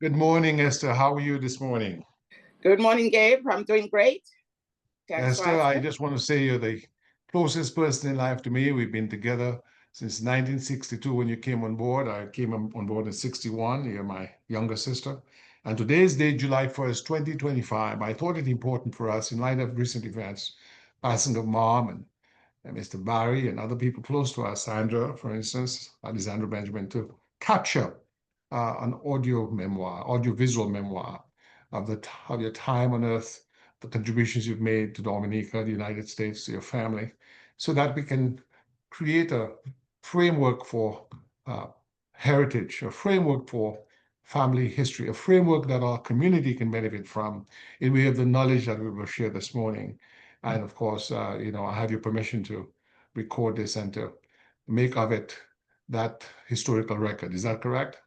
Good morning, Esther. How are you this morning? Good morning, Gabe. I'm doing great. Thanks for Esther, I asking. just want to say you're the closest person in life to me. We've been together since 1962 when you came on board. I came on board in 61. You're my younger sister. And today's date, July 1st, 2025. I thought it important for us in light of recent events, passing of mom and Mr. Barry and other people close to us, Sandra, for instance, Alexandra Benjamin, to capture an audio memoir, audiovisual memoir of your time on Earth, the contributions you've made to Dominica, the United States, to your family, so that we can create a framework for uh, heritage, a framework for family history, a framework that our community can benefit from in way of the knowledge that we will share this morning. And of course, I have your permission to record this and to make of it that historical record. Is that correct?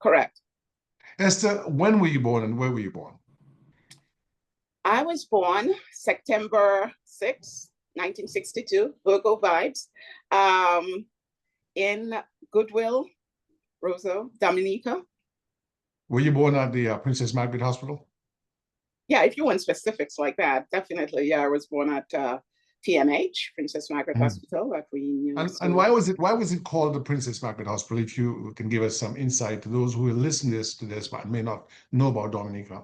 Correct. Esther, when were you born and where were you born? I was born September 6, 1962, Virgo vibes, um, in Goodwill, Roseau, Dominica. Were you born at the Princess Margaret Hospital? Yeah, if you want specifics like that, definitely. Yeah, I was born at PMH, Princess Margaret Mhm. Hospital, at Queen And School. why was it called the Princess Margaret Hospital? If you can give us some insight to those who will listen to this but may not know about Dominica.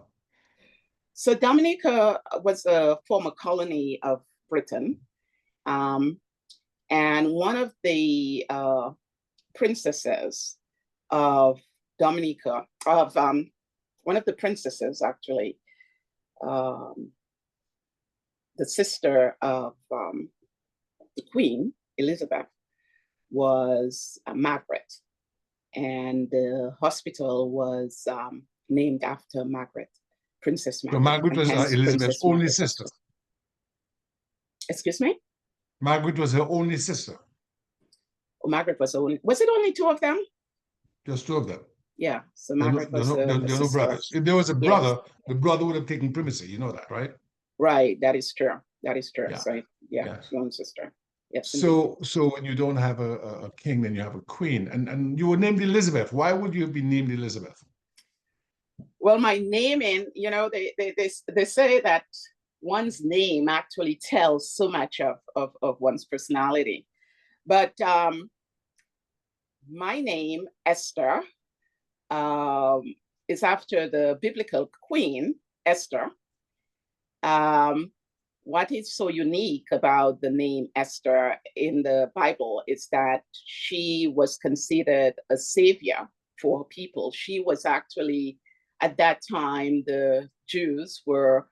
So Dominica was a former colony of Britain. Um, and one of the princesses of Dominica, of one of the princesses actually, um, the sister of the Queen, Elizabeth, was Margaret. And the hospital was named after Margaret, Princess So Margaret, Margaret and was hence Elizabeth's Princess only Margaret sister. Hospital. Excuse me? Margaret was her only sister, Oh, Margaret was it only two of them? just two of them. Yeah, so There are no, Margaret there are was no, there the there are no sister. brothers. If there was a Yes, brother, the brother would have taken primacy. You know that, right? right. That is true. That is true. Yeah. So, yeah, Yes. one sister. Yes, indeed. So when you don't have a king, then you have a queen. And you were named Elizabeth. Why would you be named Elizabeth? Well, my naming, they say that one's name actually tells so much of one's personality. But my name, Esther, um, is after the biblical queen, Esther. Um, what is so unique about the name Esther in the Bible is that she was considered a savior for people. She was actually, at that time, the Jews were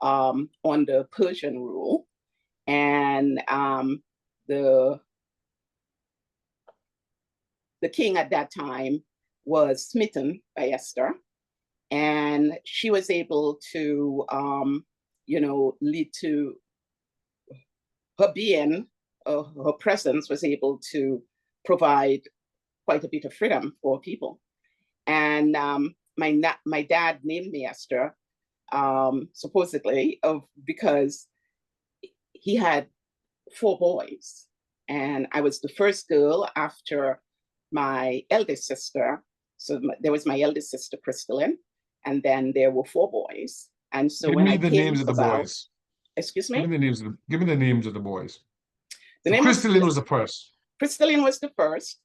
under Persian rule, and the the king at that time was smitten by Esther, and she was able to, lead to her being, her presence was able to provide quite a bit of freedom for people. And my dad named me Esther, supposedly, because he had four boys, and I was the first girl after my eldest sister. So there was my eldest sister, Crystalline, and then there were four boys. And so Give when me I the came names of the about, boys. excuse Give me me, the names give me the names of the boys. the So name was Crystalline was the first. Crystalline was the first,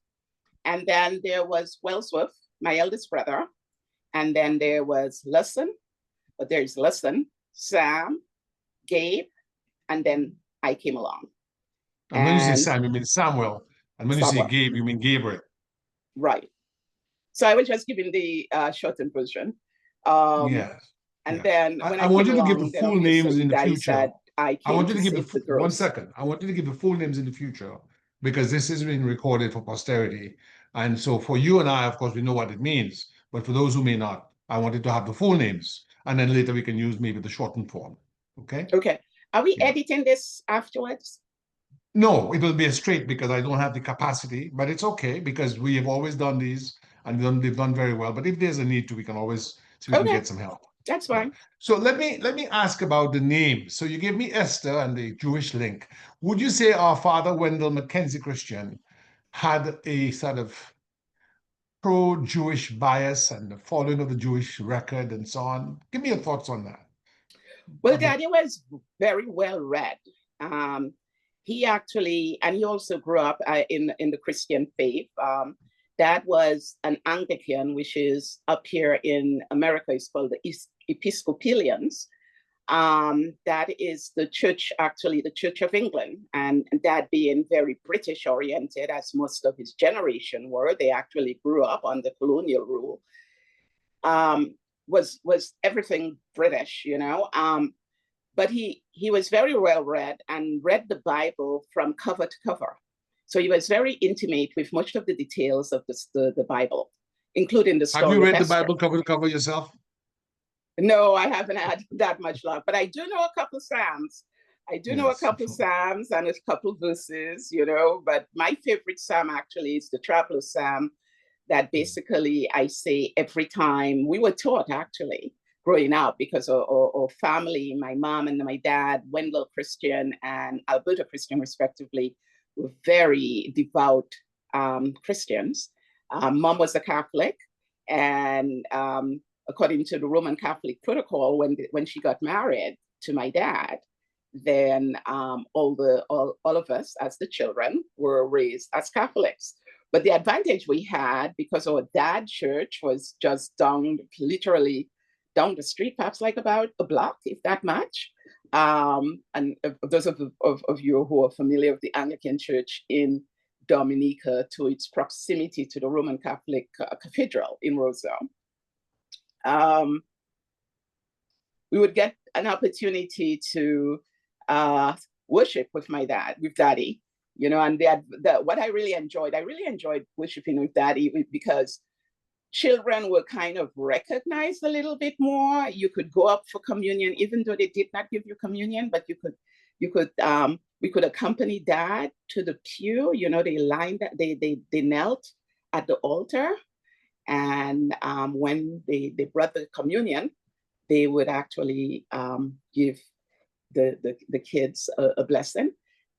and then there was Wellsworth, my eldest brother, and then there was Lesson, but there's Lesson, Sam, Gabe, and then I came along. And when you say And Sam, you mean Samuel. And when you say Samuel, Gabe, you mean Gabriel. right. So I was just giving the shortened version. Um, Yes. and Yes. then I, when I I want came you to give the along, then full names obviously in the I future. said I I came want you to to give save the one girls. second. I want you to give the full names in the future because this is being recorded for posterity. And so for you and I, of course, we know what it means. But for those who may not, I wanted to have the full names. And then later we can use maybe the shortened form. Okay? Okay. Are we Yeah. editing this afterwards? No, it will be a straight because I don't have the capacity, but it's okay because we have always done these and they've done very well. But if there's a need to, we can always see we can Okay, get some help. that's Yeah. fine. So let me ask about the name. So you gave me Esther and the Jewish link. Would you say our father Wendell Mackenzie Christian had a sort of pro-Jewish bias and the following of the Jewish record and so on? Give me your thoughts on that. Well, Daddy was very well read. Um, he actually, and he also grew up in the Christian faith. Dad was an Anglican, which is up here in America, it's called the Episcopalians. That is the church, actually, the Church of England. And Dad being very British oriented, as most of his generation were, they actually grew up under colonial rule. Was everything British, you know. But he was very well read and read the Bible from cover to cover. So he was very intimate with much of the details of the Bible, including the story. Have you read of the Esther. Bible cover to cover yourself? No, I haven't had that much luck, but I do know a couple of Psalms. I do know a couple of Psalms and a couple of verses, you know, but my favorite Psalm actually is the Traveler Psalm that basically I say every time. We were taught actually growing up because our family, my mom and my dad, Wendell Christian and Alberta Christian respectively, were very devout Christians. Mom was a Catholic, and according to the Roman Catholic protocol, when she got married to my dad, then all of us as the children were raised as Catholics. But the advantage we had, because our dad's church was just literally down the street, perhaps like about a block, if that much. And those of you who are familiar with the Anglican Church in Dominica, to its proximity to the Roman Catholic Cathedral in Roselle, we would get an opportunity to worship with Daddy, you know. And what I really enjoyed worshiping with Daddy because children were kind of recognized a little bit more. You could go up for communion, even though they did not give you communion, but we could accompany Dad to the pew. You know, they knelt at the altar, and when they brought the communion, they would actually give the kids a blessing.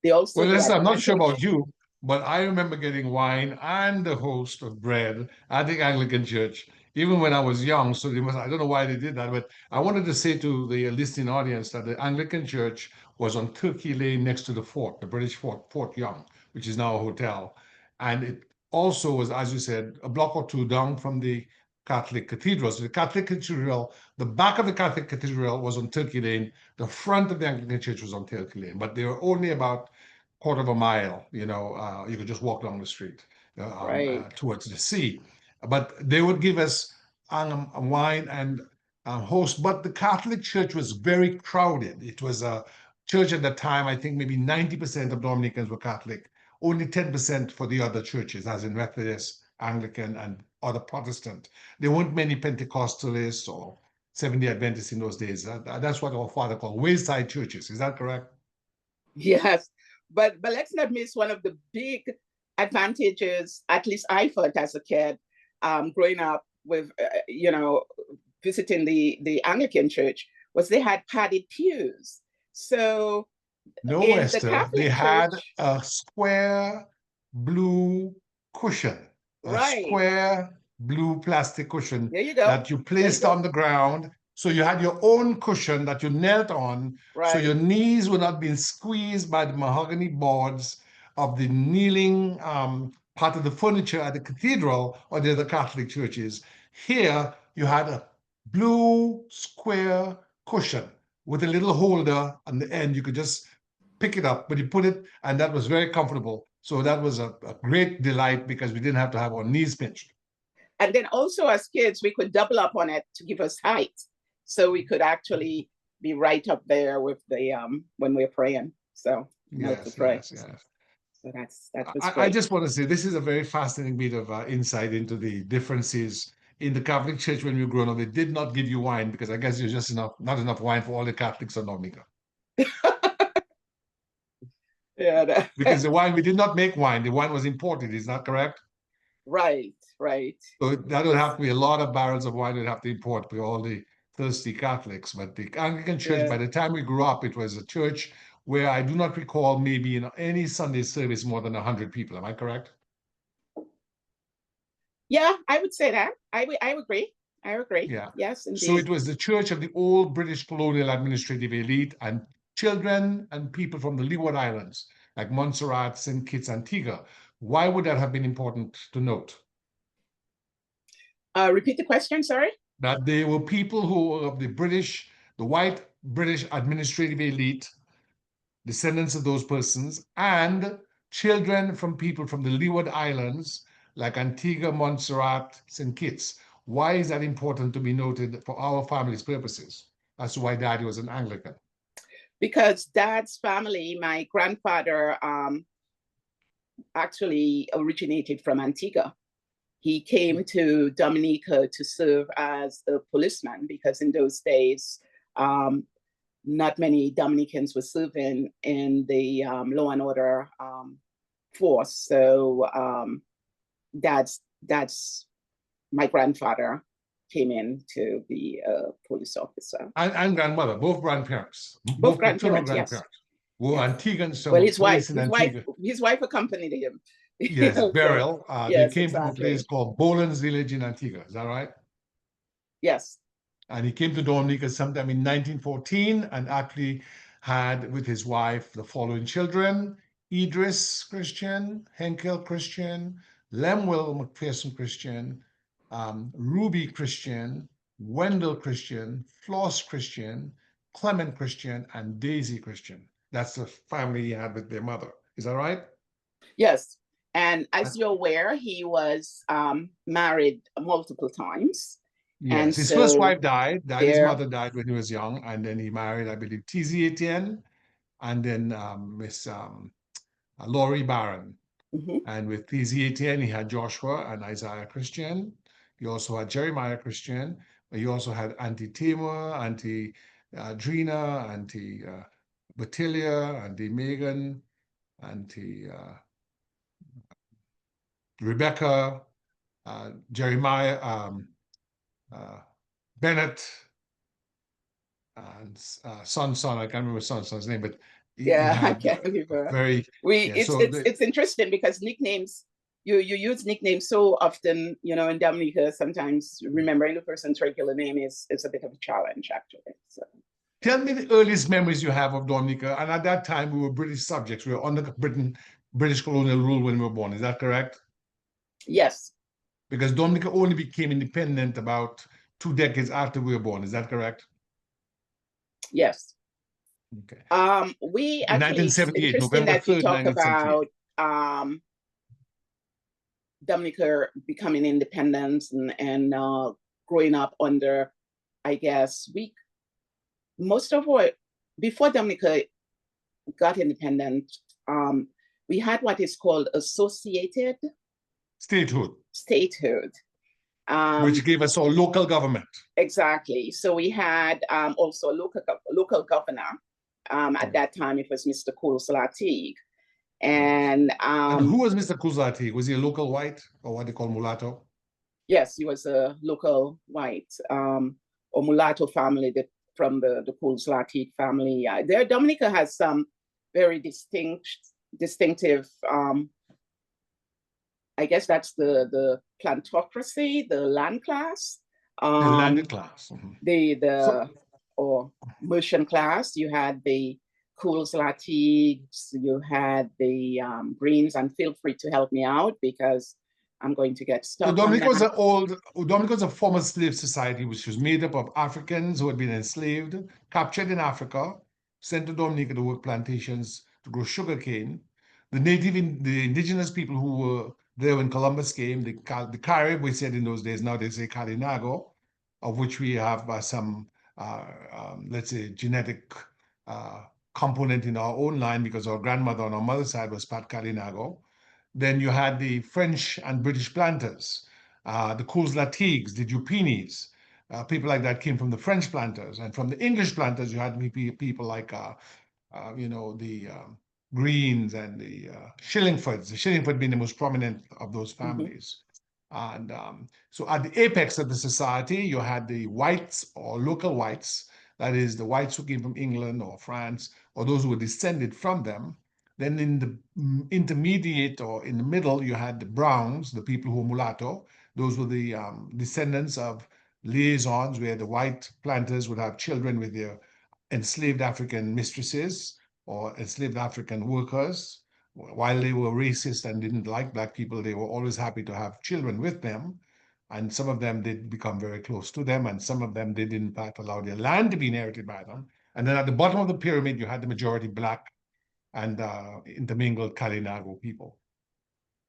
They also, well, listen, I'm not sure about you, but I remember getting wine and the host of bread at the Anglican Church, even when I was young. So I don't know why they did that, but I wanted to say to the listening audience that the Anglican Church was on Turkey Lane next to the fort, the British fort, Fort Young, which is now a hotel. And it also was, as you said, a block or two down from the Catholic Cathedral. So the Catholic Cathedral, the back of the Catholic Cathedral was on Turkey Lane, the front of the Anglican Church was on Turkey Lane, but they were only about quarter of a mile, you know, you could just walk down the street towards the sea. But they would give us wine and host. But the Catholic Church was very crowded. It was a church at the time, I think maybe 90% of Dominicans were Catholic, only 10% for the other churches, as in Methodist, Anglican, and other Protestant. There weren't many Pentecostalists or Seventh-day Adventists in those days. That's what our father called wayside churches. Is that correct? Yes, but let's not miss one of the big advantages, at least I felt as a kid, growing up with, you know, visiting the Anglican church, was they had padded pews. So no, in Esther, the Catholic they church, had a square blue cushion, a square blue plastic cushion there you go, that you placed on the ground. So you had your own cushion that you knelt on, so your knees were not being squeezed by the mahogany boards of the kneeling part of the furniture at the cathedral or the other Catholic churches. Here, you had a blue square cushion with a little holder on the end. You could just pick it up, but you put it, and that was very comfortable. So that was a great delight because we didn't have to have our knees pinched. And then also as kids, we could double up on it to give us height. So we could actually be right up there with the when we're praying. So yes, to pray. Yes, yes. So that was great. I just want to say this is a very fascinating bit of insight into the differences in the Catholic Church when we were growing up. They did not give you wine because I guess there's just not enough wine for all the Catholics on Dominica. Yeah. Because the wine, we did not make wine. The wine was imported. Is that correct? Right. So that would have to be a lot of barrels of wine we'd have to import for all the thirsty Catholics. But the Anglican Church, by the time we grew up, it was a church where I do not recall maybe in any Sunday service more than 100 people. Am I correct? Yeah, I would say that. I agree. I agree. Yeah. Yes, So indeed. it was the church of the old British colonial administrative elite and children and people from the Leeward Islands, like Montserrat, St. Kitts, Antigua. Why would that have been important to note? Repeat the question, sorry. That they were people who were of the British, the white British administrative elite, descendants of those persons, and children from people from the Leeward Islands, like Antigua, Montserrat, St. Kitts. Why is that important to be noted for our family's purposes? That's why Daddy was an Anglican. Because Dad's family, my grandfather actually originated from Antigua. He came to Dominica to serve as a policeman because in those days, not many Dominicans were serving in the law and order force. So that's my grandfather came in to be a police officer. And grandmother, both grandparents, Both both paternal grandparents, yes, grandparents were yes. Antigans, Well, some place in Antigua. his wife accompanied him. Yes, So burial. They yes, came from a place exactly. called Boland's Village in Antigua. Is that right? Yes. And he came to Dominica sometime in 1914 and actually had with his wife the following children: Idris Christian, Henkel Christian, Lemuel McPherson Christian, Ruby Christian, Wendell Christian, Floss Christian, Clement Christian, and Daisy Christian. That's the family he had with their mother. Is that right? Yes. And as you're aware, he was married multiple times. And Yes, his first so wife died. His there, mother died when he was young, and then he married, I believe, T.Z. Etienne, and then Miss Laurie Barron. mhm. And with T.Z. Etienne, he had Joshua and Isaiah Christian. He also had Jeremiah Christian. But he also had Auntie Tamar, Auntie Drina, Auntie Batilia, Auntie Megan, Auntie Rebecca, Jeremiah, uh, Bennett, and son, I can't remember son's name, but he Yeah, I had can't a remember. very, We yeah, so the, it's interesting because nicknames you use nicknames so often, in Dominica, sometimes remembering the person's regular name is a bit of a challenge actually. So tell me the earliest memories you have of Dominica. And at that time, we were British subjects. We were under British colonial rule when we were born. Is that correct? yes, Because Dominica only became independent about 2 decades after we were born. Is that correct? yes. Okay. We In actually, it's 1978, interesting November that you 3rd, talk 1978. about Dominica becoming independent and growing up under, I guess, most of what before Dominica got independent, um, we had what is called associated Statehood, statehood. which Um, gave us our local government. exactly. So we had also a local governor. At that time, it was Mr. Kool Salatig. Yes. And And who was Mr. Kuzati? Was he a local white or what they call mulatto? yes, he was a local white or mulatto family from the Kool Salatig family. There, Dominica has some very distinctive I guess that's the plantocracy, the land class, The landed um, class. Mhm. So the or merchant class. You had the Cools Latigs, you had the Greens, and feel free to help me out because I'm going to get So stuck on that. Dominica was a former slave society which was made up of Africans who had been enslaved, captured in Africa, sent to Dominica to work plantations to grow sugarcane. The indigenous people who were there when Columbus came, the Carib, we said in those days, now they say Calinago, of which we have some, let's say, genetic uh, component in our own line because our grandmother on our mother's side was Pat Calinago. Then you had the French and British planters, the Cours-Latigues, the Jupinis. People like that came from the French planters. And from the English planters, you had people like, the Greens and the Shillingfords, the Shillingford being the most prominent of those Mhm. families. And so at the apex of the society, you had the whites or local whites, that is, the whites who came from England or France, or those who were descended from them. Then in the intermediate or in the middle, you had the browns, the people who were mulatto. Those were the descendants of liaisons where the white planters would have children with their enslaved African mistresses or enslaved African workers. While they were racist and didn't like Black people, they were always happy to have children with them. And some of them did become very close to them, and some of them did, in fact, allow their land to be inherited by them. And then at the bottom of the pyramid, you had the majority Black and intermingled Kalinago people.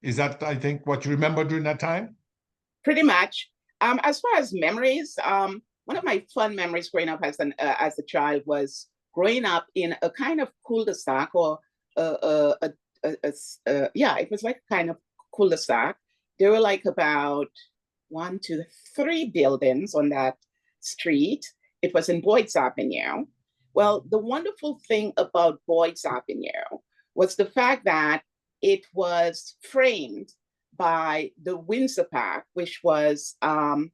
Is that, I think, what you remember during that time? Pretty much. As far as memories, one of my fun memories growing up as a child was growing up in a kind of cul-de-sac, or yeah, it was like a kind of cul-de-sac. There were like about 1, 2, 3 buildings on that street. It was in Boyd's Avenue. Well, the wonderful thing about Boyd's Avenue was the fact that it was framed by the Windsor Park, which was one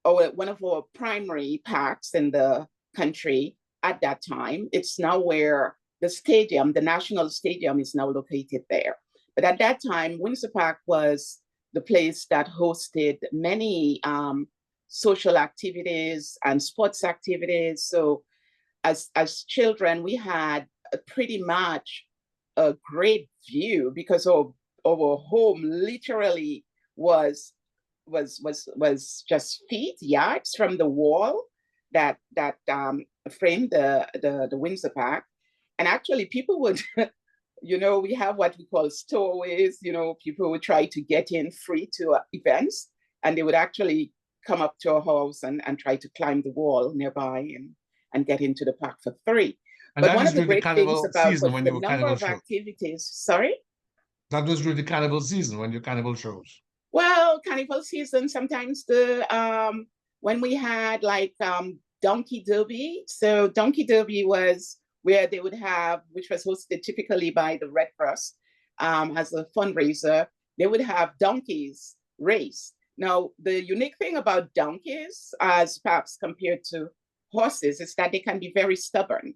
of our primary parks in the country at that time. It's now where the stadium, the National Stadium, is now located there. But at that time, Windsor Park was the place that hosted many social activities and sports activities. So as children, we had pretty much a great view because our home literally was just feet, yards from the wall that framed the Windsor Park. And actually people would, we have what we call stowaways, people would try to get in free to events, and they would actually come up to our house and try to climb the wall nearby and get into the park for free. And But that one was of the during the great things carnival about season when the you were number carnival of shows. activities, sorry? That was during the carnival season when your carnival shows. Well, carnival season, sometimes when we had like Donkey Derby. So Donkey Derby was where they would have, which was hosted typically by the Red Cross as a fundraiser, they would have donkeys race. Now, the unique thing about donkeys, as perhaps compared to horses, is that they can be very stubborn.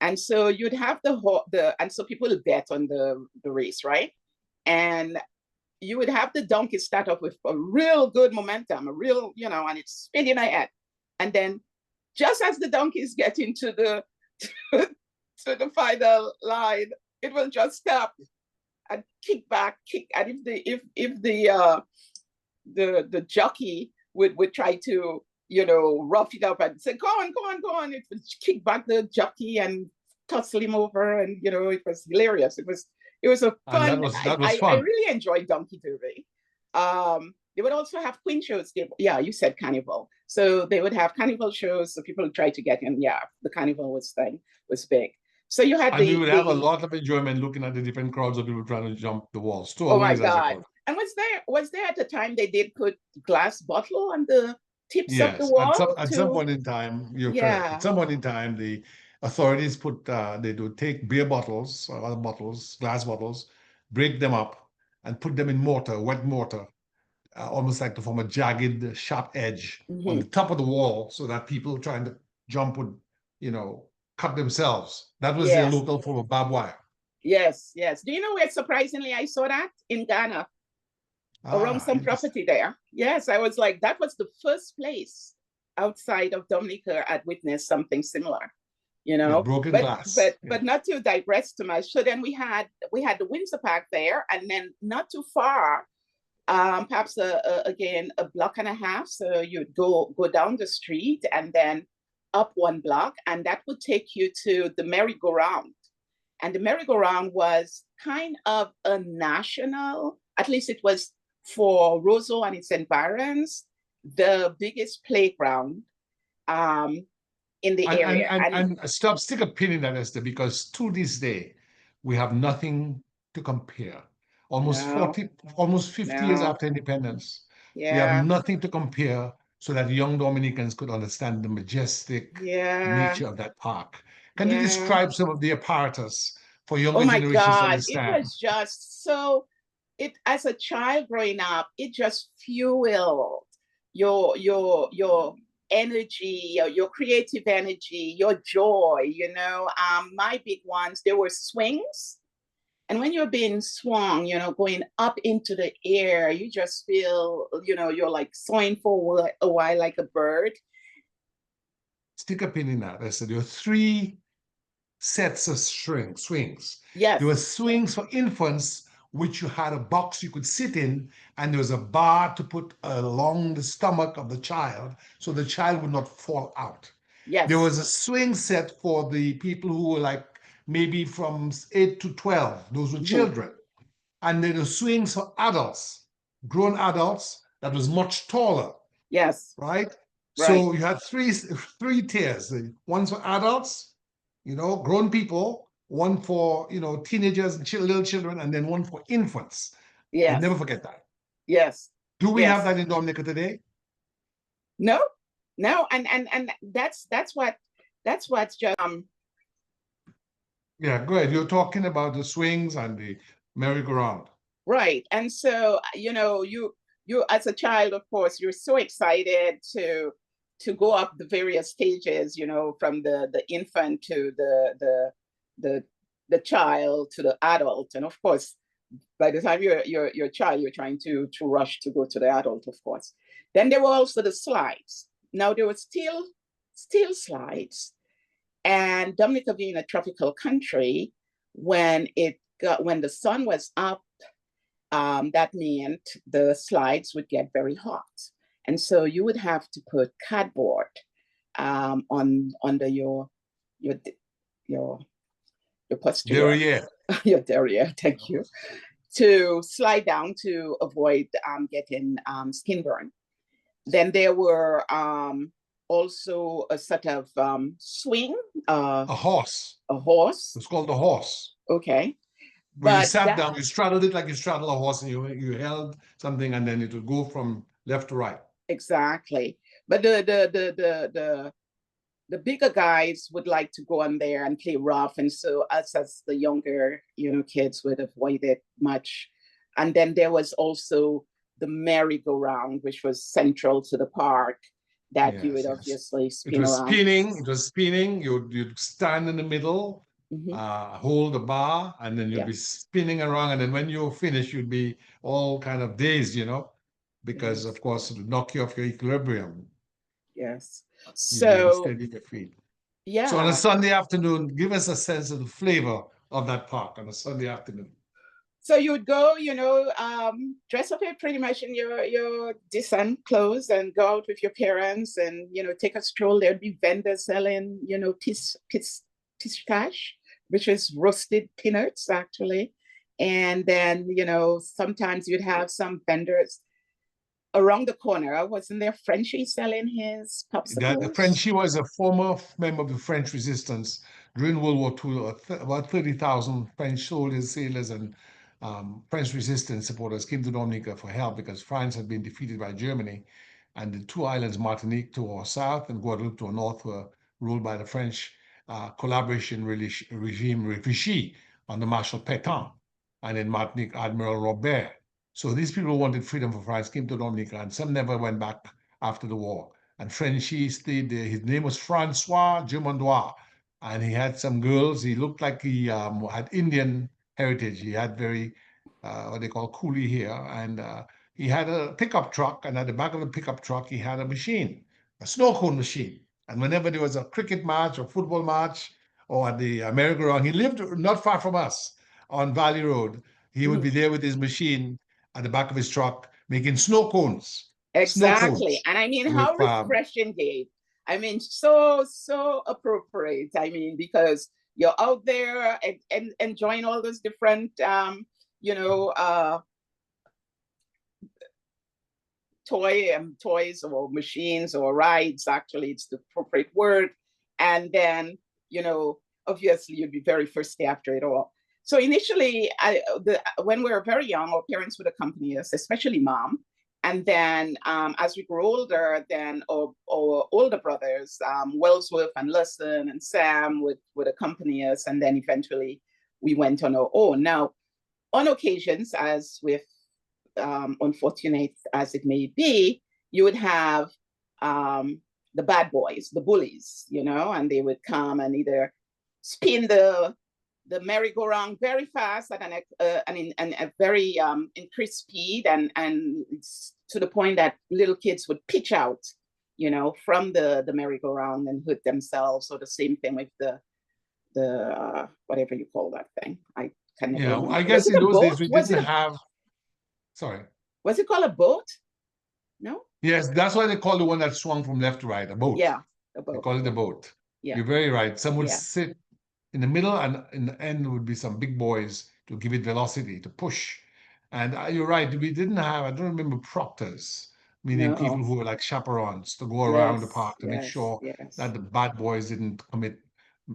And so you'd have and so people would bet on the race, right? And you would have the donkey start off with a real good momentum, and it's spinning ahead. And then just as the donkeys get into the to the final line, it will just stop and kick back. And if the jockey would try to rough it up and say, go on, it would kick back the jockey and tussle him over, and it was hilarious. It was a And fun. that was I fun. really enjoyed Donkey Derby. They would also have queen shows. Yeah, you said carnival. So they would have carnival shows. So people would try to get in. Yeah, the carnival was big. So you had And we would have a lot of enjoyment looking at the different crowds of people trying to jump the walls. Oh my Stowaways, as you God. call it. And was there at the time they did put glass bottle on the tips of the Yes, wall at some point in time, you're correct. At yeah. some point in time, the authorities they would take beer bottles or other bottles, glass bottles, break them up and put them in mortar, wet mortar, almost like to form a jagged, sharp edge on the Mm-hmm. top of the wall, so that people trying to jump would, you know, cut themselves. That was their Yes. local form of barbed wire. Yes. Do you know where surprisingly I saw that? In Ghana, around Ah, some interesting. property there. Yes, I was like, that was the first place outside of Dominica I'd witnessed something similar. Yeah, broken But glass. Yeah. not to digress too much. So then we had the Windsor Park there, and then not too far, perhaps again a block and a half. So you'd go down the street and then up one block, and that would take you to the merry-go-round. And the merry-go-round was kind of a national, at least it was for Roseau and its environs, the biggest playground in the area. And stop, stick a pin in that, Esther, because to this day, we have nothing to compare. Almost No, 40, almost 50 years no, after independence, we have yeah, nothing to compare so that young Dominicans could understand the majestic yeah, nature of that park. Can you yeah. describe some of the apparatus for Oh younger my generations to God, it understand? was just so, as a child growing up, it just fueled your energy, your creative energy, your joy. My big ones, there were swings. And when you're being swung, going up into the air, you just feel, you're like soaring for a while like a bird. Stick a pin in that. I said there were three sets of swings. Yes. There were swings for infants, which you had a box you could sit in, and there was a bar to put along the stomach of the child so the child would not fall out. Yes. There was a swing set for the people who were like maybe from 8 to 12. Those were children. And then the swings for adults, grown adults, that was much taller. Yes. Right? Right. So you had three tiers. One's for adults, grown people, one for, teenagers and little children, and then one for infants. Yes. I never forget that. Yes. Do we have that in Dominica today? No, and that's what's just Yeah, go ahead. You're talking about the swings and the merry-go-round. Right. And so, you as a child, of course, you're so excited to go up the various stages, from the infant to the child to the adult. And of course, by the time you're a child, you're trying to rush to go to the adult, of course. Then there were also the slides. Now there were still slides. And Dominica being a tropical country, when the sun was up, that meant the slides would get very hot. And so you would have to put cardboard under your posterior. Derriere. Your derriere, thank you. To slide down to avoid getting skin burn. Then there were also a sort of swing. A horse. A horse. It's called a horse. Okay. When you sat down, you straddled it like you straddle a horse, and you held something, and then it would go from left to right. Exactly. But the bigger guys would like to go on there and play rough, and so us as the younger kids would avoid it much. And then there was also the merry-go-round, which was central to the park, that you would obviously spin around. It was spinning. You'd stand in the middle, hold the bar, and then you'd be spinning around. And then when you finish, you'd be all kind of dazed, because of course it would knock you off your equilibrium. Yes. So steady your feet. Yeah. So on a Sunday afternoon, give us a sense of the flavor of that park on a Sunday afternoon. So you would go, dress up pretty much in your decent clothes and go out with your parents and, take a stroll. There'd be vendors selling, pistache, which is roasted peanuts, actually. And then, sometimes you'd have some vendors around the corner. Wasn't there Frenchie selling his popsicles? Frenchie was a former member of the French resistance during World War II. About 30,000 French soldiers, sailors, and French resistance supporters came to Dominica for help because France had been defeated by Germany, and the two islands, Martinique to our south and Guadeloupe to our north, were ruled by the French collaboration regime Vichy under Marshal Pétain, and in Martinique, Admiral Robert. So these people who wanted freedom for France came to Dominica, and some never went back after the war. And Frenchie stayed there. His name was Francois Jumondois, and he had some girls. He looked like he had Indian heritage. He had very, what they call coolie hair, and he had a pickup truck, and at the back of the pickup truck, he had a machine, a snow cone machine. And whenever there was a cricket match or football match or at the merry-go-round, he lived not far from us on Valley Road. He would be there with his machine at the back of his truck making snow cones. Exactly. Snow cones and I mean, how refreshing, Gabe. I mean, so appropriate. I mean, because you're out there and enjoying all those different, toys or machines or rides. Actually, it's the appropriate word. And then, obviously, you'd be very thirsty after it all. So initially, when we were very young, our parents would accompany us, especially mom. And then as we grew older, then our older brothers, Wellsworth and Lusson and Sam would accompany us. And then eventually we went on our own. Now, on occasions, as with unfortunate as it may be, you would have the bad boys, the bullies, and they would come and either spin the the merry-go-round very fast at a very increased speed, and it's to the point that little kids would pitch out, from the merry-go-round and hurt themselves. Or the same thing with the whatever you call that thing. I can never remember. I guess Was it in a those days boat? we didn't have. Sorry. Was it called a boat? No. Yes, that's why they call the one that swung from left to right a boat. Yeah, a They boat. call it a boat. Yeah. You're very right. Some would Yeah. sit in the middle, and in the end would be some big boys to give it velocity, to push. And you're right, we didn't have, I don't remember proctors, meaning people No. who were like chaperones to go around the park to make Yes. sure Yes. that the bad boys didn't commit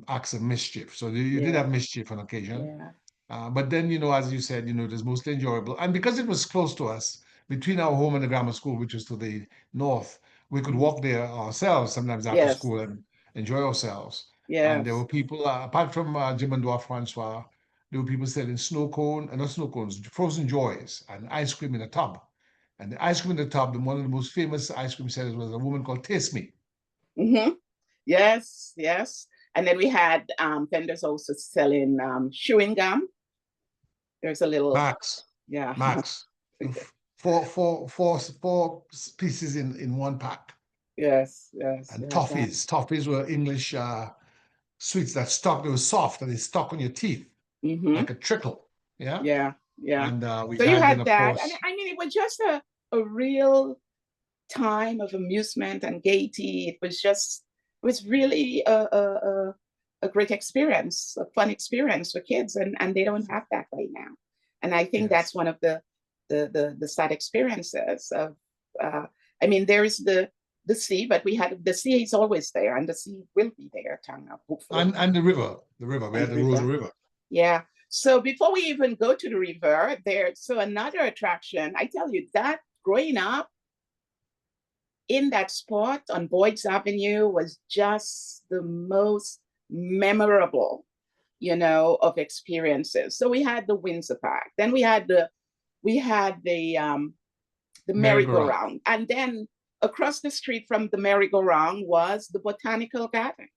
acts of mischief. So you did have mischief on occasion. Yeah. But then, as you said, it was mostly enjoyable. And because it was close to us, between our home and the grammar school, which was to the north, we could walk there ourselves sometimes after Yes. school and enjoy ourselves. And there Yes. were people, apart from Jim and Dwarf Francois, there were people selling not snow cones, frozen joys, and ice cream in a tub. And the ice cream in the tub, one of the most famous ice cream sellers was a woman called Taste Me. Mm-hmm. Yes, yes. And then we had vendors also selling chewing gum. There's a little Max. Yeah. Max. Four pieces in one pack. Yes, yes. And Yeah, toffees. Toffees were English sweets that stuck. They were soft and they stuck on your teeth like a trickle. Yeah. Yeah, yeah. And we So you had then, had of that, course, and I mean, it was just a real time of amusement and gaiety. It was really a great experience, a fun experience for kids, and they don't have that right now. And I think that's one of the sad experiences of. I mean, there is the sea, but the sea is always there, and the sea will be there, Tanga, hopefully. and the river. We had the Rose River. Yeah. So before we even go to the river, another attraction, I tell you that growing up in that spot on Boyd's Avenue was just the most memorable, of experiences. So we had the Windsor Park, then we had the merry-go-round, and then across the street from the merry-go-round was the Botanical Gardens.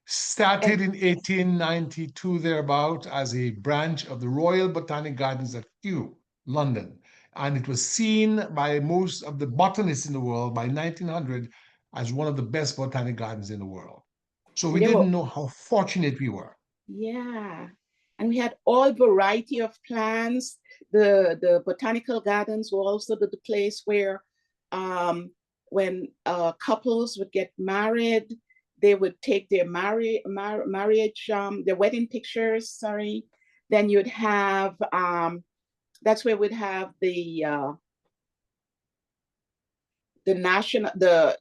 Started in 1892 thereabout as a branch of the Royal Botanic Gardens at Kew, London. And it was seen by most of the botanists in the world by 1900 as one of the best botanic gardens in the world. So we didn't know how fortunate we were. Yeah. And we had all variety of plants. The Botanical Gardens were also the place where when couples would get married, they would take their marriage, their wedding pictures, sorry. Then you'd have, that's where we'd have the national, the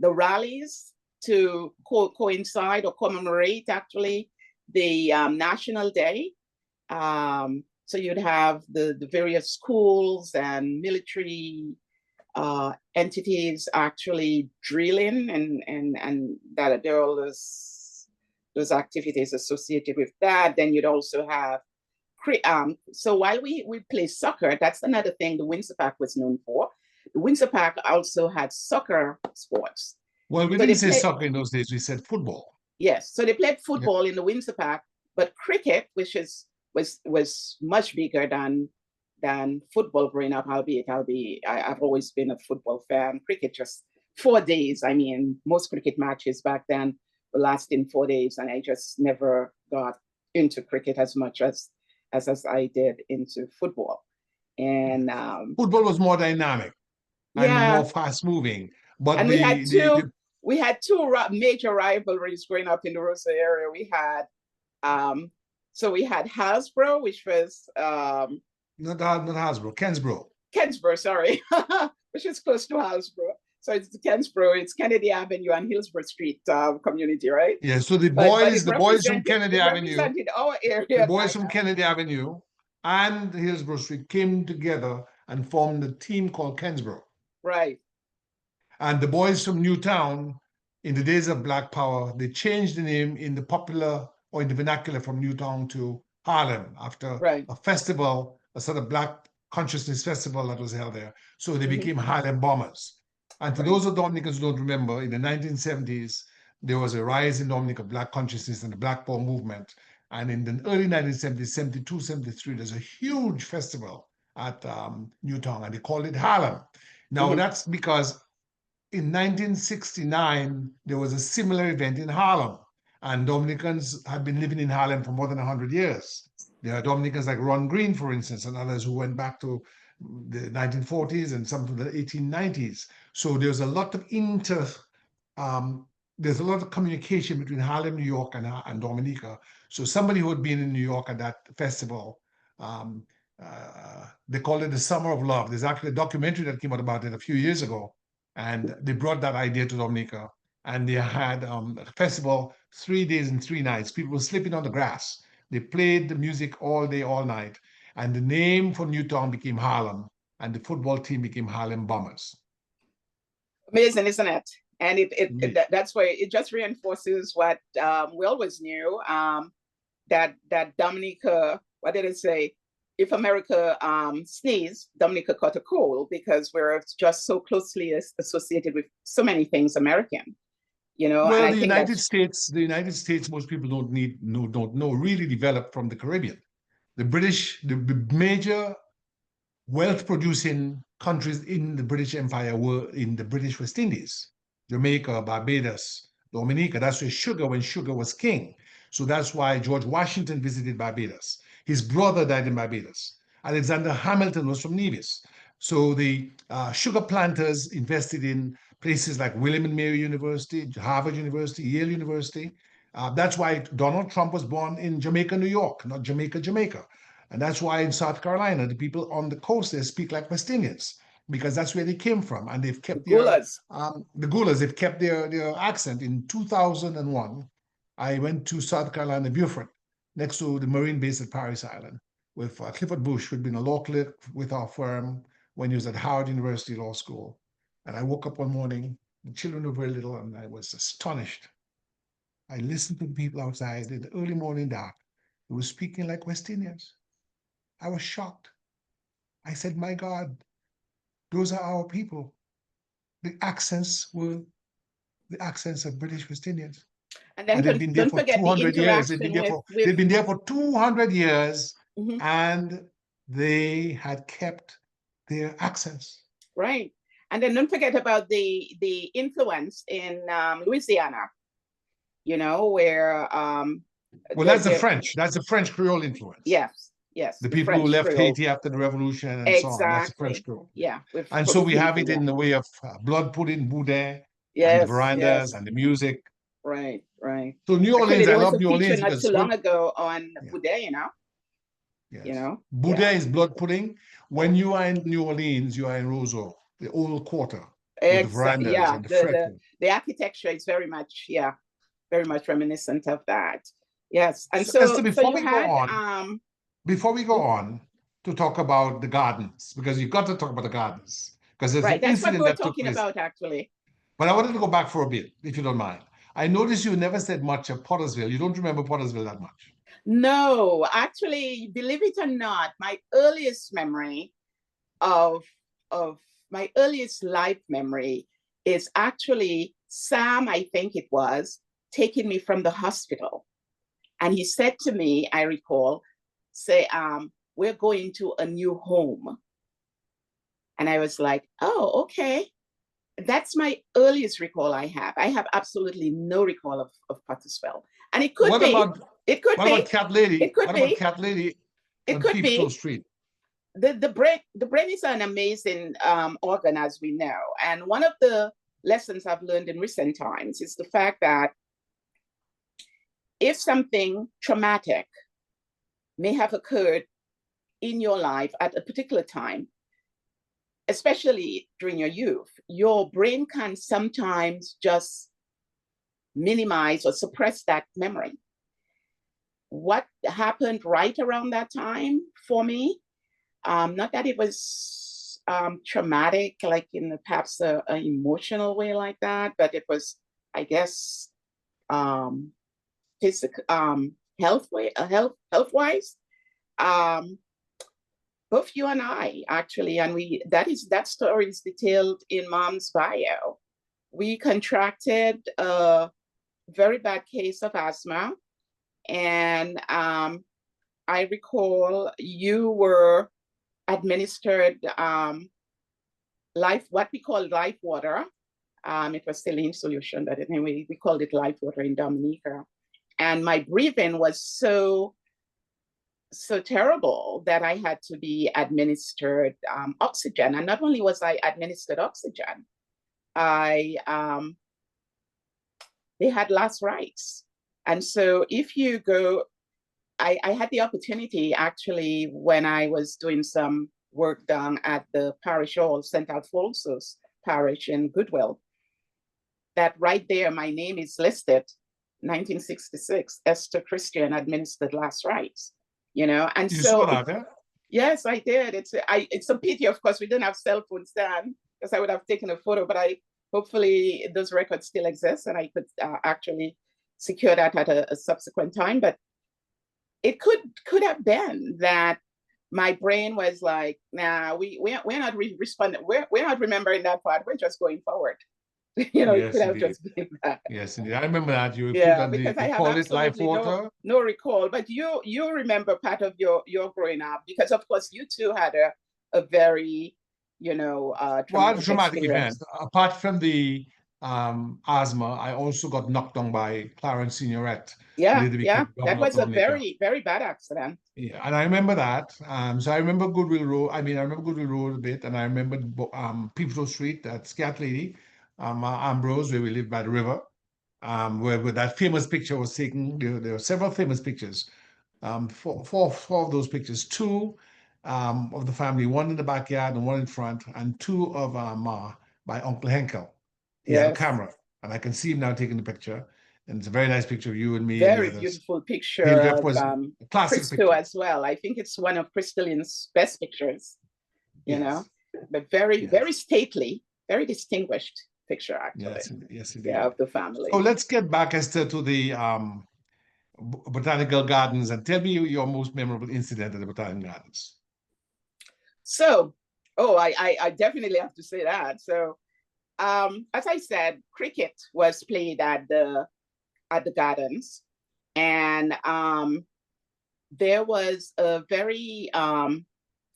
rallies to coincide or commemorate actually the National Day. So you'd have the various schools and military entities actually drilling, and that there are all those activities associated with that. Then you'd also have so while we play soccer, that's another thing the Windsor Park was known for. The Windsor Park also had soccer sports. Well, we didn't say soccer in those days, we said football. Yes, so they played football in the Windsor Park, but cricket, which was much bigger than football growing up, albeit I've always been a football fan. Cricket just 4 days. I mean, most cricket matches back then were lasting 4 days, and I just never got into cricket as much as I did into football. And football was more dynamic and more fast moving. But and we had two major rivalries growing up in the Rosa area. We had so we had Hasbro, which was not Hasbro, Kensbro. Kensbro, sorry, which is close to Hasbro. So it's Kensbro, it's Kennedy Avenue and Hillsborough Street community, right? Yeah, so the boys from Kennedy Avenue, our area. The boys from Kennedy Avenue and Hillsborough Street came together and formed a team called Kensbro. Right. And the boys from Newtown, in the days of Black Power, they changed the name in the popular or in the vernacular from Newtown to Harlem after a festival, a sort of Black consciousness festival that was held there. So they became Harlem Bombers. And for those of Dominicans who don't remember, in the 1970s, there was a rise in Dominica Black consciousness and the Black Power movement. And in the early 1970s, 72, 73, there's a huge festival at Newtown, and they called it Harlem. Now, that's because in 1969, there was a similar event in Harlem, and Dominicans had been living in Harlem for more than 100 years. There are Dominicans like Ron Green, for instance, and others who went back to the 1940s and some from the 1890s. So um, there's a lot of communication between Harlem, New York, and Dominica. So somebody who had been in New York at that festival, um, they called it the Summer of Love. There's actually a documentary that came out about it a few years ago, and they brought that idea to Dominica, and they had a festival 3 days and 3 nights. People were sleeping on the grass. They played the music all day, all night, and the name for Newtown became Harlem, and the football team became Harlem Bombers. Amazing, isn't it? And that's where it just reinforces what we always knew, that Dominica, what did it say? If America sneezed, Dominica caught a cold, because we're just so closely associated with so many things American, you know. Well, and the United States, most people don't know, really developed from the Caribbean. The British, the major wealth-producing countries in the British Empire were in the British West Indies, Jamaica, Barbados, Dominica. That's where when sugar was king. So that's why George Washington visited Barbados. His brother died in Barbados. Alexander Hamilton was from Nevis. So the sugar planters invested in places like William and Mary University, Harvard University, Yale University. That's why Donald Trump was born in Jamaica, New York, not Jamaica, Jamaica. And that's why in South Carolina, the people on the coast, they speak like West Indians, because that's where they came from. And they've kept the Gulas, they've kept their accent. In 2001, I went to South Carolina, Beaufort, next to the Marine base at Paris Island, with Clifford Bush, who'd been a law clerk with our firm when he was at Howard University Law School. And I woke up one morning, the children were very little, and I was astonished. I listened to the people outside in the early morning dark who were speaking like West Indians. I was shocked. I said, my God, those are our people. The accents were the accents of British West Indians. And then they've been there don't for forget the 200 years. interaction They've been there for 200 years, Mhm. and they had kept their accents. Right. And then don't forget about the influence in Louisiana, you know, where well, that's the French. That's the French Creole influence. Yes, yes. The people French who left Creole. Haiti after the revolution and Exactly. so on. That's the French Creole. Yeah. And so we have it in the way of blood pudding, boudin, yes, and the verandas yes. and the music. Right, right. So New Orleans, I love New Orleans not too long ago on boudin, you know. Yes. You know, boudin is blood pudding. When you are in New Orleans, you are in Roseau, the old quarter, with the verandas and the architecture is very much, very much reminiscent of that. Yes, and so Esther, before we go mhm. on to talk about the gardens, because you've got to talk about the gardens, because there's right. an That's incident what we're that took talking place. about, actually. But I wanted to go back for a bit, if you don't mind. I noticed you never said much of Pottersville. You don't remember Pottersville that much. No, actually, believe it or not, my earliest memory of my earliest life memory is actually Sam, I think it was, taking me from the hospital. And he said to me, I recall, say, we're going to a new home. And I was like, oh, okay. That's my earliest recall I have. I have absolutely no recall of Pottersville. And it could be. What about Cat Lady? It could what be. About Cat Lady it on could Peepstow be. Street? The brain is an amazing organ, as we know. And one of the lessons I've learned in recent times is the fact that if something traumatic may have occurred in your life at a particular time, especially during your youth, your brain can sometimes just minimize or suppress that memory. What happened right around that time for me, not that it was traumatic, like in perhaps an emotional way like that, but it was, I guess, physical, health-wise. Both you and I, actually, and that story is detailed in Mom's bio. We contracted a very bad case of asthma. And I recall you were administered what we call life water. It was saline solution, but anyway, we called it life water in Dominica. And my breathing was so terrible that I had to be administered oxygen. And not only was I administered oxygen, they had last rites. And so if you go, I had the opportunity actually when I was doing some work done at the parish hall, St. Alphonsus Parish in Goodwill, that right there, my name is listed, 1966, Esther Christian administered last rites, and You so, saw that, yeah? yes, I did. It's a pity, of course, we didn't have cell phones then, because I would have taken a photo, but hopefully those records still exist and I could actually secure that at a subsequent time. But it could have been that my brain was like, nah, we're not responding. We're not remembering that part. We're just going forward. It Yes, could have indeed. just been that. Yes, indeed. I remember that you put Yeah, on because I you have call it life absolutely water. no recall. But you remember part of your growing up, because of course you too had a very traumatic Event. experience. Apart from the asthma, I also got knocked down by Clarence Signoret, who Yeah, later yeah, became that governor of was a Dominica. very, very bad accident. Yeah, and I remember that. So I remember Goodwill Road. I mean, I remember Goodwill Road a bit, and I remember Peepslow Street, that Scat Lady, Ambrose, where we lived by the river, where that famous picture was taken. There were several famous pictures. Four of those pictures. Two of the family, one in the backyard and one in front, and two of by Uncle Henkel. He had a Yes, camera, and I can see him now taking the picture. And it's a very nice picture of you and me and the very others. beautiful picture Hillgrove of was a classic Christo picture. as well. I think it's one of Crystalline's best pictures, Yes. but very, Yes. very stately, very distinguished picture, actually. Yes, indeed. Yeah, of the family. So let's get back, Esther, to the botanical gardens, and tell me your most memorable incident at the botanical gardens. So, I definitely have to say that. So, as I said, cricket was played at the gardens, and there was a very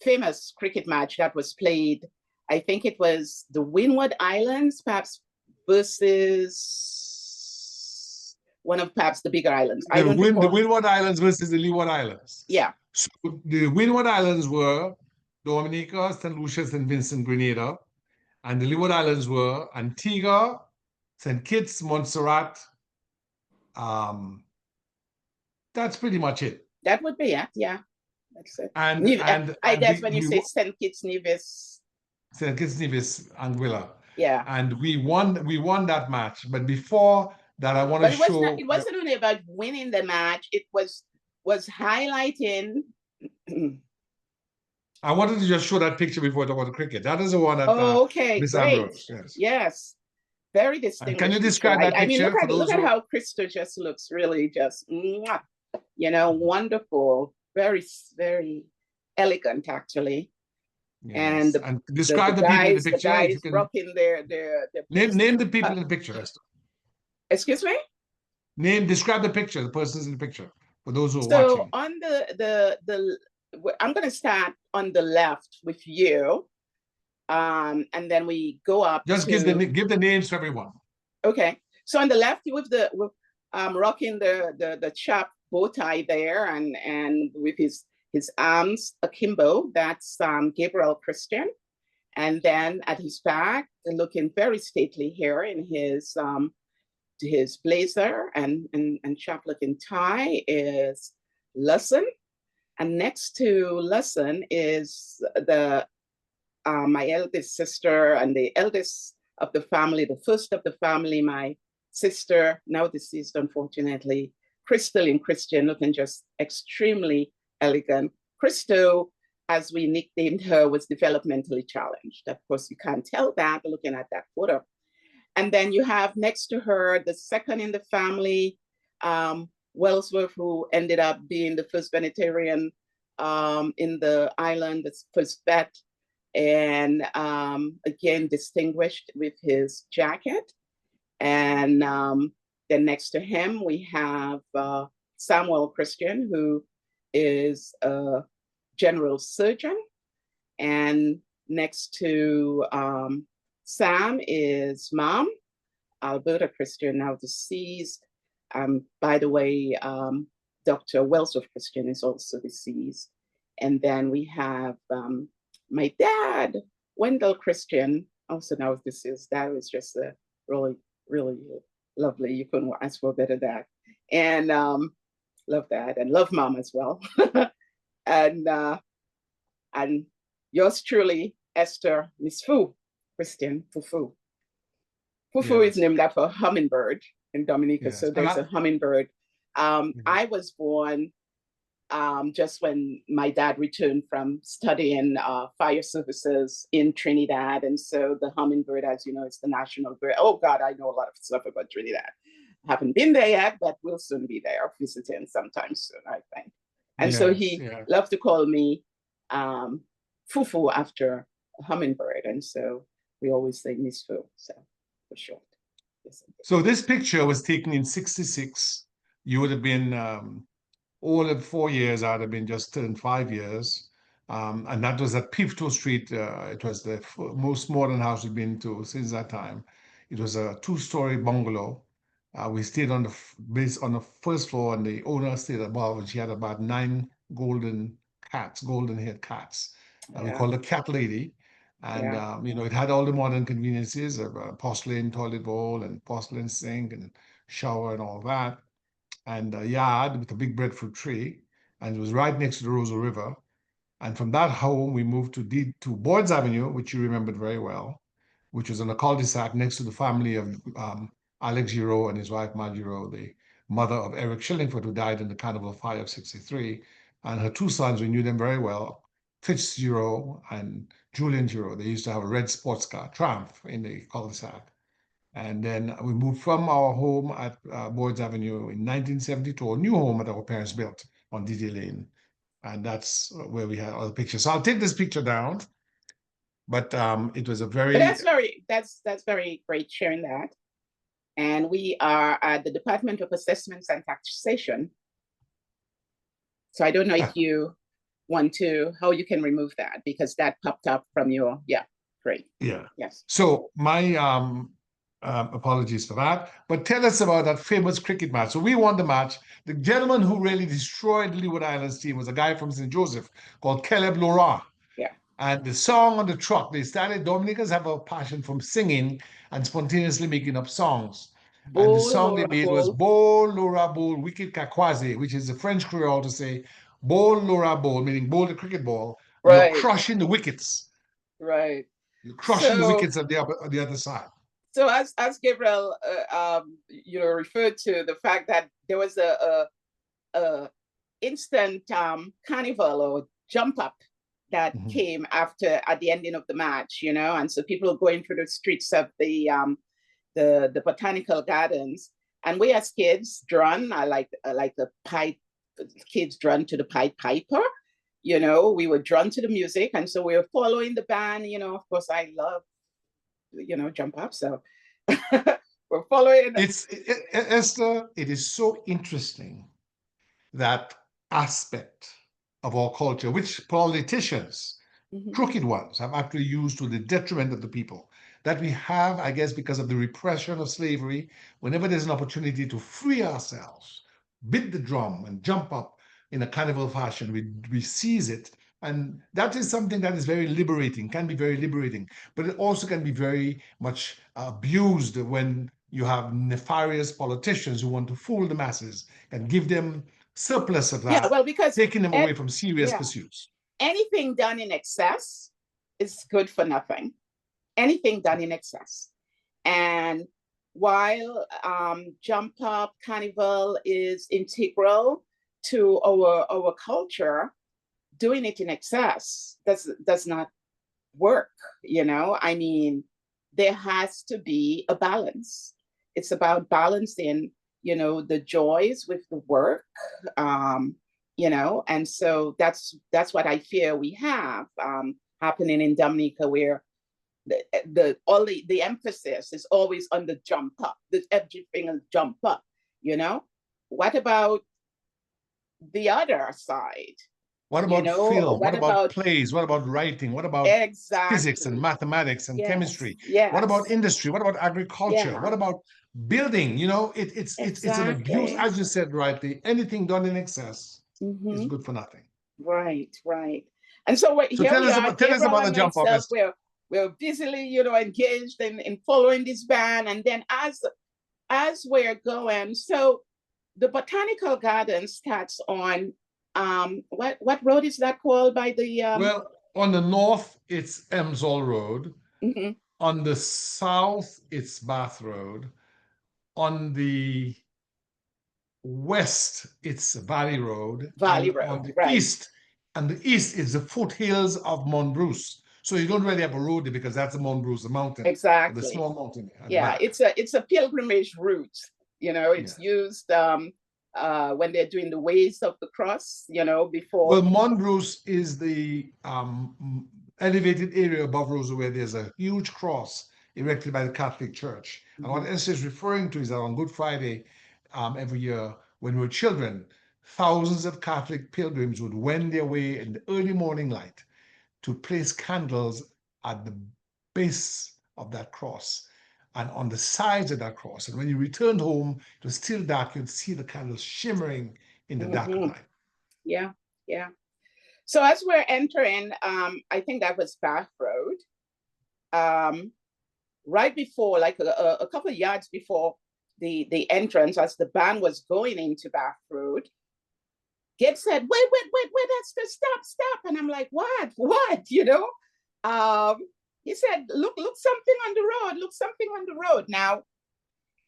famous cricket match that was played. I think it was the Windward Islands, perhaps, versus one of perhaps the bigger islands. I don't recall. The Windward Islands versus the Leeward Islands. Yeah. So the Windward Islands were Dominica, St. Lucia, St. Vincent, Grenada, and the Leeward Islands were Antigua, St. Kitts, Montserrat. That's pretty much it. That would be it. Yeah, that's it. And I guess when you say St. Kitts, Nevis. St. Kitts, Nevis, Anguilla. Yeah. And we won that match. But before that, I want to show. It wasn't only about winning the match. It was highlighting. I wanted to just show that picture before I talk about the cricket. That is the one that okay, Miss great. Ambrose. Yes. Very distinguished. And can you describe that picture? I mean, look at how Christo just looks, really just, wonderful, very, very elegant, actually. Yes. And describe the people in the picture. The guys rocking their name the people in the picture, Esther. Excuse me? Describe the picture, the persons in the picture, for those who are watching. watching. So on the I'm going to start on the left with you, and then we go up. Just give the names to everyone. Okay, so on the left with rocking the chap bow tie there, and with his arms akimbo, that's Gabriel Christian, and then at his back, looking very stately here in his blazer and chap looking tie, is Lesson. And next to Lesson is my eldest sister and the eldest of the family, the first of the family, my sister, now deceased, unfortunately, Crystalline Christian, looking just extremely elegant. Christo, as we nicknamed her, was developmentally challenged. Of course, you can't tell that looking at that photo. And then you have next to her, the second in the family, Wellsworth, who ended up being the first Benetarian in the island, the first vet, and again, distinguished with his jacket. And Then next to him, we have Samuel Christian, who is a general surgeon. And next to Sam is Mom, Alberta Christian, now deceased. By the way, Dr. Wellsworth Christian is also deceased. And then we have my dad, Wendell Christian, also now deceased. That was just a really, really lovely. You couldn't ask for better dad. And love that, and love Mom as well. and yours truly, Esther, Miss Fu, Christian Fufu. Fufu is named after a hummingbird in Dominica, so there's a hummingbird. I was born just when my dad returned from studying fire services in Trinidad, and so the hummingbird, as you know, is the national bird. Oh God, I know a lot of stuff about Trinidad. Haven't been there yet, but we'll soon be there, visiting sometime soon, I think. And so he loved to call me Fufu after a hummingbird, and so we always say Miss Fu, so for short. So this picture was taken in '66. You would have been all of 4 years. I'd have been just turned 5 years, and that was at Pifto Street. It was the most modern house we've been to since that time. It was a 2-story bungalow. We stayed on the first floor, and the owner stayed above, and she had about 9 golden-haired cats. We called her Cat Lady. And it had all the modern conveniences of a porcelain toilet bowl and porcelain sink and shower and all that, and a yard with a big breadfruit tree, and it was right next to the Roseau River. And from that home, we moved to Boyd's Avenue, which you remembered very well, which was on a cul-de-sac next to the family of Alex Giraud and his wife Margie Giraud, the mother of Eric Shillingford, who died in the Carnival Fire of '63, and her 2 sons. We knew them very well, Fitz Giraud and Julian Giraud. They used to have a red sports car, Triumph, in the cul-de-sac. And then we moved from our home at Boyd's Avenue in 1972, a new home that our parents built on DJ Lane. And that's where we had all the pictures. So I'll take this picture down. But it was a very... But that's very great sharing that. And we are at the Department of Assessments and Taxation. So I don't know if you want to, how you can remove that, because that popped up from your, great. Yeah. Yes. So my apologies for that. But tell us about that famous cricket match. So we won the match. The gentleman who really destroyed Leeward Islands team was a guy from St. Joseph called Caleb Laurent. Yeah. And the song on the truck, Dominicans have a passion from singing and spontaneously making up songs. And the song they made was Bol Laura Bol Wicked Kakwaze, which is a French Creole to say Bol Laura Bol, meaning bowl the cricket ball. Right. You're crushing the wickets. Right. You're crushing the wickets on the other side. So as Gabriel referred to the fact that there was a instant carnival or jump up that came at the ending of the match, and so people are going through the streets of the botanical gardens, and we as kids drawn, I like the pipe, kids drawn to the Pied Piper, we were drawn to the music, and so we were following the band. Of course I love jump up, so we're following. Esther, it is so interesting, that aspect of our culture, which politicians, crooked ones, have actually used to the detriment of the people, that we have, I guess, because of the repression of slavery. Whenever there's an opportunity to free ourselves, beat the drum and jump up in a carnival fashion, we seize it. And that is something that is very liberating, can be very liberating, but it also can be very much abused when you have nefarious politicians who want to fool the masses and give them surplus of that, because taking them away from serious pursuits. Anything done in excess is good for nothing. Anything done in excess. And while jump up carnival is integral to our culture, doing it in excess does not work. I mean, there has to be a balance. It's about balancing, the joys with the work, and so that's what I fear we have happening in Dominica, where the emphasis is always on the jump up, the everything is jump up, you know. What about the other side? What You about know, film? What what about about plays? What about writing? What about physics and exactly? mathematics and Yes, chemistry? What about yes, industry? What about agriculture? yeah, What about building? You know, it's an abuse, exactly. as you said rightly. Anything done in excess is Hmm. good for nothing. Right, right. And so So here we are, tell us Gabriel about the and jump off, myself, Esther. we're busily, you know, engaged in following this band. And then as we're going, so the botanical garden starts on what road is that called by the Well, on the north, it's Emsall Road. mhm, On the south, it's Bath Road. On the west, it's Valley Road. Valley And Road, on the right? east, is the foothills of Mont Bruce. So you don't really have a road there because that's the Mont Bruce, the mountain, the Exactly. small mountain at the Yeah, back. it's a pilgrimage route. You know, Yeah. it's used when they're doing the ways of the cross, you know, before. Well, Mont Bruce is the elevated area above Rosa where there's a huge cross erected by the Catholic Church. And what Mhm. Esther is referring to is that on Good Friday every year, when we were children, thousands of Catholic pilgrims would wend their way in the early morning light to place candles at the base of that cross and on the sides of that cross. And when you returned home, it was still dark, you'd see the candles shimmering in the dark of Mhm. night. Yeah, yeah. So as we're entering, I think that was Bath Road. Right before, like a couple of yards before the entrance, as the band was going into Bath Road, Gibbs said, wait, that's stop. And I'm like, what, you know? He said, look something on the road, look something on the road. Now,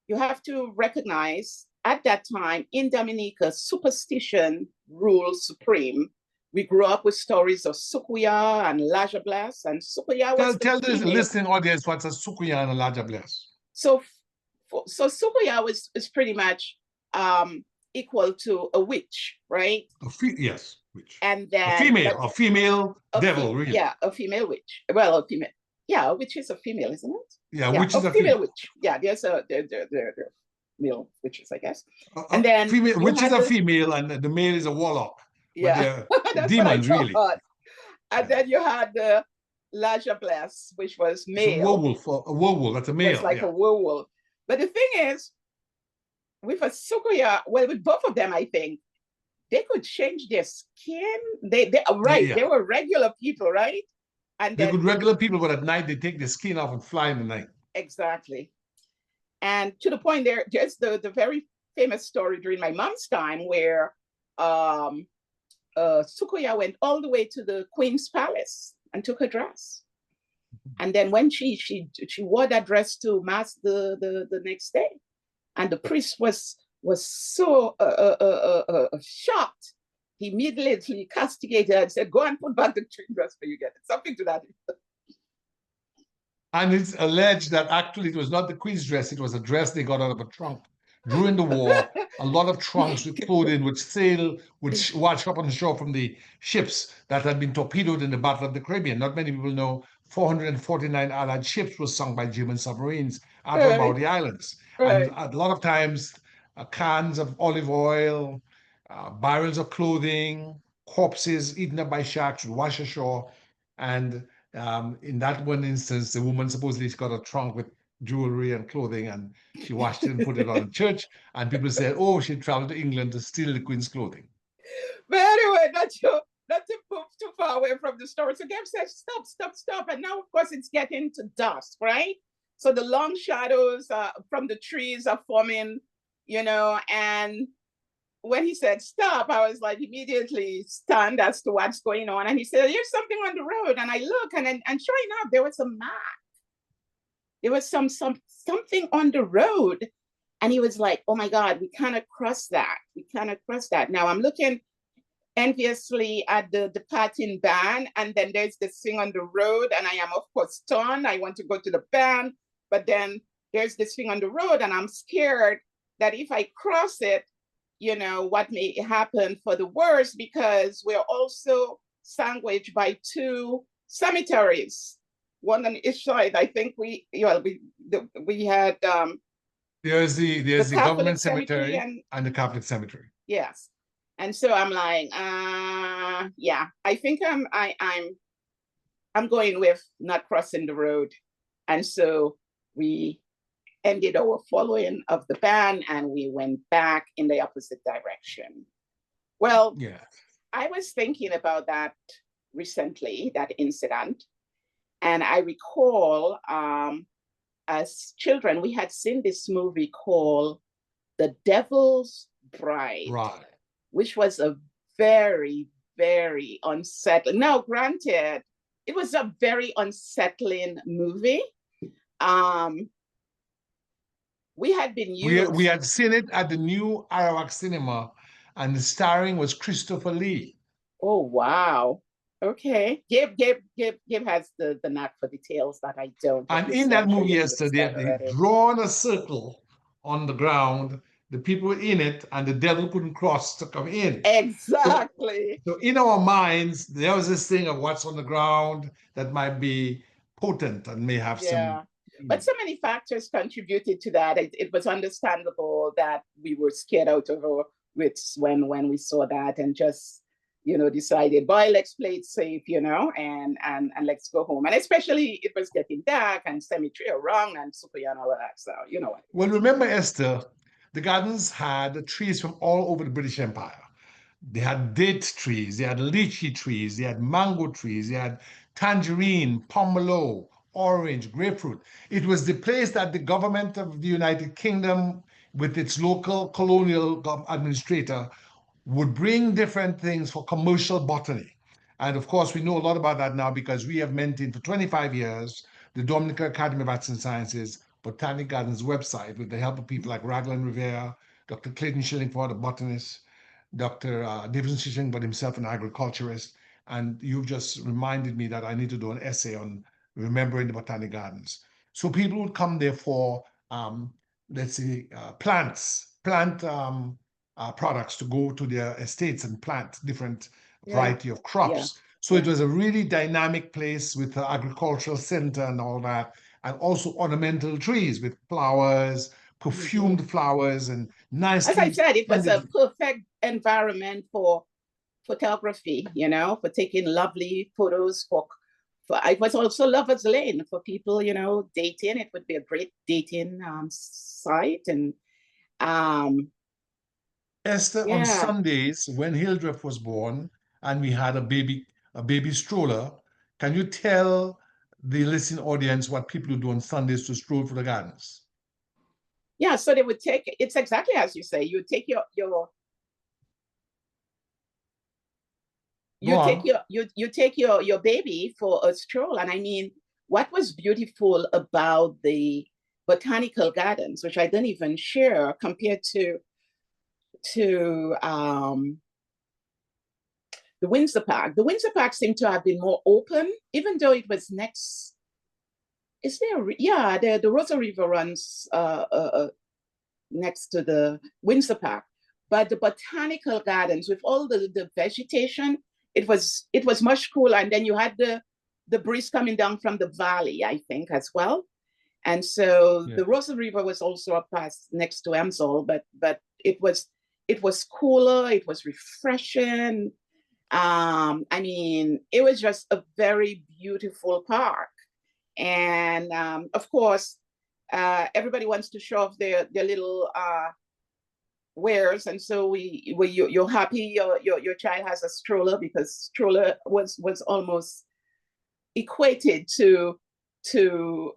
you have to recognize at that time in Dominica, superstition ruled supreme. We grew up with stories of Sukuya and Laja Bless, and Sukuya was the Tell the female. listening audience what's a sukuya and a larger bless. So, so Sukuya is pretty much equal to a witch, right? Yes, witch. And then, but A female devil, really. yeah, a female witch. Well, a female, yeah, a witch is a female, isn't it? Yeah, Yeah, witch a is a female female. witch. Yeah, there's a there male witches, I guess. And then Female, you witch is had a the female, and the male is a warlock, but yeah, they're that's what I demons, really. thought. And Yeah. then you had the Laja Bless, which was It's a male, werewolf, that's a was male, like yeah. a werewolf. But the thing is, with a Sukuya, well, with both of them, I think they could change their skin. They right, Yeah. they were regular people, right? And They're good then regular people, but at night they take their skin off and fly in the night. exactly. And to the point there's the very famous story during my mom's time where Sukuya went all the way to the Queen's Palace and took her dress. And then when she wore that dress to mass the next day, and the priest was so shocked. He immediately castigated her and said, "Go and put back the dress for you get it." Something to that. And it's alleged that actually it was not the Queen's dress, it was a dress they got out of a trunk. During the war, a lot of trunks with clothing would wash up on the shore from the ships that had been torpedoed in the Battle of the Caribbean. Not many people know 449 Allied ships were sunk by German submarines at or about Right, the islands. And right. a lot of times, cans of olive oil, barrels of clothing, corpses eaten up by sharks would wash ashore. And in that one instance, the woman supposedly got a trunk with jewelry and clothing, and she washed it and put it on in church. And people said, "Oh, she traveled to England to steal the Queen's clothing." But anyway, not to move too far away from the story. So Gabe says, stop. And now, of course, it's getting to dusk, right? So the long shadows from the trees are forming, you know, and when he said stop, I was like immediately stunned as to what's going on. And he said, "There's something on the road." And I look, and sure enough, there was a mark. There was something on the road. And he was like, "Oh my God, we cannot cross that. We cannot cross that." Now I'm looking enviously at the departing band, and then there's this thing on the road, and I am of course stunned. I want to go to the band, but then there's this thing on the road, and I'm scared that if I cross it, you know, what may happen for the worst, because we're also sandwiched by two cemeteries. one on each side. I think we had There's the the Catholic government cemetery cemetery and and the Catholic cemetery. yes. And so I'm like, yeah, I think I'm going with not crossing the road. And so we ended our following of the ban and we went back in the opposite direction. Well, Yeah. I was thinking about that recently, that incident. And I recall as children, we had seen this movie called The Devil's Bride, Right. which was a very, very unsettling. Now, granted, it was a very unsettling movie. We had been We used. had seen it at the new Arawak Cinema, and the starring was Christopher Lee. Oh wow. Okay. Gabe has the knack for details that I don't, but And you in see, that I'm sure movie you yesterday, understand they already. drawn a circle on the ground. The people were in it, and the devil couldn't cross to come in. So, Exactly. so in our minds, there was this thing of what's on the ground that might be potent and may have some Yeah. But meaning. so many factors contributed to that. It was understandable that we were scared out of our wits when we saw that and just, decided, boy, let's play it safe, and let's go home. And especially it was getting dark and cemetery around and super and all of that. So you know what it Well, is. remember, Esther, the gardens had trees from all over the British Empire. They had date trees, they had lychee trees, they had mango trees, they had tangerine, pomelo, orange, grapefruit. It was the place that the government of the United Kingdom, with its local colonial administrator, would bring different things for commercial botany. And of course, we know a lot about that now because we have maintained for 25 years the Dominica Academy of Arts and Sciences Botanic Gardens website with the help of people like Raglan Rivera, Dr. Clayton Shillingford, a botanist, Dr. Davidson Shishing, himself an agriculturist. And you've just reminded me that I need to do an essay on remembering the Botanic Gardens. So people would come there for, let's say, plant products to go to their estates and plant different Yeah. variety of Yeah. crops. So it Yeah. was a really dynamic place with the agricultural center and all that, and also ornamental trees with flowers, Mhm. perfumed flowers, and As I nicely said, it was a tended. perfect environment for photography, for taking lovely photos for it was also lovers lane for people, dating. It would be a great dating site. And Esther, on yeah. Sundays, when Hildreth was born and we had a baby stroller, can you tell the listening audience what people would do on Sundays to stroll through the gardens? Yeah, so they would take, it's exactly as you say, you take Go on. you take your baby for a stroll. And I mean, what was beautiful about the botanical gardens, which I didn't even share compared to the Windsor Park. The Windsor Park seemed to have been more open, even though it was next. Is there? Yeah, the Rosa River runs next to the Windsor Park, but the botanical gardens with all the vegetation, it was much cooler. And then you had the breeze coming down from the valley, I think, as well. And so Yeah. the Rosa River was also up past next to Emsall, but it was cooler, it was refreshing. I mean, it was just a very beautiful park. And of course, everybody wants to show off their little wares. And so you're happy your child has a stroller, because stroller was almost equated to your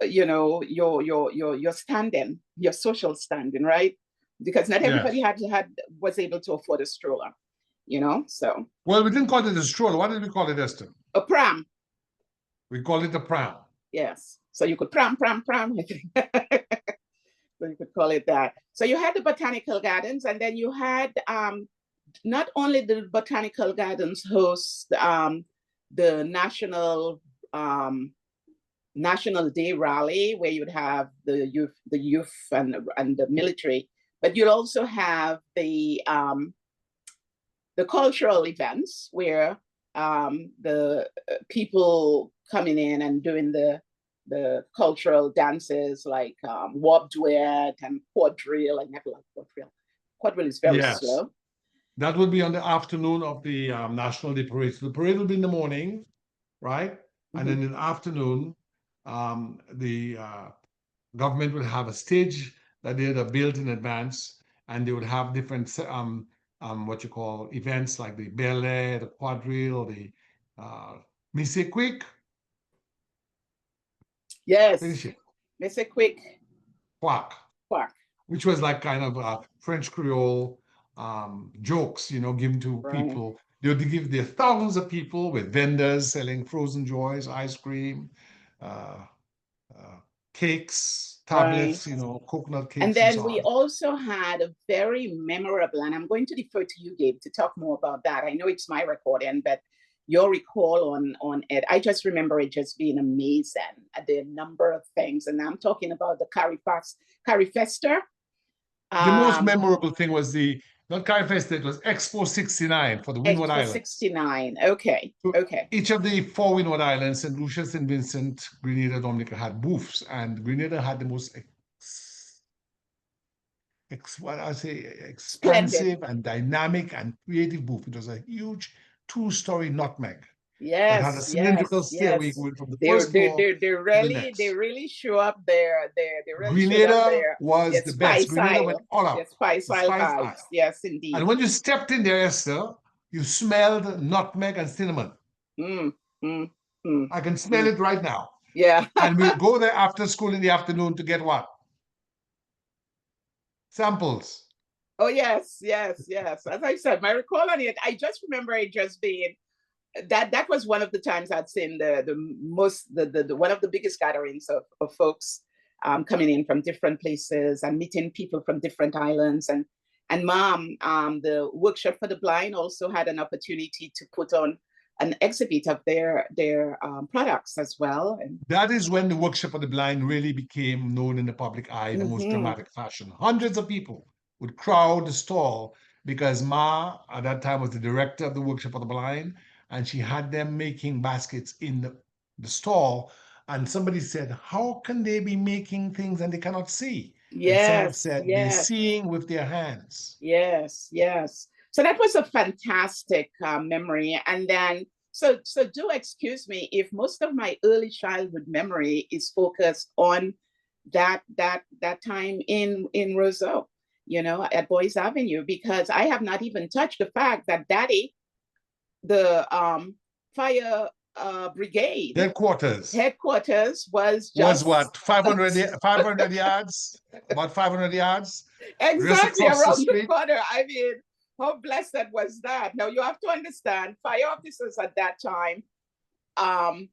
standing, your social standing, right? Because not everybody Yes. was able to afford a stroller, so Well, we didn't call it a stroller. What did we call it, Esther? a pram. We called it a pram. Yes, so you could pram. So you could call it that. So you had the botanical gardens, and then you had not only the botanical gardens host the um, National Day rally, where you'd have the youth and the military, but you'd also have the cultural events where the people coming in and doing the cultural dances like warp duet and quadrille. I never liked quadrille. Quadrille is very Yes. slow. That will be on the afternoon of the National Day Parade. So the parade will be in the morning, right? And Mhm. then in the afternoon, the government will have a stage that they had built in advance, and they would have different what you call events like the ballet, the quadrille, the me say quick, finish Yes, it, it's a quick quack, quack, which was like kind of French Creole jokes, given to right? people. They would give their thousands of people with vendors selling frozen joys, ice cream, uh, uh, cakes, Right. tablets, coconut And cakes, and then so we on. also had a very memorable, and I'm going to defer to you, Gabe, to talk more about that. I know it's my recording, but your recall on it, I just remember it just being amazing at the number of things. And I'm talking about the Carrie Fester. The most Um, memorable thing was not Carry Fest, it was Expo 69 for the Windward Expo Islands. 69. Okay. So Okay. each of the four Windward Islands, St. Lucia, St. Vincent, Grenada, Dominica, had booths, and Grenada had the most what I say, Splendid. expansive and dynamic and creative booth. It was a huge two-story nutmeg that had a Yes, cylindrical yes, stairway yes. going from the They first they floor they they to the really they next. really show up they really showed up Grenada their was the best. spice Grenada went aisle, all their out, spice the aisle spice vibes. aisle. Yes, And indeed. when you stepped in there, Esther, you smelled nutmeg and cinnamon. Mm, mm, mm, I can smell mm. it right now. Yeah. And we'd go there after school in the afternoon to get what? Samples. Oh yes, yes, yes. As I said, my recall on it, I just remember it just being that was one of the times I'd seen the most the one of the biggest gatherings of folks coming in from different places and meeting people from different islands and mom the workshop for the blind also had an opportunity to put on an exhibit of their products as well and That is when the Workshop for the Blind really became known in the public eye in the most mm-hmm. dramatic fashion. Hundreds of people would crowd the stall because Ma, at that time, was the director of the Workshop for the Blind, and she had them making baskets in the stall. And somebody said, how can they be making things and they cannot see? And someone Yes, said, they're yes. seeing with their hands. Yes, yes. So that was a fantastic memory. And then, so do excuse me if most of my early childhood memory is focused on that time in Roseau, at Boys Avenue, because I have not even touched the fact that Daddy, the fire brigade Headquarters headquarters was was just what, 500 yards? About 500 yards, just exactly across the around the street. corner. I mean, how blessed was that? Now you have to understand, fire officers at that time um,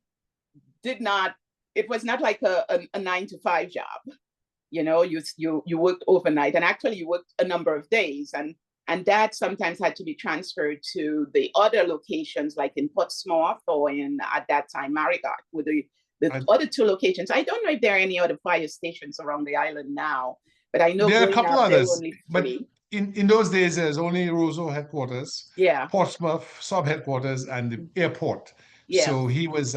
did not. It was not like a 9 to 5 job. You worked overnight, and actually you worked a number of days, and that sometimes had to be transferred to the other locations, like in Portsmouth or in at that time Marigot, with the And other two locations. I don't know if there are any other fire stations around the island now, but I know there are a growing couple up there were others, only but three. in those days, there's only Roseau headquarters, Yeah, Portsmouth sub headquarters, and the airport. yeah, So he was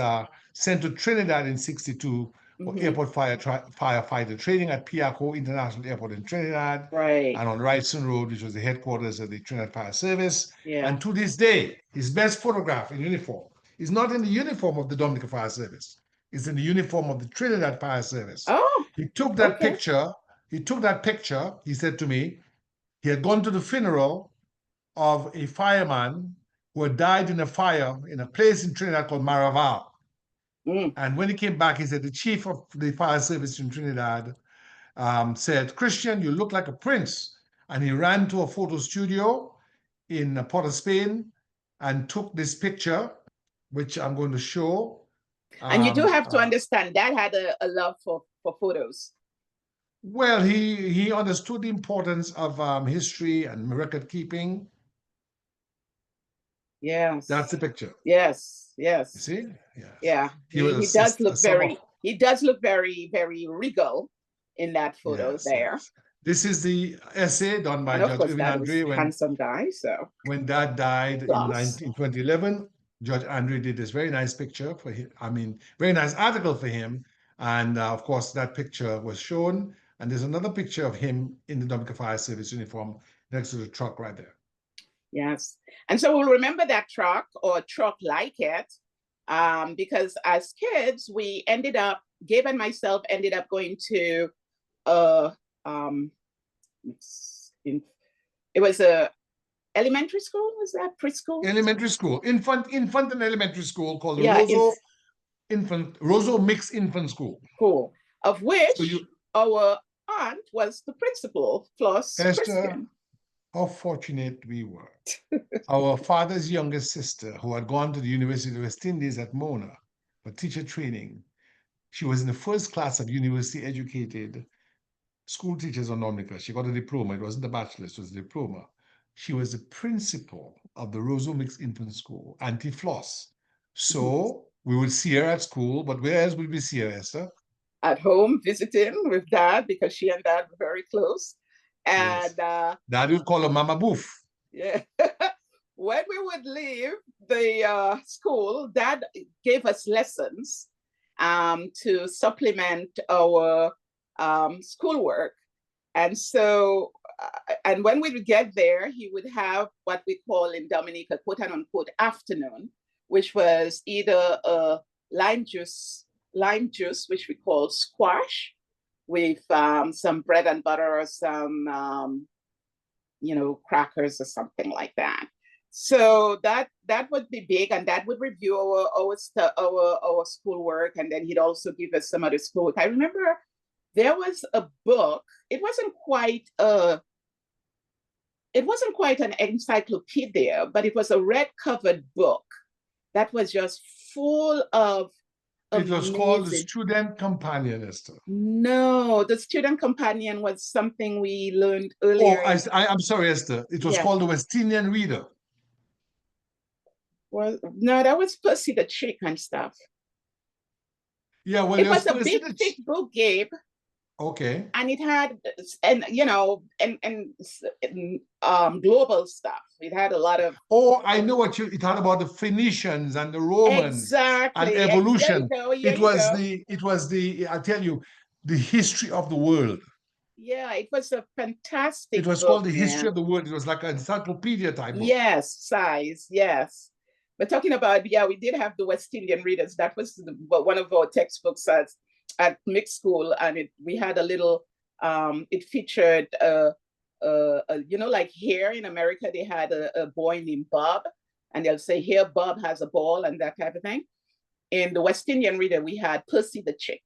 sent to Trinidad in '62 for hmm airport firefighter training at Piaco International Airport in Trinidad right, and on Wrightson Road, which was the headquarters of the Trinidad Fire Service. yeah. And to this day, his best photograph in uniform is not in the uniform of the Dominica Fire Service. It's in the uniform of the Trinidad Fire Service. Oh, He took that okay. picture he took that picture, he said to me, he had gone to the funeral of a fireman who had died in a fire in a place in Trinidad called Maraval. Mm. And when he came back, he said, the chief of the fire service in Trinidad said, Christian, you look like a prince. And he ran to a photo studio in Port of Spain and took this picture, which I'm going to show. And you do Um, have to uh, understand Dad had a love for photos. well, he understood the importance of history and record keeping. That's Yes, the picture. yes, You yes. see? Yes. Yeah, He he was does a look summer. very regal in that photo Yes, there. yes. This is the essay done by And of Judge course, Irving Dad was Andre a handsome guy, so when Dad died in plus. 2011. Judge Andre did this very nice picture for him. I mean, very nice article for him. And of course, that picture was shown. And there's another picture of him in the Dominica Fire Service uniform next to the truck right there. Yes. And so we'll remember that truck or truck like it, because as kids, we ended up, Gabe and myself ended up going to, um, it was a elementary school, was that preschool? Elementary school, infant and elementary school called the Yeah, Roseau Mixed Infant School. Cool. Of which So you, our aunt was the principal, plus Esther, Christian. how fortunate we were. Our father's youngest sister, who had gone to the University of the West Indies at Mona for teacher training, she was in the first class of university educated school teachers on Dominica. She got a diploma. It wasn't a bachelor's, it was a diploma. She was the principal of the Roseau Mixed Infant School, Auntie Floss. So we would see her at school, but where else would we see her, Esther? At home visiting with dad, because she and dad were very close. And yes. Dad would call her Mama Boof. Yeah. When we would leave the school, dad gave us lessons to supplement our schoolwork. And so, and when we would get there, he would have what we call in Dominica, quote unquote, afternoon, which was either a lime juice, which we call squash, with some bread and butter or some, crackers or something like that. So that would be big, and that would review our schoolwork, and then he'd also give us some other schoolwork. I remember there was a book. It wasn't quite an encyclopedia, but it was a red-covered book that was just full of It was called the Student Companion, Esther. No, the Student Companion was something we learned earlier. Oh, I'm sorry, Esther. It was called the West Indian Reader. Well, no, that was Percy the Chick and stuff. Yeah, well, it was a big, thick book, Gabe. Okay. And it had, and global stuff. It had a lot of. Oh, I know it had about the Phoenicians and the Romans. Exactly. And evolution. It was the, I tell you, the history of the world. Yeah, it was a fantastic It was book, called the history of the world. It was like an encyclopedia type book. Yes, size, yes. But talking about, we did have the West Indian Readers. That was one of our textbooks at mixed school, and we had a little. It featured like here in America they had a boy named Bob, and they'll say, "Here, Bob has a ball," and that type of thing. In the West Indian Reader, we had Percy the Chick.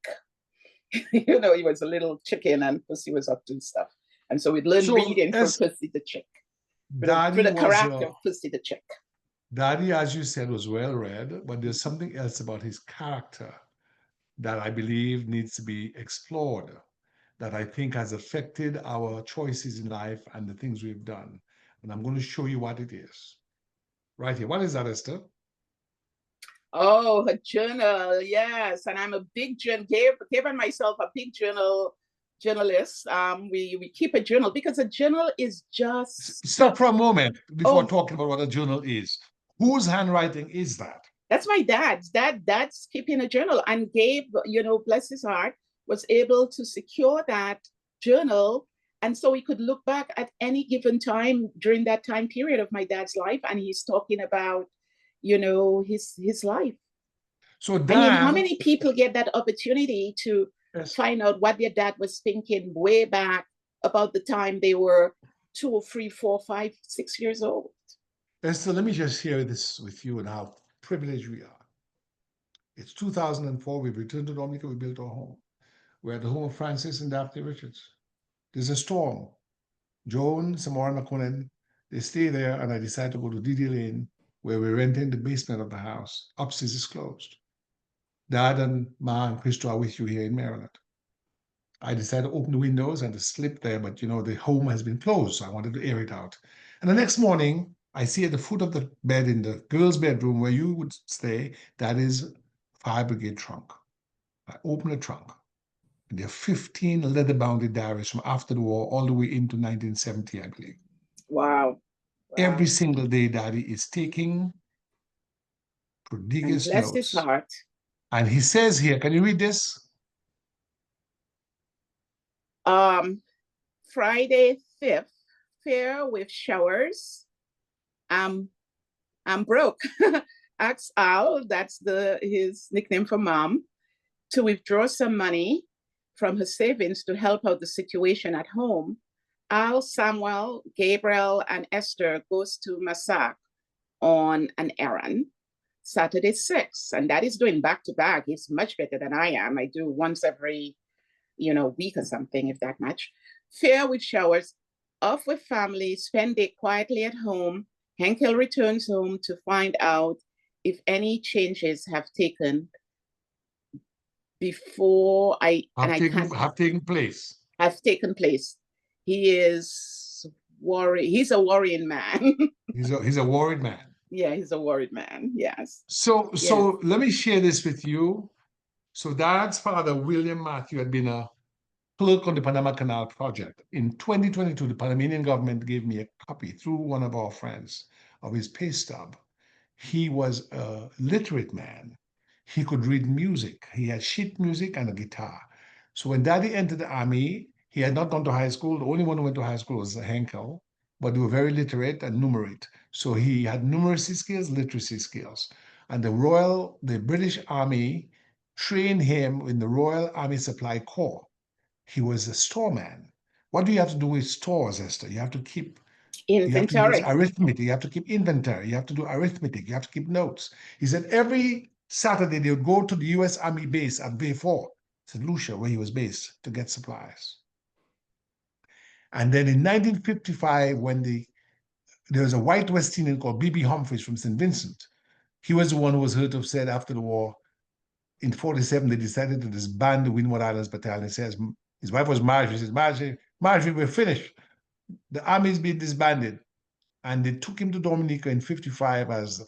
He was a little chicken, and Percy was up to stuff, and so we'd learn reading from Percy the Chick. For the character of Percy the Chick. Daddy, as you said, was well read, but there's something else about his character that I believe needs to be explored, that I think has affected our choices in life and the things we've done. And I'm going to show you what it is. Right here. What is that, Esther? Oh, a journal, yes. And I'm a big Gabe and myself a big journalist. We keep a journal because a journal is just. Stop for a moment before talking about what a journal is. Whose handwriting is that? That's my dad's. Dad's keeping a journal, and Gabe, bless his heart, was able to secure that journal, and so we could look back at any given time during that time period of my dad's life, and he's talking about, his life. So how many people get that opportunity to find out what their dad was thinking way back about the time they were 2 or 3, 4, 5, 6 years old? Esther, let me just share this with you and how privileged we are. It's 2004. We've returned to Dominica. We built our home. We're at the home of Francis and Daphne Richards. There's a storm. Joan, Samora, and McConan, they stay there, and I decide to go to DD Lane, where we're renting the basement of the house. Upstairs is closed. Dad and Ma and Christo are with you here in Maryland. I decided to open the windows and to slip there, but the home has been closed, so I wanted to air it out. And the next morning, I see at the foot of the bed in the girls' bedroom where you would stay, that is fire brigade trunk. I open the trunk, and there are 15 leather-bounded diaries from after the war all the way into 1970, I believe. Wow. Every single day, Daddy is taking prodigious notes. Bless his heart. And he says here, can you read this? Um, Friday 5th, fair with showers. Um, I'm broke. Ask Al, that's his nickname for mom, to withdraw some money from her savings to help out the situation at home. Al, Samuel, Gabriel, and Esther goes to Massac on an errand. Saturday 6, and that is doing back to back. He's much better than I am. I do once every, week or something, if that much. Fair with showers, off with family, spend it quietly at home. Henkel returns home to find out if any changes have taken before I and I can't have taken place. have taken place. He is He's a worrying man. He's a worried man. Yeah, he's a worried man. Yes. So Yeah. let me share this with you. So Dad's father, William Matthew, had been a clerk on the Panama Canal project. In 2022, the Panamanian government gave me a copy through one of our friends of his pay stub. He was a literate man. He could read music. He had sheet music and a guitar. So when Daddy entered the army, he had not gone to high school. The only one who went to high school was Henkel, but they were very literate and numerate. So he had numeracy skills, literacy skills. And the British Army trained him in the Royal Army Supply Corps. He was a storeman. What do you have to do with stores, Esther? You have to use Inventory. arithmetic. You have to keep inventory. You have to do arithmetic. You have to keep notes. He said every Saturday they would go to the U.S. Army base at Bay 4, St. Lucia, where he was based, to get supplies. And then in 1955, when there was a white West Indian called B.B. Humphreys from St. Vincent, he was the one who was heard to have said after the war, in 47, they decided to disband the Windward Islands Battalion. He says, his wife was Marjorie. He says, Marjorie, we're finished. The army's been disbanded. And they took him to Dominica in 55 as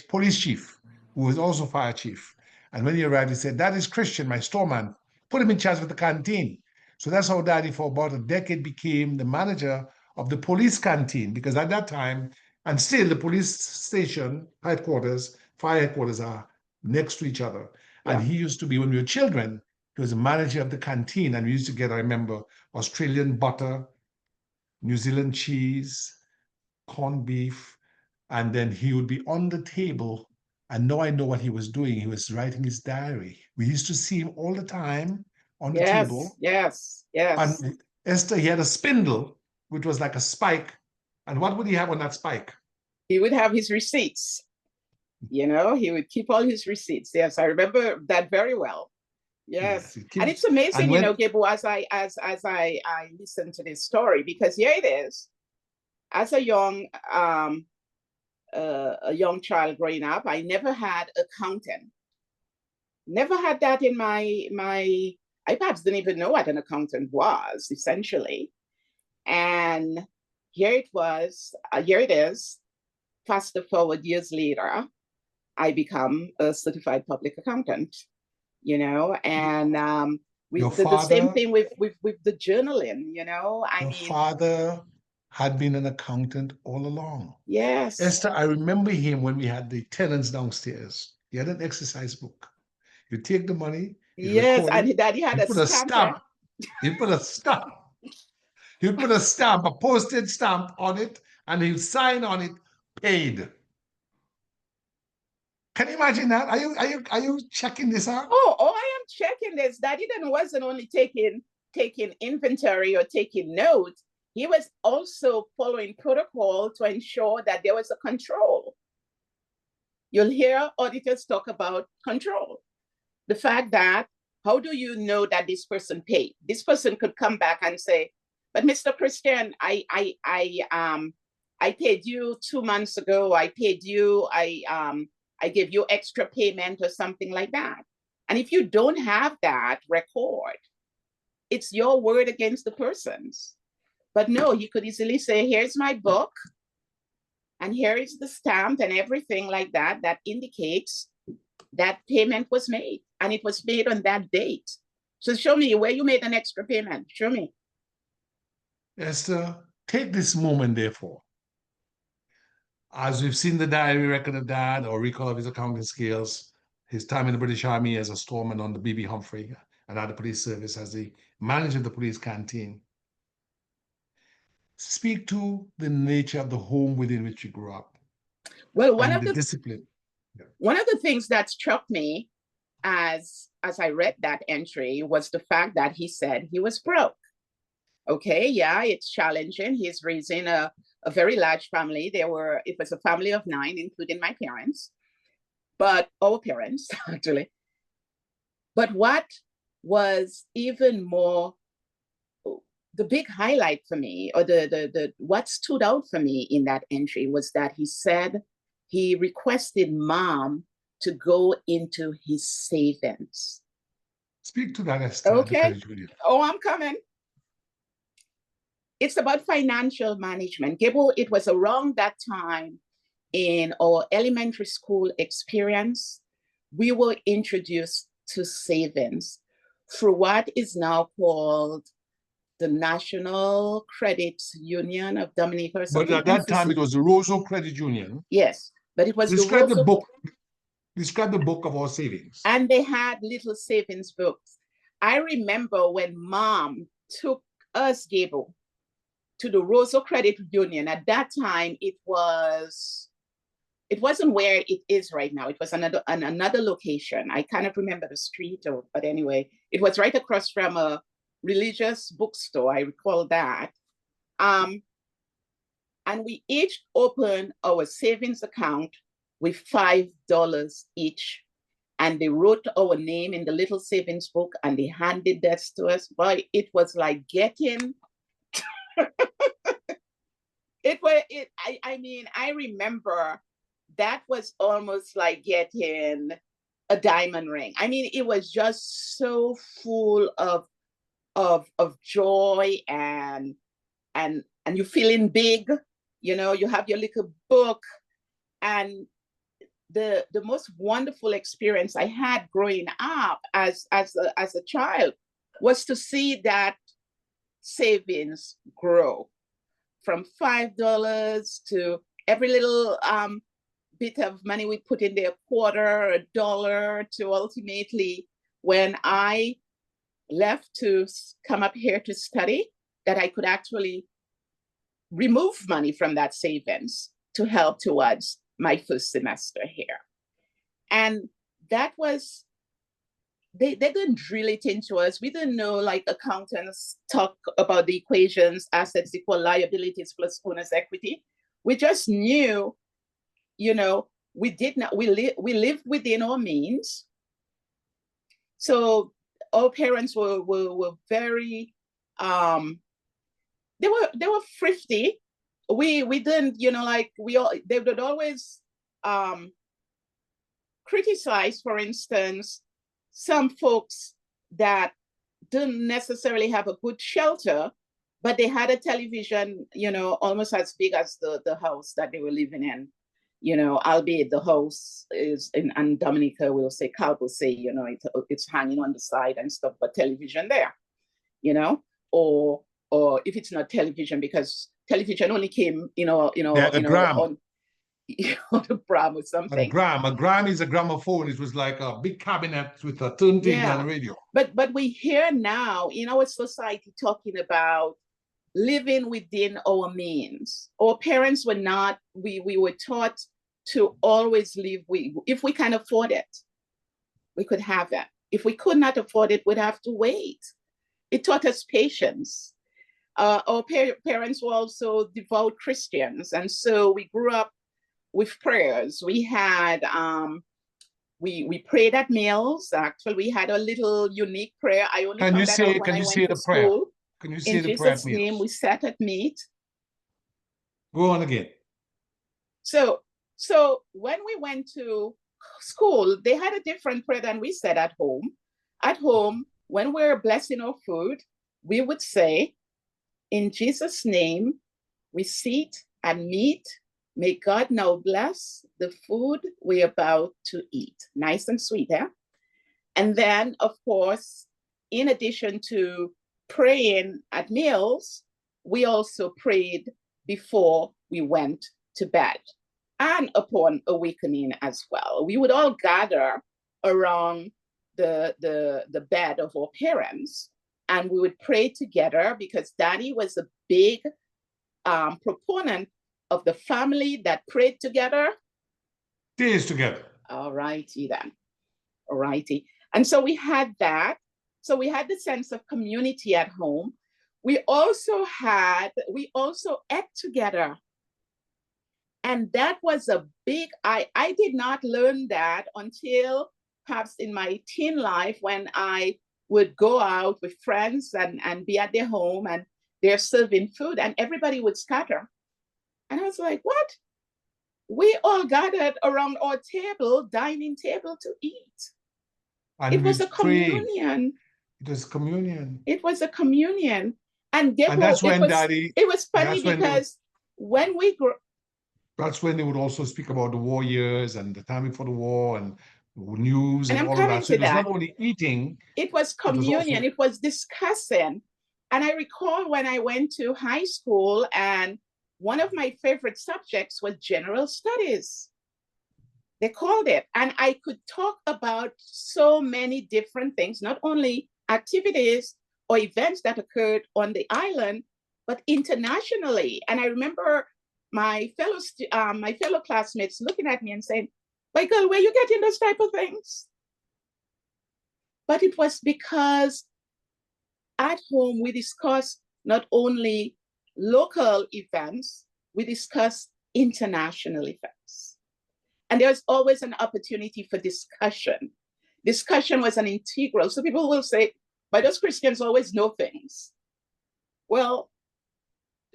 police chief, who was also fire chief. And when he arrived, he said, that is Christian, my storeman. Put him in charge of the canteen. So that's how Daddy, for about a decade, became the manager of the police canteen, because at that time, and still the police station headquarters, fire headquarters are next to each other. And Yeah. he used to be, when we were children, he was the manager of the canteen. And we used to get, I remember, Australian butter, New Zealand cheese, corned beef, and then he would be on the table. And now I know what he was doing. He was writing his diary. We used to see him all the time on the Yes. table. Yes. Yes. And Esther, he had a spindle, which was like a spike. And what would he have on that spike? He would have his receipts. He would keep all his receipts. Yes, I remember that very well. Yes. And it's amazing, Gable, as I listen to this story, because here it is. As a young child growing up, I never had accountant. Never had that in my I perhaps didn't even know what an accountant was, essentially. And here it is, fast forward years later, I become a certified public accountant, and we Your did the same father, thing with the journaling, your father had been an accountant all along. Yes. Esther, I remember him when we had the tenants downstairs. He had an exercise book. You take the money, you Yes, record and it, Daddy had you a put a stamp there. stamp. You put a stamp. You put a stamp, a postage stamp on it, and you sign on it, paid. Can you imagine that? Are you checking this out? Oh, I am checking this. Daddy then wasn't only taking inventory or taking notes. He was also following protocol to ensure that there was a control. You'll hear auditors talk about control. The fact that, how do you know that this person paid? This person could come back and say, but Mr. Christian, I paid you 2 months ago. I paid you, I gave you extra payment or something like that. And if you don't have that record, it's your word against the person's. But no, he could easily say, here's my book, and here is the stamp and everything like that, that indicates that payment was made, and it was made on that date. So show me where you made an extra payment. Show me. Esther, take this moment, therefore. As we've seen the diary record of Dad, or recall of his accounting skills, his time in the British Army as a storeman on the B.B. Humphrey, and had the police service as the manager of the police canteen. Speak to the nature of the home within which you grew up Well, and the discipline. Yeah. one of the things that struck me as I read that entry was the fact that he said he was broke. Okay, yeah, it's challenging. He's raising a very large family. It was a family of 9, including my parents, but our parents, actually. But what was even more the big highlight for me, or the what stood out for me in that entry, was that he said he requested mom to go into his savings. Speak to that, Esther. Okay. Oh, I'm coming. It's about financial management. Gable, it was around that time in our elementary school experience, we were introduced to savings through what is now called the National Credit Union of Dominica or something. But at that time, it was the Roseau Credit Union. Yes, but it was Describe the book. Describe the book of our savings. And they had little savings books. I remember when mom took us, Gable, to the Roseau Credit Union. At that time, it wasn't where it is right now. It was another location. I cannot remember the street, but anyway, it was right across from a religious bookstore. I recall that. And we each opened our savings account with $5 each. And they wrote our name in the little savings book and they handed that to us. Boy, it was like getting I remember that was almost like getting a diamond ring. I mean, it was just so full of joy and you're feeling big, you know, you have your little book. And the most wonderful experience I had growing up as a child was to see that savings grow from $5 to every little bit of money we put in there, quarter, $1, to ultimately when I left to come up here to study, that I could actually remove money from that savings to help towards my first semester here. And that was, they didn't drill it into us. We didn't know, like accountants talk about the equations, assets equal liabilities plus owner's equity. We just knew, you know, we lived within our means. So our parents were very, they were thrifty. We didn't, you know, like they would always criticize, for instance, some folks that didn't necessarily have a good shelter, but they had a television, you know, almost as big as the house that they were living in, you know, albeit the house is in, and Dominica will say, Carl will say, you know, it's hanging on the side and stuff, but television there, you know, or if it's not television, because television only came, on the Bram or something. A gram is a gramophone. It was like a big cabinet with a turntable and a radio. But we hear now in our society talking about living within our means. Our parents were not, we were taught to always live if we can afford it, we could have it. If we could not afford it, we'd have to wait. It taught us patience. Our parents were also devout Christians. And so we grew up with prayers. We had, we prayed at meals. Actually, we had a little unique prayer. I only found that out when I went to school. Can you say the prayer at meals? In Jesus' name, we sat at meat. Go on again. So when we went to school, they had a different prayer than we said at home. At home, when we're blessing our food, we would say, in Jesus' name, we sit and meat. May God now bless the food we're about to eat. Nice and sweet, eh? And then, of course, in addition to praying at meals, we also prayed before we went to bed and upon awakening as well. We would all gather around the bed of our parents, and we would pray together because Daddy was a big proponent of the family that prayed together. Stays together. All righty then. All righty. And so we had that. So we had the sense of community at home. We also ate together. And that was a big, I did not learn that until perhaps in my teen life when I would go out with friends and be at their home and they're serving food and everybody would scatter. And I was like, what? We all gathered around our table, dining table to eat. And it was a prayed. communion. It was communion. It was a communion. And that's when Daddy. It was funny because when we grew. That's when they would also speak about the war years and the time before the war and news and all of that. So it was not only eating. It was communion. It was discussing. And I recall when I went to high school and one of my favorite subjects was general studies. They called it. And I could talk about so many different things, not only activities or events that occurred on the island, but internationally. And I remember my fellow classmates looking at me and saying, Michael, where you getting those type of things? But it was because at home we discussed not only local events, we discussed international events. And there's always an opportunity for discussion. Discussion was an integral. So people will say, why does Christians always know things? Well,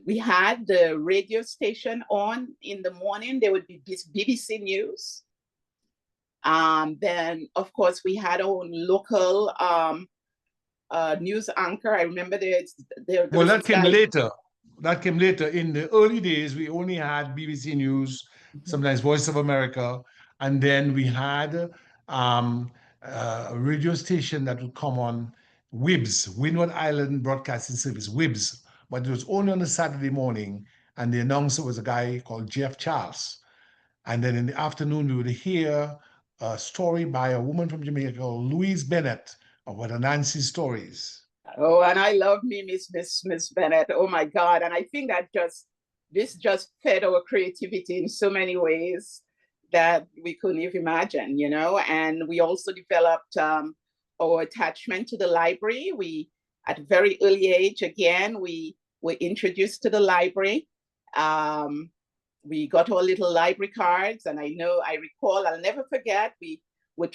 we had the radio station on in the morning. There would be BBC News. Then, of course, we had our own local news anchor. I remember well, that came later. That came later. In the early days, we only had BBC News, sometimes Voice of America, and then we had a radio station that would come on, WIBS, Windward Island Broadcasting Service, WIBS, but it was only on a Saturday morning, and the announcer was a guy called Jeff Charles. And then in the afternoon, we would hear a story by a woman from Jamaica called Louise Bennett about her Nancy stories. Oh, and I love me, Miss Bennett. Oh my God. And I think that this just fed our creativity in so many ways that we couldn't even imagine, you know. And we also developed our attachment to the library. We, at a very early age, again, we were introduced to the library. We got our little library cards, and I recall, I'll never forget, we were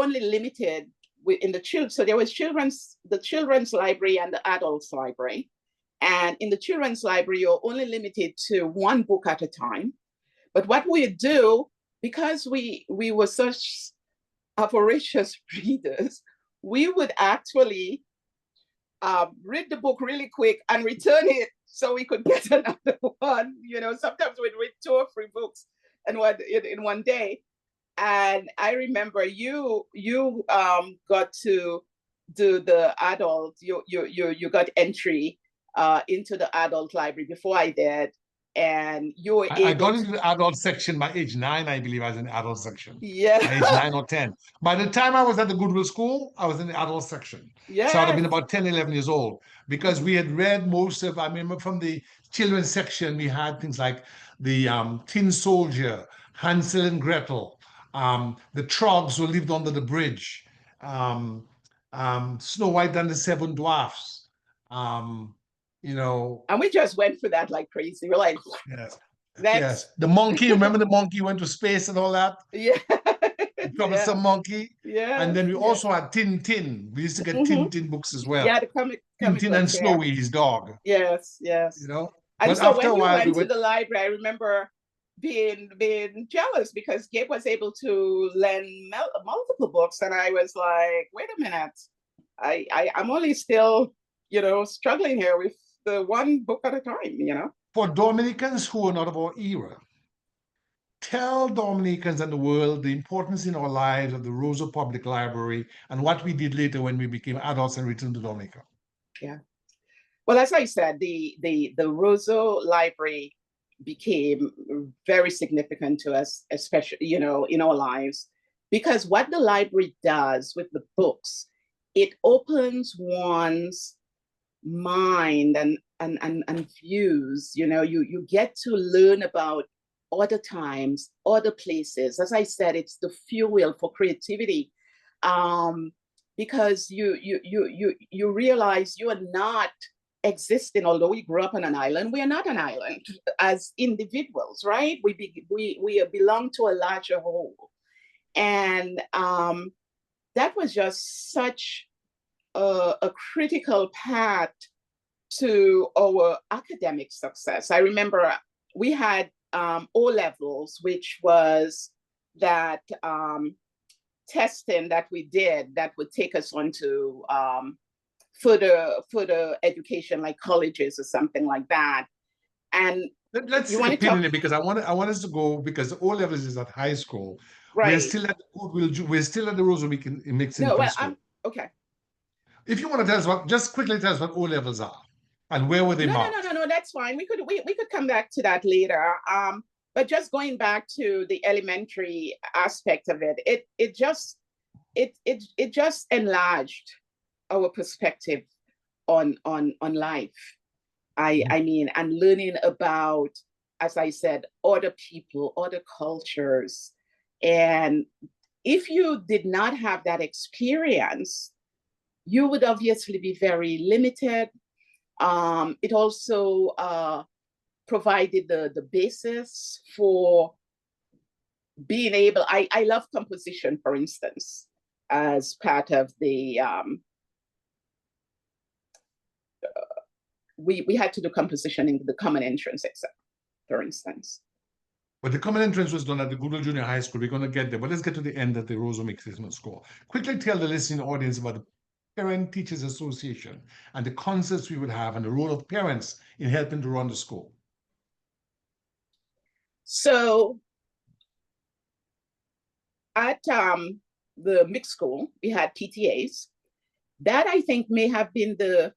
only limited in the children. So there was the children's library and the adults library. And in the children's library, you're only limited to one book at a time. But what we do, because we were such voracious readers, we would actually read the book really quick and return it so we could get another one. You know, sometimes we'd read 2 or 3 books in one day. And I remember you got to do the adult. You got entry into the adult library before I did, and you were able. I got into the adult section by age 9, I believe. I was in the adult section. Yeah. By age 9 or 10. By the time I was at the Goodwill School, I was in the adult section. Yeah. So I'd have been about 10, 11 years old because we had read most of. I remember from the children's section, we had things like the Tin Soldier, Hansel and Gretel, the Trogs who lived under the bridge, Snow White and the 7 Dwarfs. You know, and we just went for that like crazy. We're like, yes, yes. The monkey, remember the monkey went to space and all that? Yeah. Troublesome monkey. Yeah. And then we also had Tintin. We used to get Tintin books as well. Yeah, the comic Tintin and Snowy, his dog. Yes, yes. You know? And but so when you went to the library, I remember being jealous because Gabe was able to lend multiple books, and I was like, wait a minute, I'm only still, you know, struggling here with the one book at a time, you know. For Dominicans who are not of our era, tell Dominicans and the world the importance in our lives of the Roseau Public Library and what we did later when we became adults and returned to Dominica. Yeah. Well, as I said, the Roseau Library became very significant to us, especially, you know, in our lives. because what the library does with the books, it opens one's mind and views. You get to learn about other times, other places. As I said, it's the fuel for creativity, because you realize you are not existing. Although we grew up on an island, we are not an island as individuals, right? We belong to a larger whole, and that was just such a critical part to our academic success. I remember we had O levels, which was that testing that we did that would take us on to further education, like colleges or something like that. And Let's you want to pin in talk, it because I want us to go because O levels is at high school. We're right? still at the we're still at the Rosa Mix No, Infant well, School. okay. If you want to tell us just quickly tell us what O levels are and where were they marked? No. That's fine. We could come back to that later. But just going back to the elementary aspect of it, it just enlarged our perspective on life. I mean, and learning about, as I said, other people, other cultures. And if you did not have that experience, you would obviously be very limited. It also provided the basis for being able, I love composition, for instance, as part of the, we had to do composition in the common entrance exam, for instance. But the common entrance was done at the Goodall Junior High School. We're going to get there, but let's get to the end of the Rosa Mix School. Quickly tell the listening audience about the Parent Teachers Association and the concerts we would have and the role of parents in helping to run the school. So at the mixed school, we had PTAs. That I think may have been the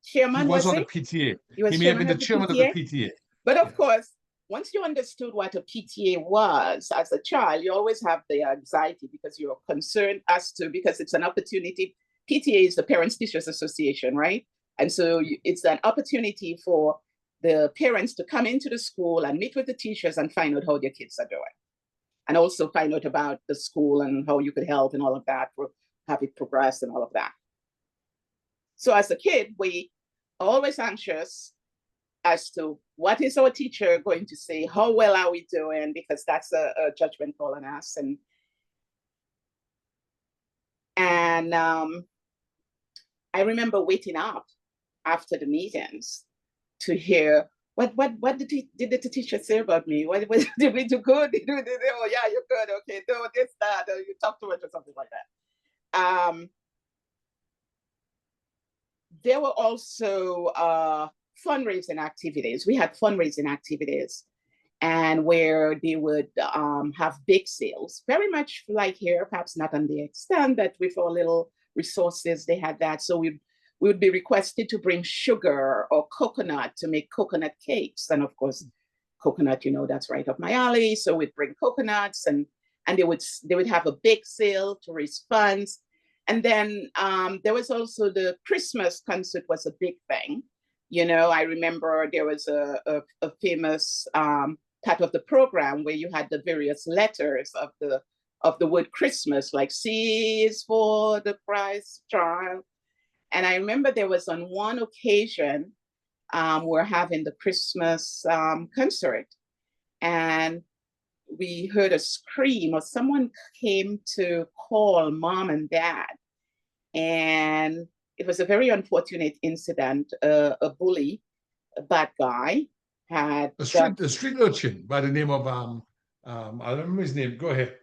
chairman. He was on the PTA. He may have been the chairman of the PTA. But of course, once you understood what a PTA was as a child, you always have the anxiety because you're concerned because it's an opportunity. PTA is the Parents Teachers Association, right? And so it's an opportunity for the parents to come into the school and meet with the teachers and find out how their kids are doing. And also find out about the school and how you could help and all of that, have it progress and all of that. So as a kid, we are always anxious as to what is our teacher going to say, how well are we doing, because that's a judgment call on us. And I remember waiting up after the meetings to hear what did the teacher say about me? What did we do good? Did we do, oh yeah, you're good. Okay, do this, that, or you talk too much or something like that. There were also fundraising activities. We had fundraising activities, and where they would have big sales, very much like here, perhaps not on the extent that with our little resources they had that. So we would be requested to bring sugar or coconut to make coconut cakes. And of course, coconut, that's right up my alley. So we'd bring coconuts and they would have a big sale to raise funds. And then there was also the Christmas concert was a big thing. I remember there was a famous part of the program where you had the various letters of the word Christmas, like C is for the Christ child. And I remember there was on one occasion, we're having the Christmas concert, and we heard a scream, or someone came to call mom and dad. And it was a very unfortunate incident. A bully, a bad guy, had a street urchin by the name of I don't remember his name. Go ahead.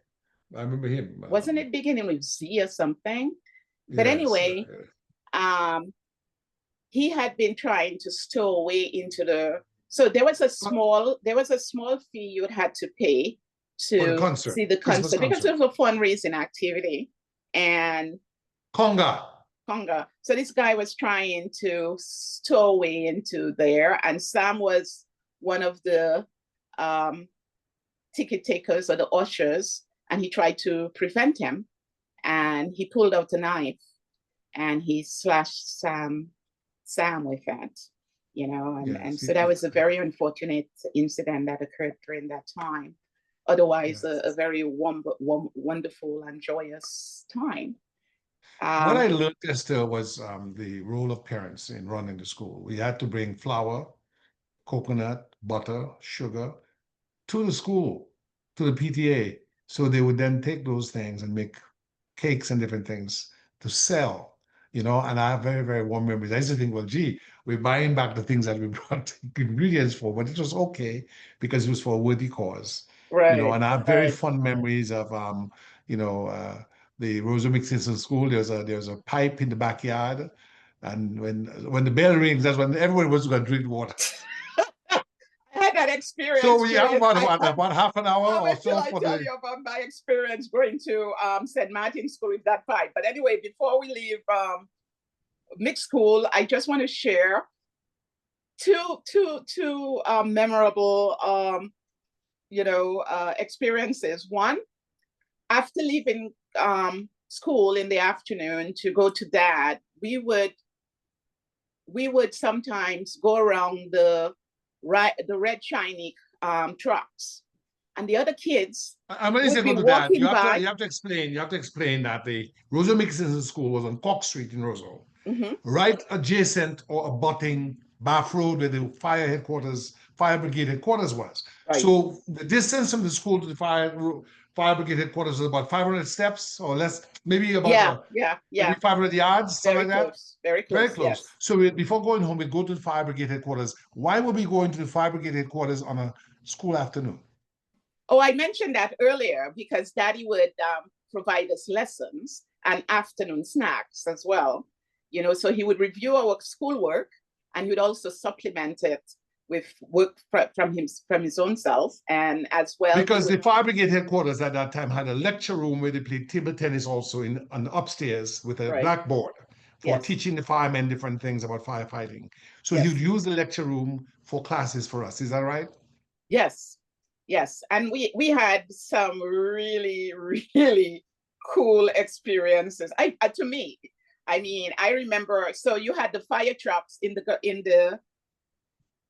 I remember him. Wasn't it beginning with Z or something? But yes, anyway, he had been trying to stow away into the. So there was a small fee you had to pay to see the concert because it was a fundraising activity. And Conga. So this guy was trying to stow away into there, and Sam was one of the ticket takers or the ushers, and he tried to prevent him, and he pulled out a knife and he slashed Sam with that, and Yes, so that was a very unfortunate incident that occurred during that time. Otherwise, yes. a very wonderful and joyous time. What I learned, Esther, was the role of parents in running the school. We had to bring flour, coconut, butter, sugar to the school, to the PTA. So they would then take those things and make cakes and different things to sell, and I have very, very warm memories. I used to think, well, gee, we're buying back the things that we brought ingredients for, but it was okay because it was for a worthy cause, Right, and I have very right. fond memories of, you know, uh, the Rosa Mixon School. There's a pipe in the backyard. And when the bell rings, that's when everyone was going to drink water. I had that So experience we have during. about half an hour How or much till so I for tell the. you about my experience going to St. Martin's School with that pipe? But anyway, before we leave mixed school, I just want to share two memorable experiences. One, after leaving school in the afternoon to go to dad, we would sometimes go around the red shiny trucks, and the other kids And when you would say be go to that, you walking have to by. you have to explain you have to explain that the Rosa Mixon School was on Cock Street in Rosal, Mhm. right adjacent or abutting Bath Road where the fire brigade headquarters was. Right. So the distance from the school to the fire brigade headquarters was about 500 steps or less, maybe about Yeah, yeah, maybe yeah. 500 yards, something Very like that. close. Very Very close. close. Yes. So before going home, we'd go to the fire brigade headquarters. Why would we go into the fire brigade headquarters on a school afternoon? Oh, I mentioned that earlier because Daddy would provide us lessons and afternoon snacks as well. So he would review our schoolwork, and he would also supplement it with work from his own self, and as well he Because would. the fire brigade headquarters at that time had a lecture room where they played table tennis also in on the upstairs with a Right. blackboard for Yes. teaching the firemen different things about firefighting. So he would Yes. use the lecture room for classes for us. Is that right? Yes. Yes. And we had some really, really cool experiences. To me, I mean, I remember. So you had the fire trucks in the.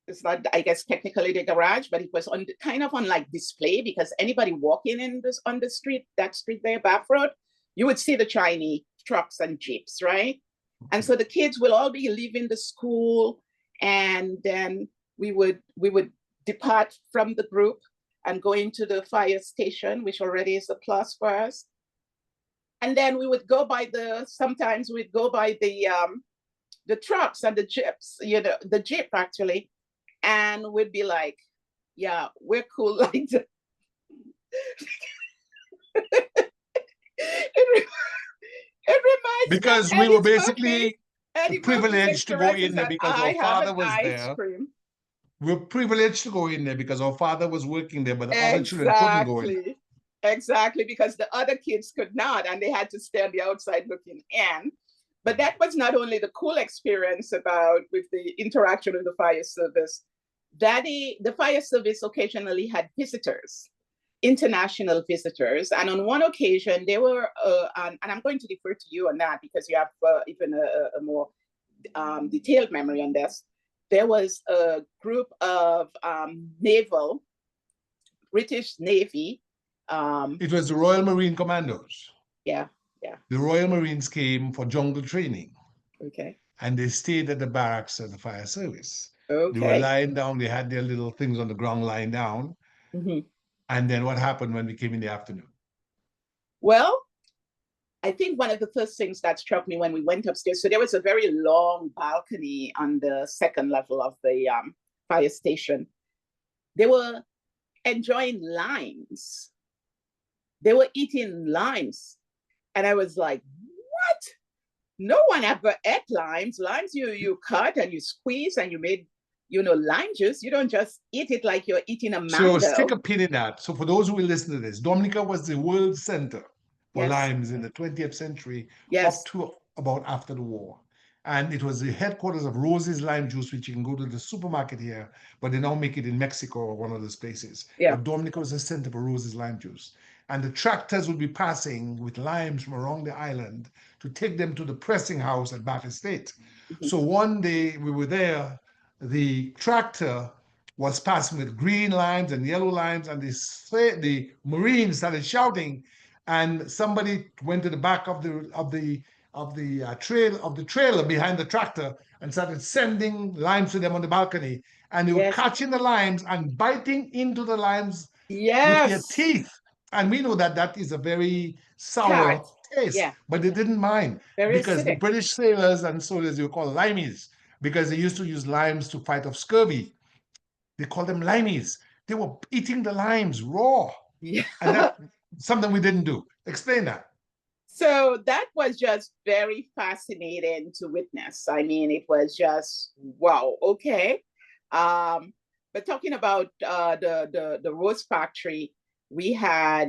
It's not, I guess, technically the garage, but it was on kind of on like display, because anybody walking in this on the street, that street there, Bath Road, you would see the Chinese trucks and jeeps, right? And so the kids will all be leaving the school, and then we would depart from the group and go into the fire station, which already is a plus for us. And then we would go by sometimes we'd go by the trucks and the jeeps, the jeep actually, and we'd be like, yeah, we're cool like that. it, it reminds me of Because we were Eddie's Murphy. basically Eddie Murphy's privileged to go experiences in there that because I our have an father was ice there. cream. We were privileged to go in there because our father was working there, but the other children couldn't go in. Exactly. Exactly, because the other kids could not, and they had to stay on the outside looking in. But that was not only the cool experience about with the interaction with the fire service. The fire service occasionally had visitors, international visitors, and on one occasion they were, and I'm going to defer to you on that because you have even a more detailed memory on this. There was a group of British Navy. It was the Royal Marine Commandos. Yeah, yeah. The Royal Marines came for jungle training Okay. and they stayed at the barracks of the fire service. They were Okay. lying down, they had their little things on the ground lying down. Mm-hmm. And then what happened when we came in the afternoon? Well, I think one of the first things that struck me when we went upstairs, so there was a very long balcony on the second level of the fire station. They were enjoying limes. They were eating limes. And I was like, what? No one ever ate limes. Limes you cut and you squeeze and you made, lime juice. You don't just eat it like you're eating a So stick mango. a pin in that. So for those who will listen to this, Dominica was the world center for Yes, limes in the 20th century up yes, to about after the war. And it was the headquarters of Rose's Lime Juice, which you can go to the supermarket here, but they now make it in Mexico or one of those places. yeah. But Dominica was the center for Rose's Lime Juice. and the tractors would be passing with limes from around the island to take them to the pressing house at Bath Estate. So one day we were there, the tractor was passing with green limes and yellow limes, and the Marines started shouting, and somebody went to the back of the trailer behind the tractor and started sending limes to them on the balcony, and they were Yes. catching the limes and biting into the limes with their Yes. teeth. And we know that that is a very Tart. sour taste, Yeah. but they didn't mind Very because the acidic. British sailors and soldiers, they were called limeys because they used to use limes to fight off scurvy. They called them limeys. They were eating the limes raw. Yeah. And that's something we didn't do. Explain that. So that was just very fascinating to witness. I mean, it was just wow. Okay. But talking about the rose factory, we had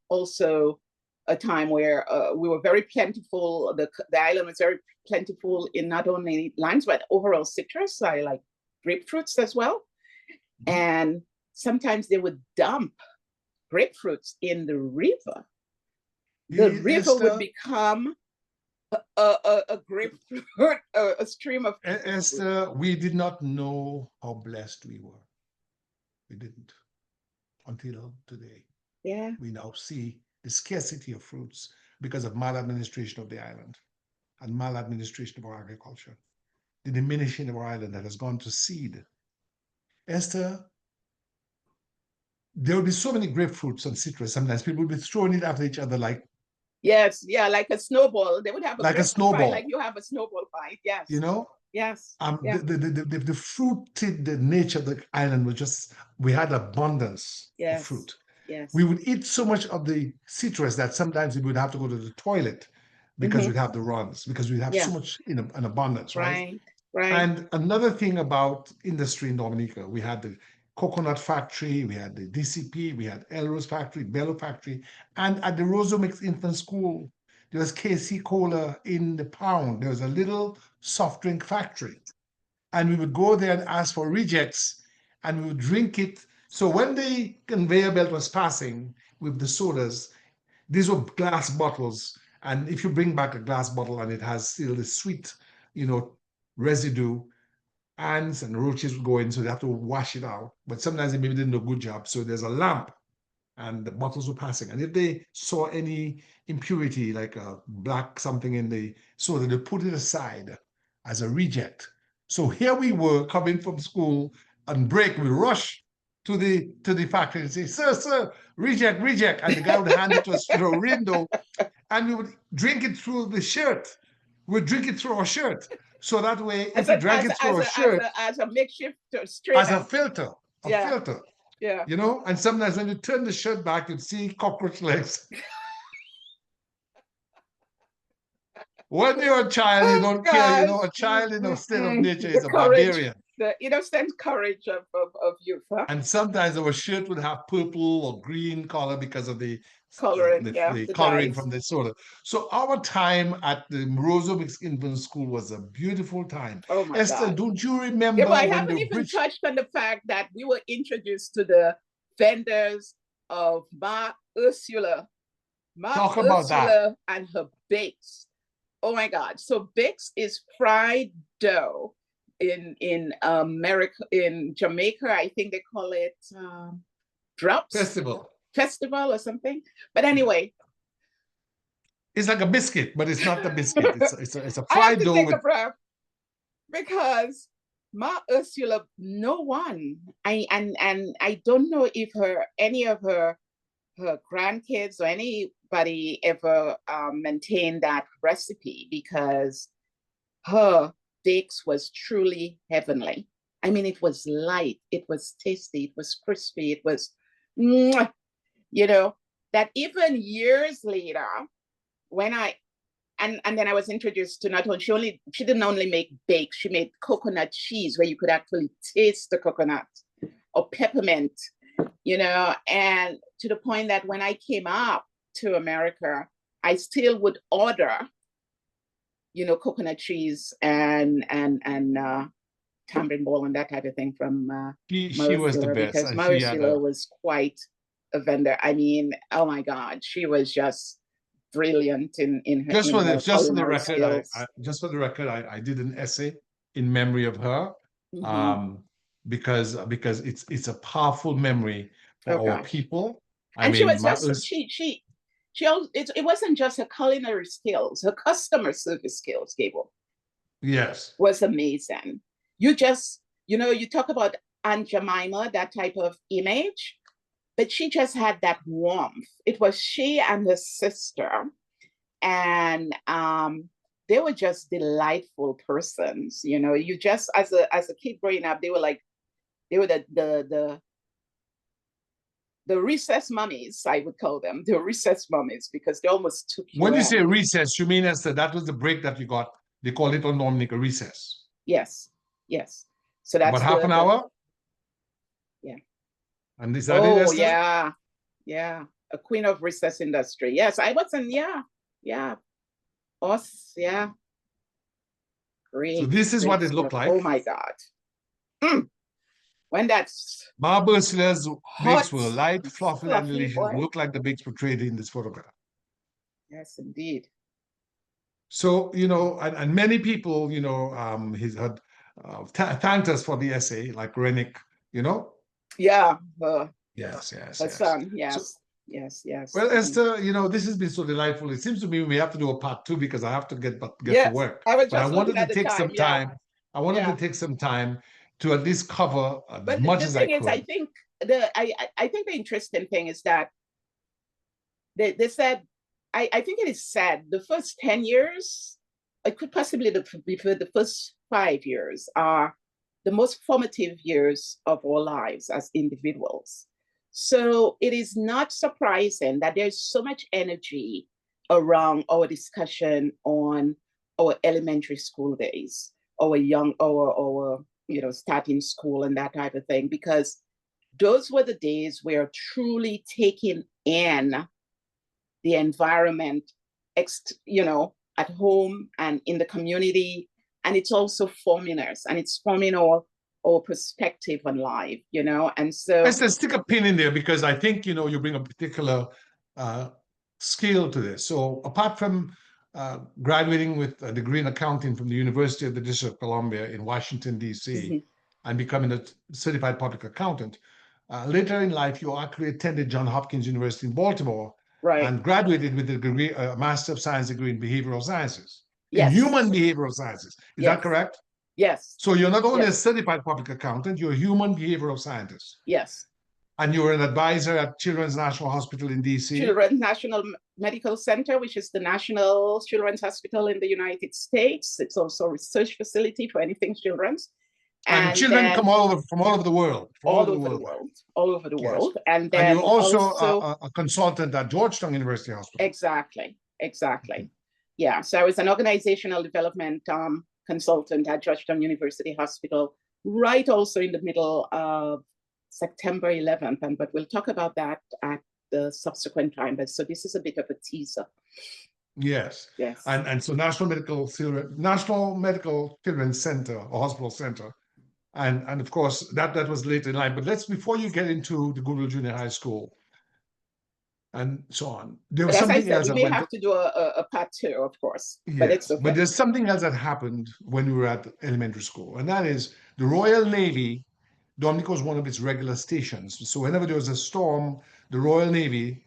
also a time where we were very plentiful. The island was very plentiful in not only limes but overall citrus. I like grapefruits as well, and sometimes they would dump grapefruits in the river. The river Esther, would become a grapefruit, a stream of Esther, we did not know how blessed we were. We didn't until today. yeah. We now see the scarcity of fruits because of maladministration of the island and maladministration of our agriculture, the diminishing of our island that has gone to seed. Esther, there will be so many grapefruits and citrus. Sometimes people will be throwing it after each other Yes, yeah, like a snowball. They would have a like a grapefruit fight, like snowball, you have a snowball fight. Yes, you know? yes, yeah, The fruited nature of the island was just, we had abundance of yes, fruit. yes. We would eat so much of the citrus that sometimes we would have to go to the toilet because we'd have the runs, because we'd have Yeah, so much in an abundance, right? right, right. And another thing about industry in Dominica, we had the coconut factory, we had the DCP, we had Elrose factory, Bello factory, and at the Rosomix Infant School, there was KC Cola in the pound. There was a little soft drink factory. And we would go there and ask for rejects and we would drink it. So when the conveyor belt was passing with the sodas, these were glass bottles. And if you bring back a glass bottle and it has still the sweet, residue, ants and roaches would go in, so they have to wash it out. But sometimes they maybe didn't do a good job. So there's a lamp and the bottles were passing. And if they saw any impurity, like a black something in the soda, they put it aside as a reject. So here we were coming from school on break, we rush to the factory and say, sir, reject, reject. And the guy would hand it to us through a window and we would drink it through the shirt. We'd drink it through our shirt. So that way, if we drank it through our shirt, as a makeshift strainer. as a filter, Yeah. filter. Yeah. And sometimes when you turn the shirt back, you'd see cockroach legs. When you're a child, you don't care. A child in a state of nature is a barbarian. The innocent courage of youth, huh? And sometimes our shirt would have purple or green color because of the coloring, the coloring from the soda. So our time at the Rosomix Infant School was a beautiful time. Oh my Esther, God. don't you remember? Yeah, but I haven't even touched on the fact that we were introduced to the vendors of Ma Ursula. Talk about that. And her bakes. Oh my God. So bakes is fried dough. In America, in Jamaica, I think they call it drops. Festival or something. But anyway. It's like a biscuit, but it's not the biscuit. It's a fried dough. Take a breath because Ma Ursula, no one. I don't know if any of her grandkids or anybody ever maintained that recipe, because her bakes was truly heavenly. I mean, it was light, it was tasty, it was crispy, it was, that even years later, when and then I was introduced to not only, she didn't only make bakes, she made coconut cheese where you could actually taste the coconut, or peppermint, and to the point that when I came up to America, I still would order coconut cheese and tamarind ball and that type of thing from she was the best. Because Ursula was quite a vendor. I mean, oh my God, she was just brilliant Just in for the her just for the culinary record, skills. I did an essay in memory of her, Mhm. um, because it's a powerful memory Oh for our gosh. people. I And she mean, was just she also, it wasn't just her culinary skills, her customer service skills, Gable, yes. was amazing. You just, you talk about Aunt Jemima, that type of image, but she just had that warmth. It was she and her sister, and they were just delightful persons. You just, as a kid growing up, they were the recess mummies, I would call them, the recess mummies, because they almost took you When you say in. recess, you mean as that was the break that you got. They call it on Dominica recess. Yes, yes. So About that's half an hour? yeah. And is that it, Oh Esther? yeah, yeah. A queen of recess industry. Yes, I wasn't. Yeah, yeah. Us, yeah. So Great, this is great what it looked stuff. like. Oh my God. Mm. When that's Marble Ursula's hot bakes were light, and fluffy, and fluffy, delicious, boy. look like the bakes portrayed in this photograph. Yes, indeed. So, and many people, he's had thanked us for the essay, like Rennick, you know? Yeah, Yes, yes, her yes. son. So, Yes, yes, yes. well, Esther, this has been so delightful. It seems to me we have to do a part two because I have to get to Yes, work. I was But I just looking wanted to at the take time. some Yeah, time. I wanted to yeah. take some time to at least cover as But much the as I thing is, I could. think I think the interesting thing is that they said, I think it is said the first 10 years, it could possibly be for the first 5 years are the most formative years of our lives as individuals. So it is not surprising that there's so much energy around our discussion on our elementary school days, our starting school and that type of thing, because those were the days where truly taking in the environment, at home and in the community. And it's also forming us, and it's forming our perspective on life, And so, Esther, stick a pin in there because I think, you bring a particular uh, skill to this. So apart from graduating with a degree in accounting from the University of the District of Columbia in Washington, D.C., mhm, and becoming a certified public accountant, later in life, you actually attended Johns Hopkins University in Baltimore right. and graduated with a degree, a Master of Science degree in behavioral sciences, in Yes, human behavioral sciences. Is that yes, correct? yes, So you're not only a yes, certified public accountant, you're a human behavioral scientist. yes. And you were an advisor at Children's National Hospital in DC. Children's National Medical Center, which is the national children's hospital in the United States. It's also a research facility for anything children's. And And children come then all over from all over the world, from all all over the over the world. world, all over the Yes. world. And And you're then also also, a consultant at Georgetown University Hospital. exactly, exactly. Yeah, so I was an organizational development consultant at Georgetown University Hospital, right also in the middle of September 11th. But we'll talk about that at the subsequent time. But so this is a bit of a teaser. Yes. Yes. And so National Medical Children's Center or Hospital Center. And of course that was later in life. But before you get into the Goodwill Junior High School and so on, there But was as I something said, else we that may went. have to do a part two, of course, but it's Yes, but okay. there's something else that happened when we were at elementary school, and that is the Royal Navy. Dominica was one of its regular stations. So whenever there was a storm, the Royal Navy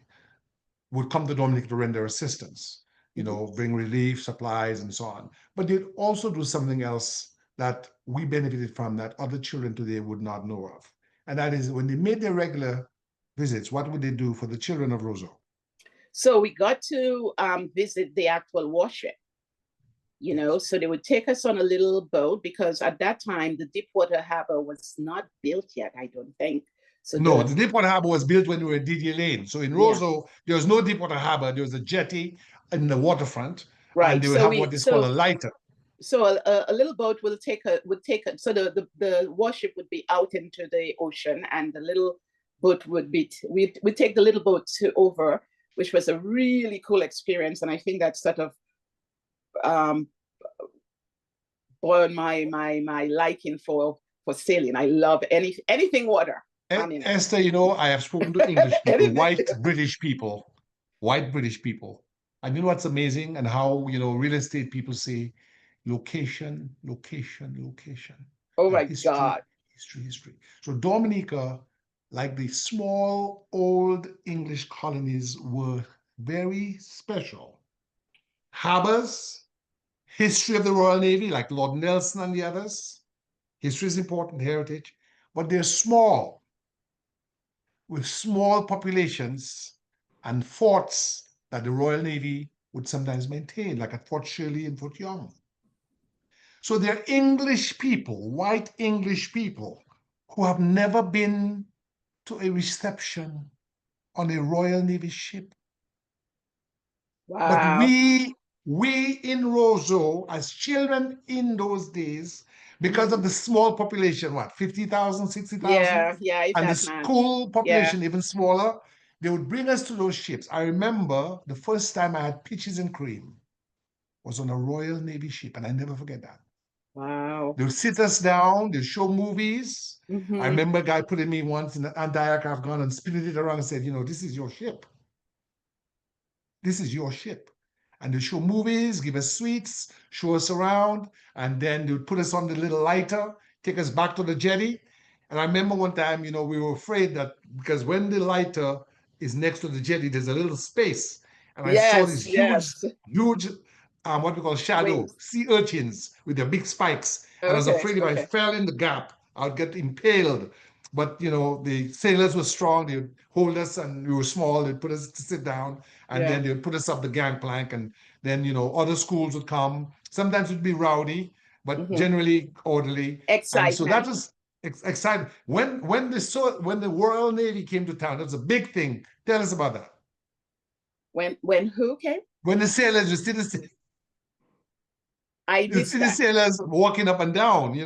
would come to Dominica to render assistance, Mhm. bring relief, supplies, and so on. But they'd also do something else that we benefited from that other children today would not know of. And that is when they made their regular visits, what would they do for the children of Roseau? So we got to visit the actual warship, so they would take us on a little boat, because at that time the Deepwater Harbor was not built yet, I don't think. So No, the Deepwater Harbor was built when we were at Didier Lane. So in yeah, Roseau, there was no Deepwater Harbor. There was a jetty in the waterfront, and right. they would have what is called a lighter. So a little boat would take so the warship would be out into the ocean, and the little boat would be we'd take the little boat over, which was a really cool experience. And I think that sort of um boiled my liking for sailing. I love anything water. I mean, Esther, I have spoken to English people, anything. white British people, white British people. And you know what's amazing? And how, real estate people say location, location, location, Oh and my God. history, history, history. So Dominica, like the small old English colonies, were very special. Harbors, history of the Royal Navy, like Lord Nelson and the others. History is important, heritage, but they're small, with small populations and forts that the Royal Navy would sometimes maintain, like at Fort Shirley and Fort Young. So they're English people, white English people, who have never been to a reception on a Royal Navy ship. But Wow. we in Roseau, as children in those days, because of Mhm. the small population, what, 50,000, 60,000, Yeah, yeah, if and the that much. school Yeah. population even smaller, they would bring us to those ships. I remember the first time I had peaches and cream was on a Royal Navy ship, and I never forget that. Wow. They'll sit us down, they'll show movies. I Hmm. remember a guy putting me once in an anti-aircraft gun and spinning it around and said, this is your ship. This is your ship. And they show movies, give us sweets, show us around, and then they would put us on the little lighter, take us back to the jetty. And I remember one time, we were afraid that because when the lighter is next to the jetty, there's a little space. And I saw Yes, these huge, yes. huge, what we call shadow, Wings. sea urchins with their big spikes. And I was Okay, afraid if I okay. fell in the gap, I'd get impaled. But the sailors were strong. They'd hold us, and we were small. They'd put us to sit down, and Yeah. then they'd put us up the gangplank, and then other schools would come. Sometimes it'd be rowdy, but Hmm. generally orderly. And so that Excitement. was exciting. When the Royal Navy came to town, that was a big thing. Tell us about that. When who came? When the sailors, I you missed see the that. sailors walking up and down,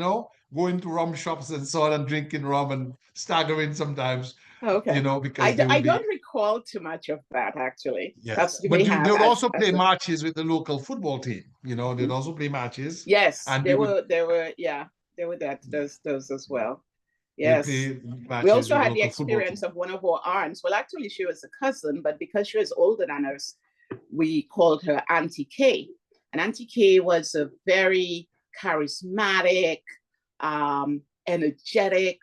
going to rum shops and so on and drinking rum and staggering sometimes, Okay. because they I would don't be. recall too much of that actually. Yes, Perhaps you may but they have would also play as a matches with the local football team. They'd Mhm. also play matches, Yes, and they would yeah, there were those as well. they Yes. play We matches also with had the local football experience team. of one of our aunts. Well, actually, she was a cousin, but because she was older than us, we called her Auntie K. And Auntie K was a very charismatic, energetic,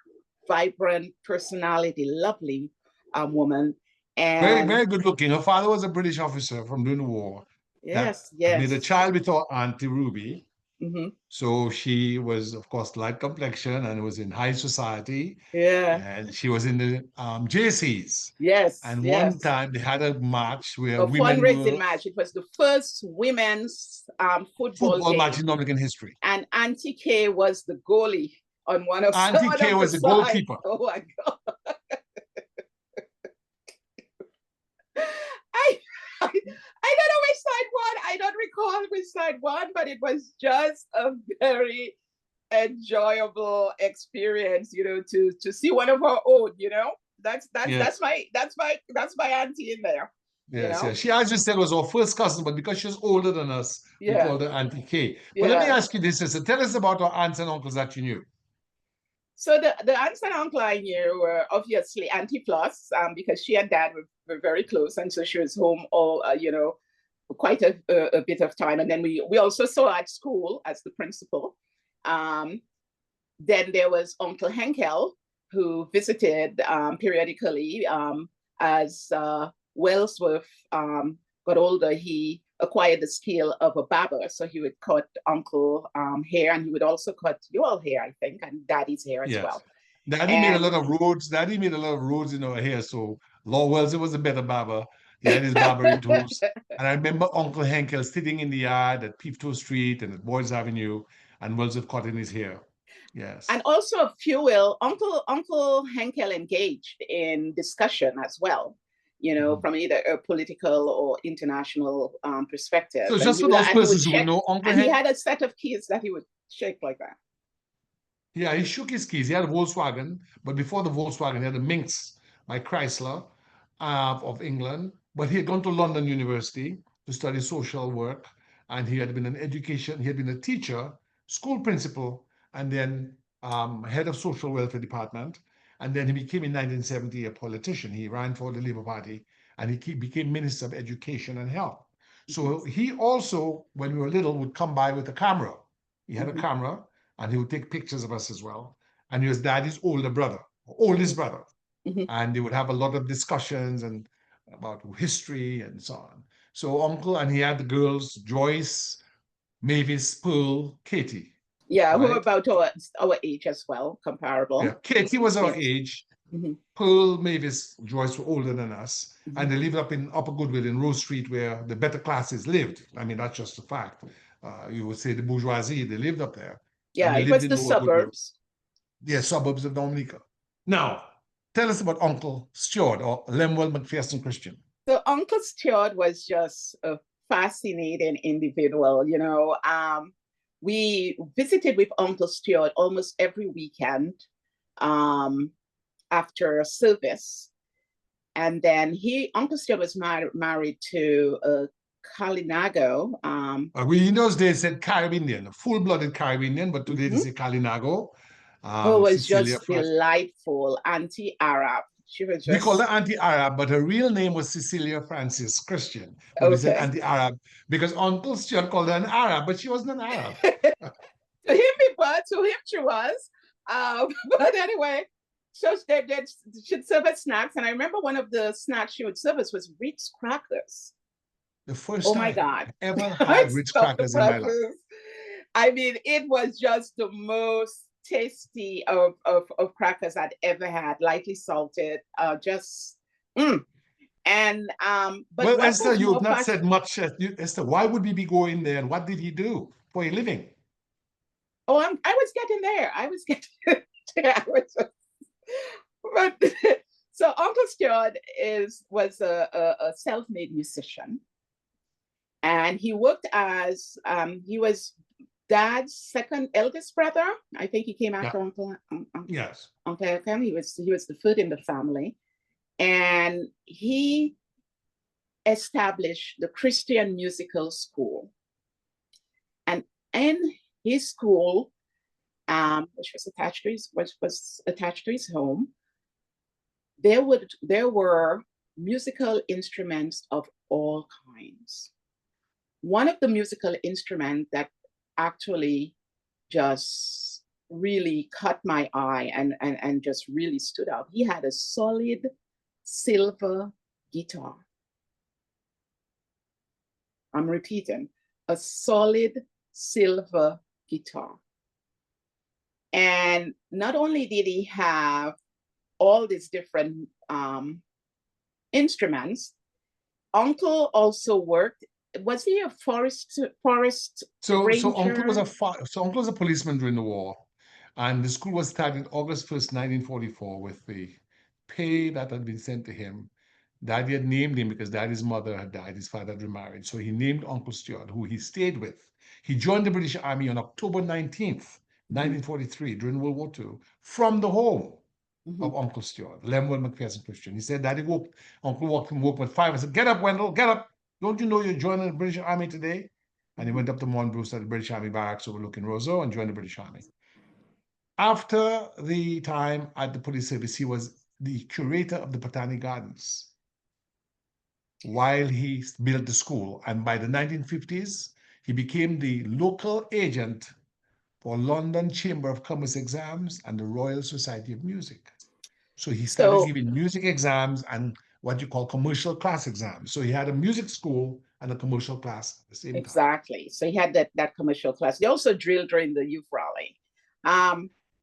vibrant personality, lovely woman. Very, And very good looking. Her father was a British officer from during the war that yes, made a yes. child with our Auntie Ruby. Hmm. So she was, of course, light complexion and was in high society. Yeah. And she was in the JCs. Yes, And one yes. time they had a match where A women fundraising were match. It was the first women's football football match game. in Dominican history. And Auntie K was the goalie on one of Auntie one K of the was the sides. goalkeeper. Oh my God. I, I don't know which side won. I don't recall which side won, but it was just a very enjoyable experience, to see one of our own, Yeah. that's my auntie in there, you Yes, know. yes. She, as you said, was our first cousin, but because she's older than us, we Yeah, called her Auntie K. But let me yeah. ask you this, sister. Tell us about our aunts and uncles that you knew. So the aunts and uncle I knew were obviously Auntie Plus, because she and Dad were very close, and so she was home all quite a bit of time, and then we also saw at school as the principal. Um, then there was Uncle Henkel, who visited periodically as Wellsworth got older. He acquired the skill of a barber, so he would cut Uncle hair, and he would also cut your hair, I think, and Daddy's hair as Yes. well. Daddy made a And lot of roads. Daddy made a lot of roads in our hair. So Law Wells was a better barber. He had his barbering tools. And I remember Uncle Henkel sitting in the yard at Peeptoe Street and at Boyd's Avenue, and Wells was cutting his hair. and Yes. also fuel Uncle Henkel engaged in discussion as well, Mhm. from either a political or international perspective, So and just for those he would persons who will check, know, Uncle and he Henkel, had a set of keys that he would shake like that. yeah, he shook his keys. He had a Volkswagen, but before the Volkswagen, he had a Minx by Chrysler of England. But he had gone to London University to study social work, and he had been an education. He had been a teacher, school principal, and then head of social welfare department. And then he became in 1970 a politician. He ran for the Labour Party and he became Minister of Education and Health. So he also, when we were little, would come by with a camera. He had a camera and he would take pictures of us as well. And he was daddy's older brother, oldest brother. And they would have a lot of discussions and about history and so on. So uncle, and he had the girls, Joyce, Mavis, Pearl, Katie. Yeah, who are Right? about our age as well, comparable. Yeah, Katie was our Yes. age. Pearl, Mavis, Joyce were older than us. And they lived up in Upper Goodwill in Rose Street where the better classes lived. I mean, that's just a fact. You would say the bourgeoisie, they lived up there. Yeah, And they it lived was in the Lower Goodwill. suburbs. Yeah, suburbs of Dominica. Now, tell us about Uncle Stuart or Lemuel McPherson Christian. So Uncle Stuart was just a fascinating individual. We visited with Uncle Stuart almost every weekend after service. And then Uncle Stuart was married to a Kalinago. We in those days said Caribbean, full-blooded Caribbean, but today they say Kalinago. It was Cecilia just delightful, anti-Arab. She was We call just her anti-Arab, but her real name was Cecilia Francis Christian. But we said okay. anti-Arab because Uncle Stuart called her an Arab, but she wasn't an Arab. To him she was. But anyway, so she'd serve us snacks. And I remember one of the snacks she would serve us was Ritz crackers. The first Oh time my God. I ever had Ritz crackers in my life. I mean, it was just the most tasty of crackers I'd ever had, lightly salted, And but Well, what Esther, was you've more not said much. Esther, why would we be going there and what did he do for a living? Oh, I was getting there. I was getting there. But so Uncle Stuart was a self-made musician, and he worked as he was Dad's second eldest brother. I think he came after Uncle. Yes. Uncle Elkham. He was the third in the family, and he established the Christian Musical School. And in his school, which was attached to his home, there were musical instruments of all kinds. One of the musical instruments that actually just really caught my eye and just really stood out, he had a solid silver guitar. I'm repeating, a solid silver guitar. And not only did he have all these different instruments, also worked. Was he a forest ranger? So Uncle was a policeman during the war, and the school was started August 1st, 1944, with the pay that had been sent to him. Daddy had named him because Daddy's mother had died, his father had remarried. So he named Uncle Stuart, who he stayed with. He joined the British Army on October 19th, 1943, during World War II, from the home of Uncle Stuart, Lemuel McPherson Christian. He said, Uncle walked from work at 5 and said, "Get up, Wendell, get up. Don't you know you're joining the British Army today?" And he went up to Monbruce at the British Army barracks overlooking Roseau and joined the British Army. After the time at the police service, he was the curator of the Botanic Gardens while he built the school. And by the 1950s, he became the local agent for London Chamber of Commerce exams and the Royal Society of Music. So he started giving music exams and what you call commercial class exams. So he had a music school and a commercial class at the same time. Exactly. So he had that commercial class. They also drilled during the youth rally.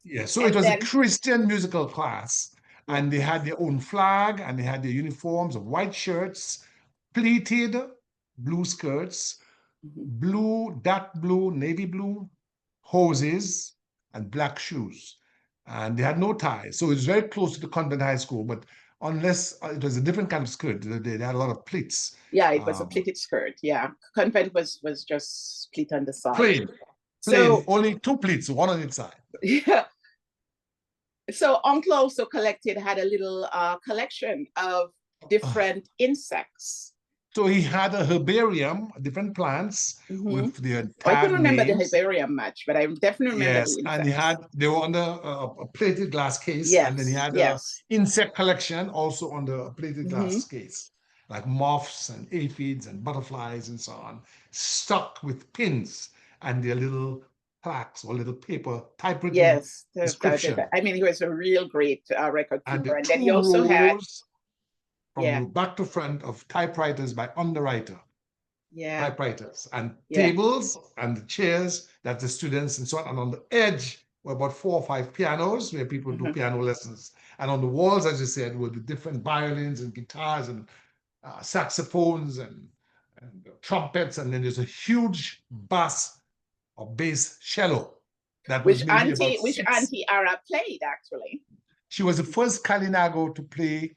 Yeah, so it was a Christian musical class, and they had their own flag, and they had their uniforms of white shirts, pleated blue skirts, dark blue, navy blue hoses, and black shoes. And they had no ties. So it was very close to the convent high school, but unless it was a different kind of skirt, they had a lot of pleats. Yeah, it was a pleated skirt. Yeah, convent was just pleat on the side. Plain. So only two pleats, one on each side. Yeah. So Uncle also had a little collection of different insects. So he had a herbarium, different plants with their I couldn't tag remember the names. herbarium much, but I definitely remember Yes, the and he insects. had they were under a plated glass case, and then he Yes, had a yes. insect collection also under a plated glass case, like moths and aphids and butterflies and so on, stuck with pins and their little plaques or little paper typewritten Yes. description. I mean, he was a real great record And the keeper. And then he two also had, rows yeah, from back to front of typewriters by underwriter yeah, typewriters and yeah. tables and the chairs that the students and so on. And on the edge were about 4 or 5 pianos where people do piano lessons. And on the walls, as you said, were the different violins and guitars and saxophones and trumpets. And then there's a huge bass or bass cello that was maybe about Which six. Auntie Ara played actually. She was the first Kalinago to play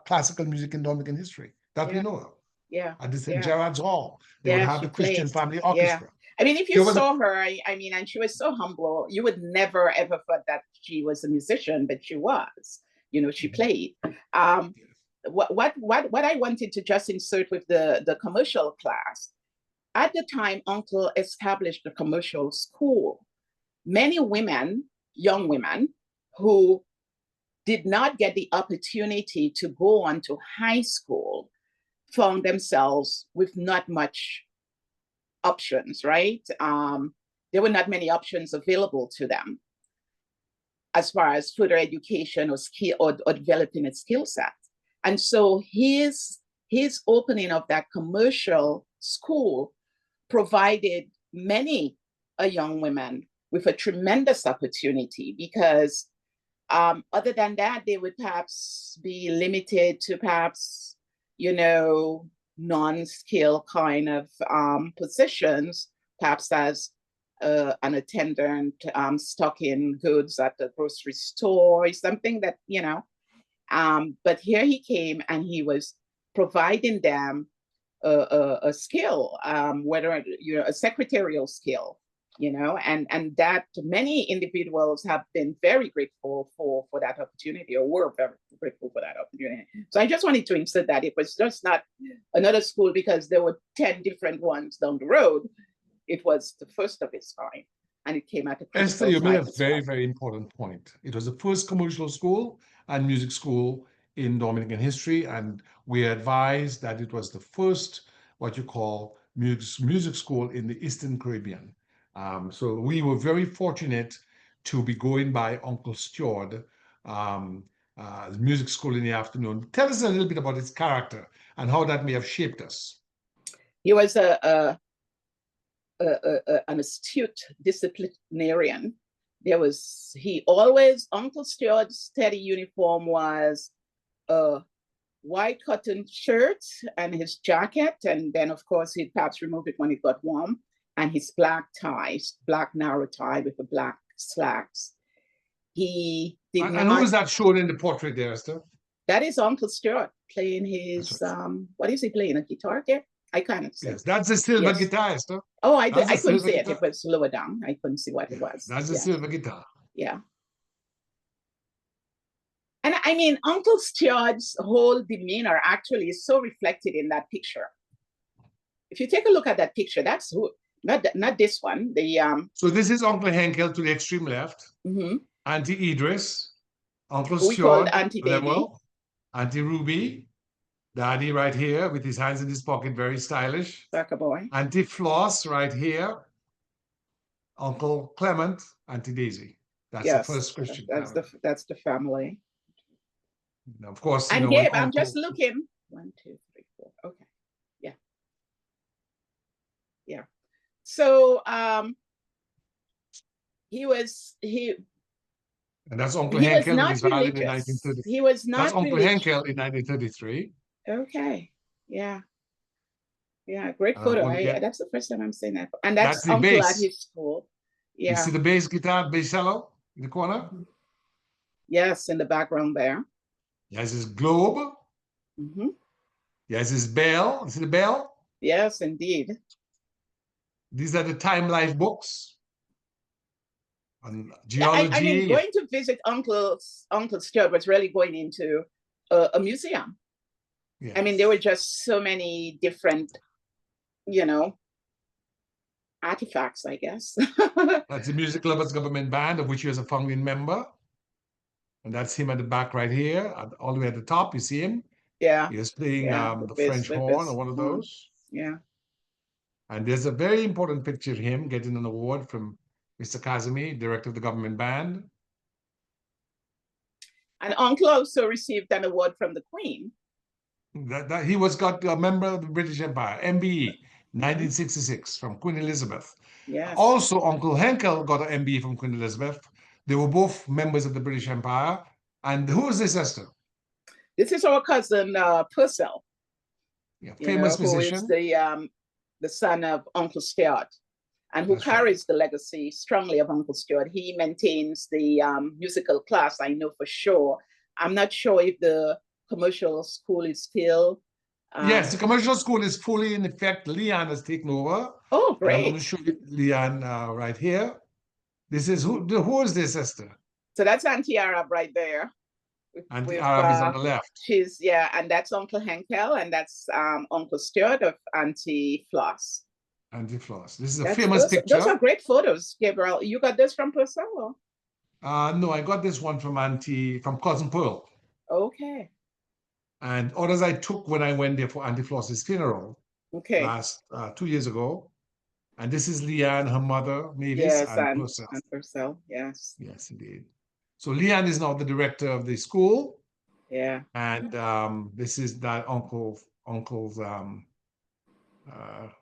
classical music in Dominican history that we Yeah, know of. yeah, At the St. yeah, Gerard's Hall, they would yeah. have She the Christian played. Family Yeah. Orchestra. I mean, if you There was saw her, I mean, and she was so humble, you would never ever thought that she was a musician, but she was. You know, she played. What I wanted to just insert with the commercial class, at the time, Uncle established a commercial school. Many women, young women, who did not get the opportunity to go on to high school found themselves with not much options, right? There were not many options available to them as far as further education or skill or developing a skill set. And so his opening of that commercial school provided many young women with a tremendous opportunity because other than that, they would perhaps be limited to perhaps, you know, non-skill kind of positions, perhaps as an attendant stocking goods at the grocery store, something that, you know. But here he came and he was providing them a skill, whether you know a secretarial skill, you know, and that many individuals have been very grateful for that opportunity, or were very grateful for that opportunity. So I just wanted to insert that it was just not another school because there were 10 different ones down the road. It was the first of its kind, and it came at a Esther, critical you made time a as very, well. very important point. It was the first commercial school and music school in Dominican history, and we advised that it was the first, what you call, music school in the Eastern Caribbean. So we were very fortunate to be going by Uncle Stewart, um, the music school in the afternoon. Tell us a little bit about its character and how that may have shaped us. He was an astute disciplinarian. Uncle Stewart's steady uniform was a white cotton shirt and his jacket, and then of course he'd perhaps remove it when it got warm, and his black ties, black narrow tie with the black slacks. He did And who not. is that shown in the portrait there, Esther? That is Uncle Stewart playing That's his right. what is he playing? A guitar there? I can't see. Yes, that's the silver Yes. guitar, Esther. Oh, That's the I couldn't silver see it. guitar. It was lower down. I couldn't see what it Yeah, was. that's the Yeah. silver guitar. Yeah. And I mean, Uncle Stewart's whole demeanor actually is so reflected in that picture. If you take a look at that picture, that's who, not this one. So this is Uncle Henkel to the extreme left, mhm, Auntie Idris, Uncle who we called Stewart Auntie Baby. Lemuel, Auntie Ruby, Daddy right here with his hands in his pocket, very stylish. Soccer boy. Auntie Floss right here, Uncle Clement, Auntie Daisy. That's the Yes, first Christian family. that's the family. Now, of course, you And know, when Gabe, I'm Uncle... just looking. 1, 2, 3, 4. Okay. Yeah. Yeah. So he And that's Uncle he was Henkel with not his violin in religious. 1930. He was That's not Uncle religious. Henkel in 1933. Okay. Yeah. Yeah. Great And I'm photo. going to get... That's the first time I'm saying that. And That's that's the Uncle at bass. his school. You Yeah. see the bass guitar, bass cello in the corner? Yes, in the background there. He has his globe. Mm-hmm. He has his bell. You see the bell? Yes, indeed. These are the Time Life books on Yeah, I mean, geology. going to visit Uncle Stewart was really going into a museum. I mean, there were just so many different, artifacts, I guess. That's the Music Lovers Government Band, of which he was a founding member. And that's him at the back right here, all the way at the top. You see him? Yeah. He is playing the with French horn, or one of horn. those. Yeah. And there's a very important picture of him getting an award from Mr. Kazumi, director of the government band. And Uncle also received an award from the Queen. That he was got a member of the British Empire, MBE, 1966, from Queen Elizabeth. Yes. Also, Uncle Henkel got an MBE from Queen Elizabeth. They were both members of the British Empire. And who is this, Esther? This is our cousin Purcell. Yeah, famous musician. Who is the son of Uncle Stuart, and who carries the legacy strongly of Uncle Stuart. He maintains the musical class, I know for sure. I'm not sure if the commercial school is still. Yes, the commercial school is fully in effect. Leon has taken over. Oh, great. I'm going to show you Leon right here. This is who is this, Esther? So that's Auntie Arab right there. Auntie Arab is on the left. And that's Uncle Henkel, and that's Uncle Stuart of Auntie Floss. Auntie Floss. This is a famous picture. Those are great photos, Gabriel. You got this from Purcell? No, I got this one from Cousin Pearl. Okay. And others I took when I went there for Auntie Floss's funeral. Okay. Last 2 years ago. And this is Leanne, her mother, Mavis, and Purcell. And Purcell, yes. Yes, indeed. So Leanne is now the director of the school. Yeah. And this is that uncle's,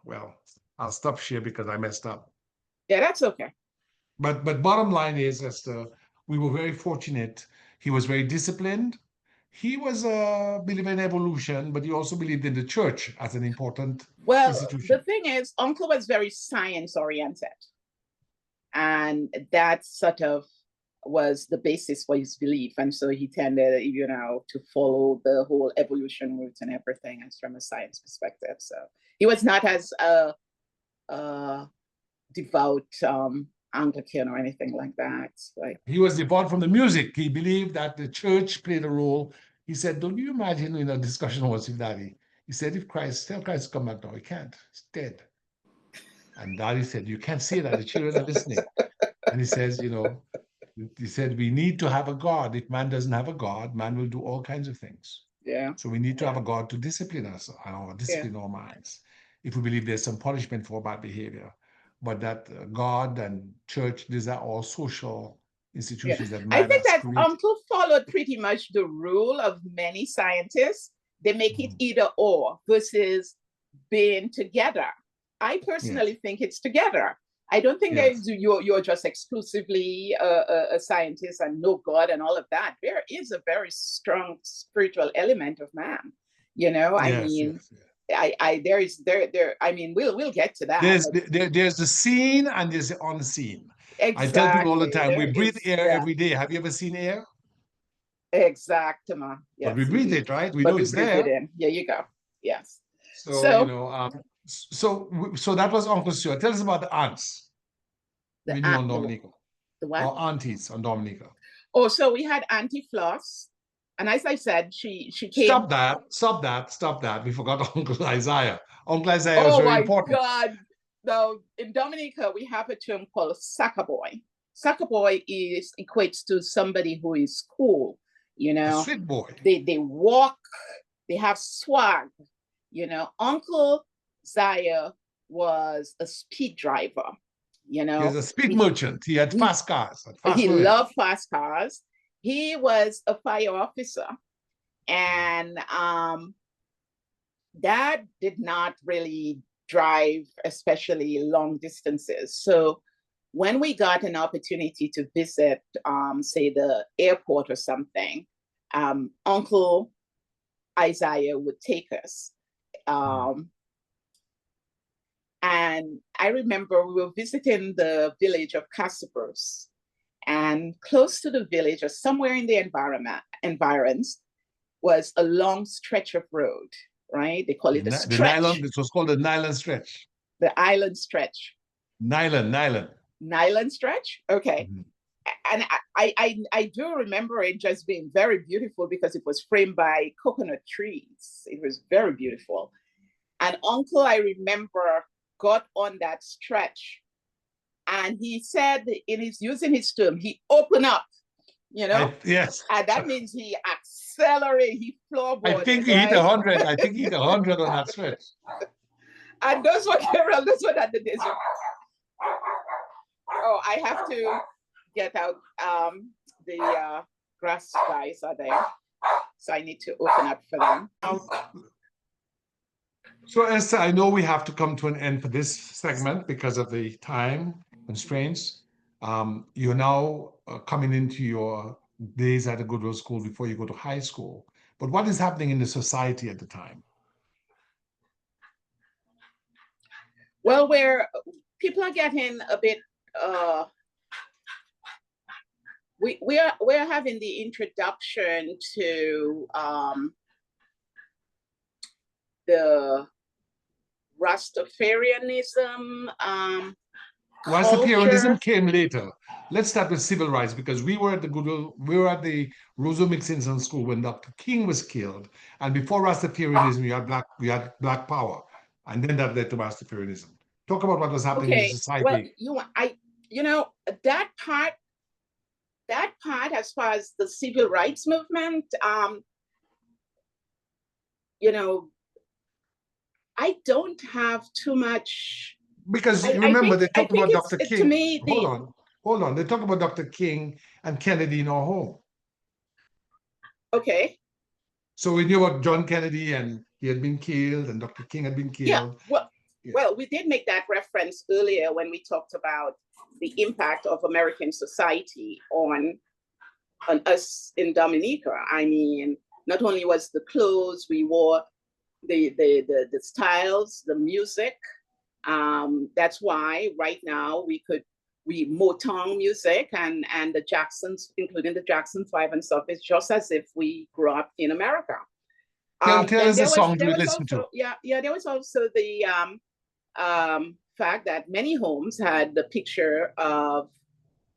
well, I'll stop here because I messed up. Yeah, that's okay. But bottom line is, Esther, we were very fortunate. He was very disciplined. He was a believer in evolution, but he also believed in the church as an important institution. The thing is, Uncle was very science-oriented. And that sort of was the basis for his belief. And so he tended, to follow the whole evolution route and everything as from a science perspective. So he was not as devout Anglican or anything like that. He was devout from the music. He believed that the church played a role. He said, don't you imagine in a discussion once with Daddy? He said, if tell Christ to come back now, he can't. He's dead. And Daddy said, you can't say that. The children are listening. And he says, he said, we need to have a God. If man doesn't have a God, man will do all kinds of things. Yeah. So we need to have a God to discipline us, or discipline our minds, if we believe there's some punishment for bad behavior. But that God and church, these are all social institutions that man I think that created. Uncle followed pretty much the rule of many scientists. They make it either or versus being together. I personally think it's together. I don't think you're just exclusively a scientist and know God and all of that. There is a very strong spiritual element of man. I mean, we'll get to that. There's the seen and there's the unseen. Exactly. I tell people all the time, we breathe air every day. Have you ever seen air? Exactly. Yes, but we breathe it, right? We know it's there. There you go. Yes. So that was Uncle Stuart. Tell us about the aunts. We knew on Dominica. The what? Or aunties on Dominica. Oh, so we had Auntie Floss. And as I said, she came. Stop that. We forgot Uncle Isaiah. Uncle Isaiah is very important. Oh my God. Now, in Dominica, we have a term called soccer boy. Soccer boy equates to somebody who is cool, A sweet boy. They walk, they have swag. Uncle Zaya was a speed driver. He was a speed merchant. He had fast cars. He loved fast cars. He was a fire officer, and Dad did not really drive, especially long distances. So when we got an opportunity to visit, say, the airport or something, Uncle Isaiah would take us. And I remember we were visiting the village of Casabros, and close to the village or somewhere in the environs was a long stretch of road, right? They call it a stretch. It was called the Nylon Stretch. The island stretch. Nylon stretch? Okay. I do remember it just being very beautiful because it was framed by coconut trees. It was very beautiful. And Uncle, I remember, got on that stretch, and he said, in his using his term, he opened up, Yes. and that means he accelerated, he I floorboarded, think he hit right? 100. I think he hit 100 on that stretch. And those were Carol, those were at the days. Oh, I have to get out. The grass guys are there, so I need to open up for them. So Esther, I know we have to come to an end for this segment because of the time constraints. You're now coming into your days at a Goodwill School before you go to high school. But what is happening in the society at the time? Well, where people are getting a bit, we're having the introduction to the Rastafarianism Rastafarianism culture. came later. Let's start with civil rights because we were at the Rosa Mixon School when Dr. King was killed, and before Rastafarianism, we had black power, and then that led to Rastafarianism. Talk about what was happening in the Okay, well, society. that part as far as the civil rights movement, I don't have too much. Because I remember, think they I talked think about it's Dr. to King. me Hold on. They talk about Dr. King and Kennedy in our home. okay. So we knew about John Kennedy and he had been killed and Dr. King had been Yeah, killed. well, we did make that reference earlier when we talked about the impact of American society on us in Dominica. I mean, not only was the clothes we wore, the styles, the music. That's why right now we Motown music and the Jacksons, including the Jackson Five and stuff, it's just as if we grew up in America. Tell Then us the song you there would was listen to. also there was also the fact that many homes had the picture of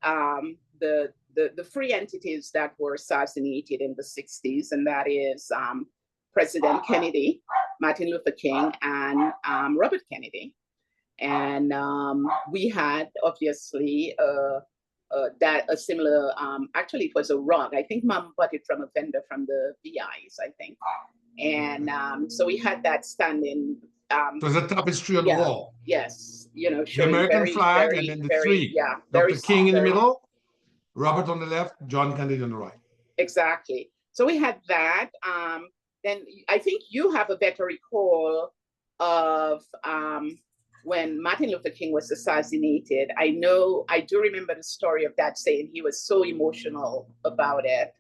the free entities that were assassinated in the 60s, and that is President Kennedy, Martin Luther King, and Robert Kennedy. And we had obviously a similar, actually it was a rug. I think Mom bought it from a vendor from the VIs, I think. And so we had that standing. There's a tapestry on the wall. Yes, The showing American very, flag and very, then the very, three. very, Dr. King in the very, middle, Robert on the left, John Kennedy on the right. Exactly. So we had that. Then I think you have a better recall of when Martin Luther King was assassinated. I do remember the story of that, saying he was so emotional about it.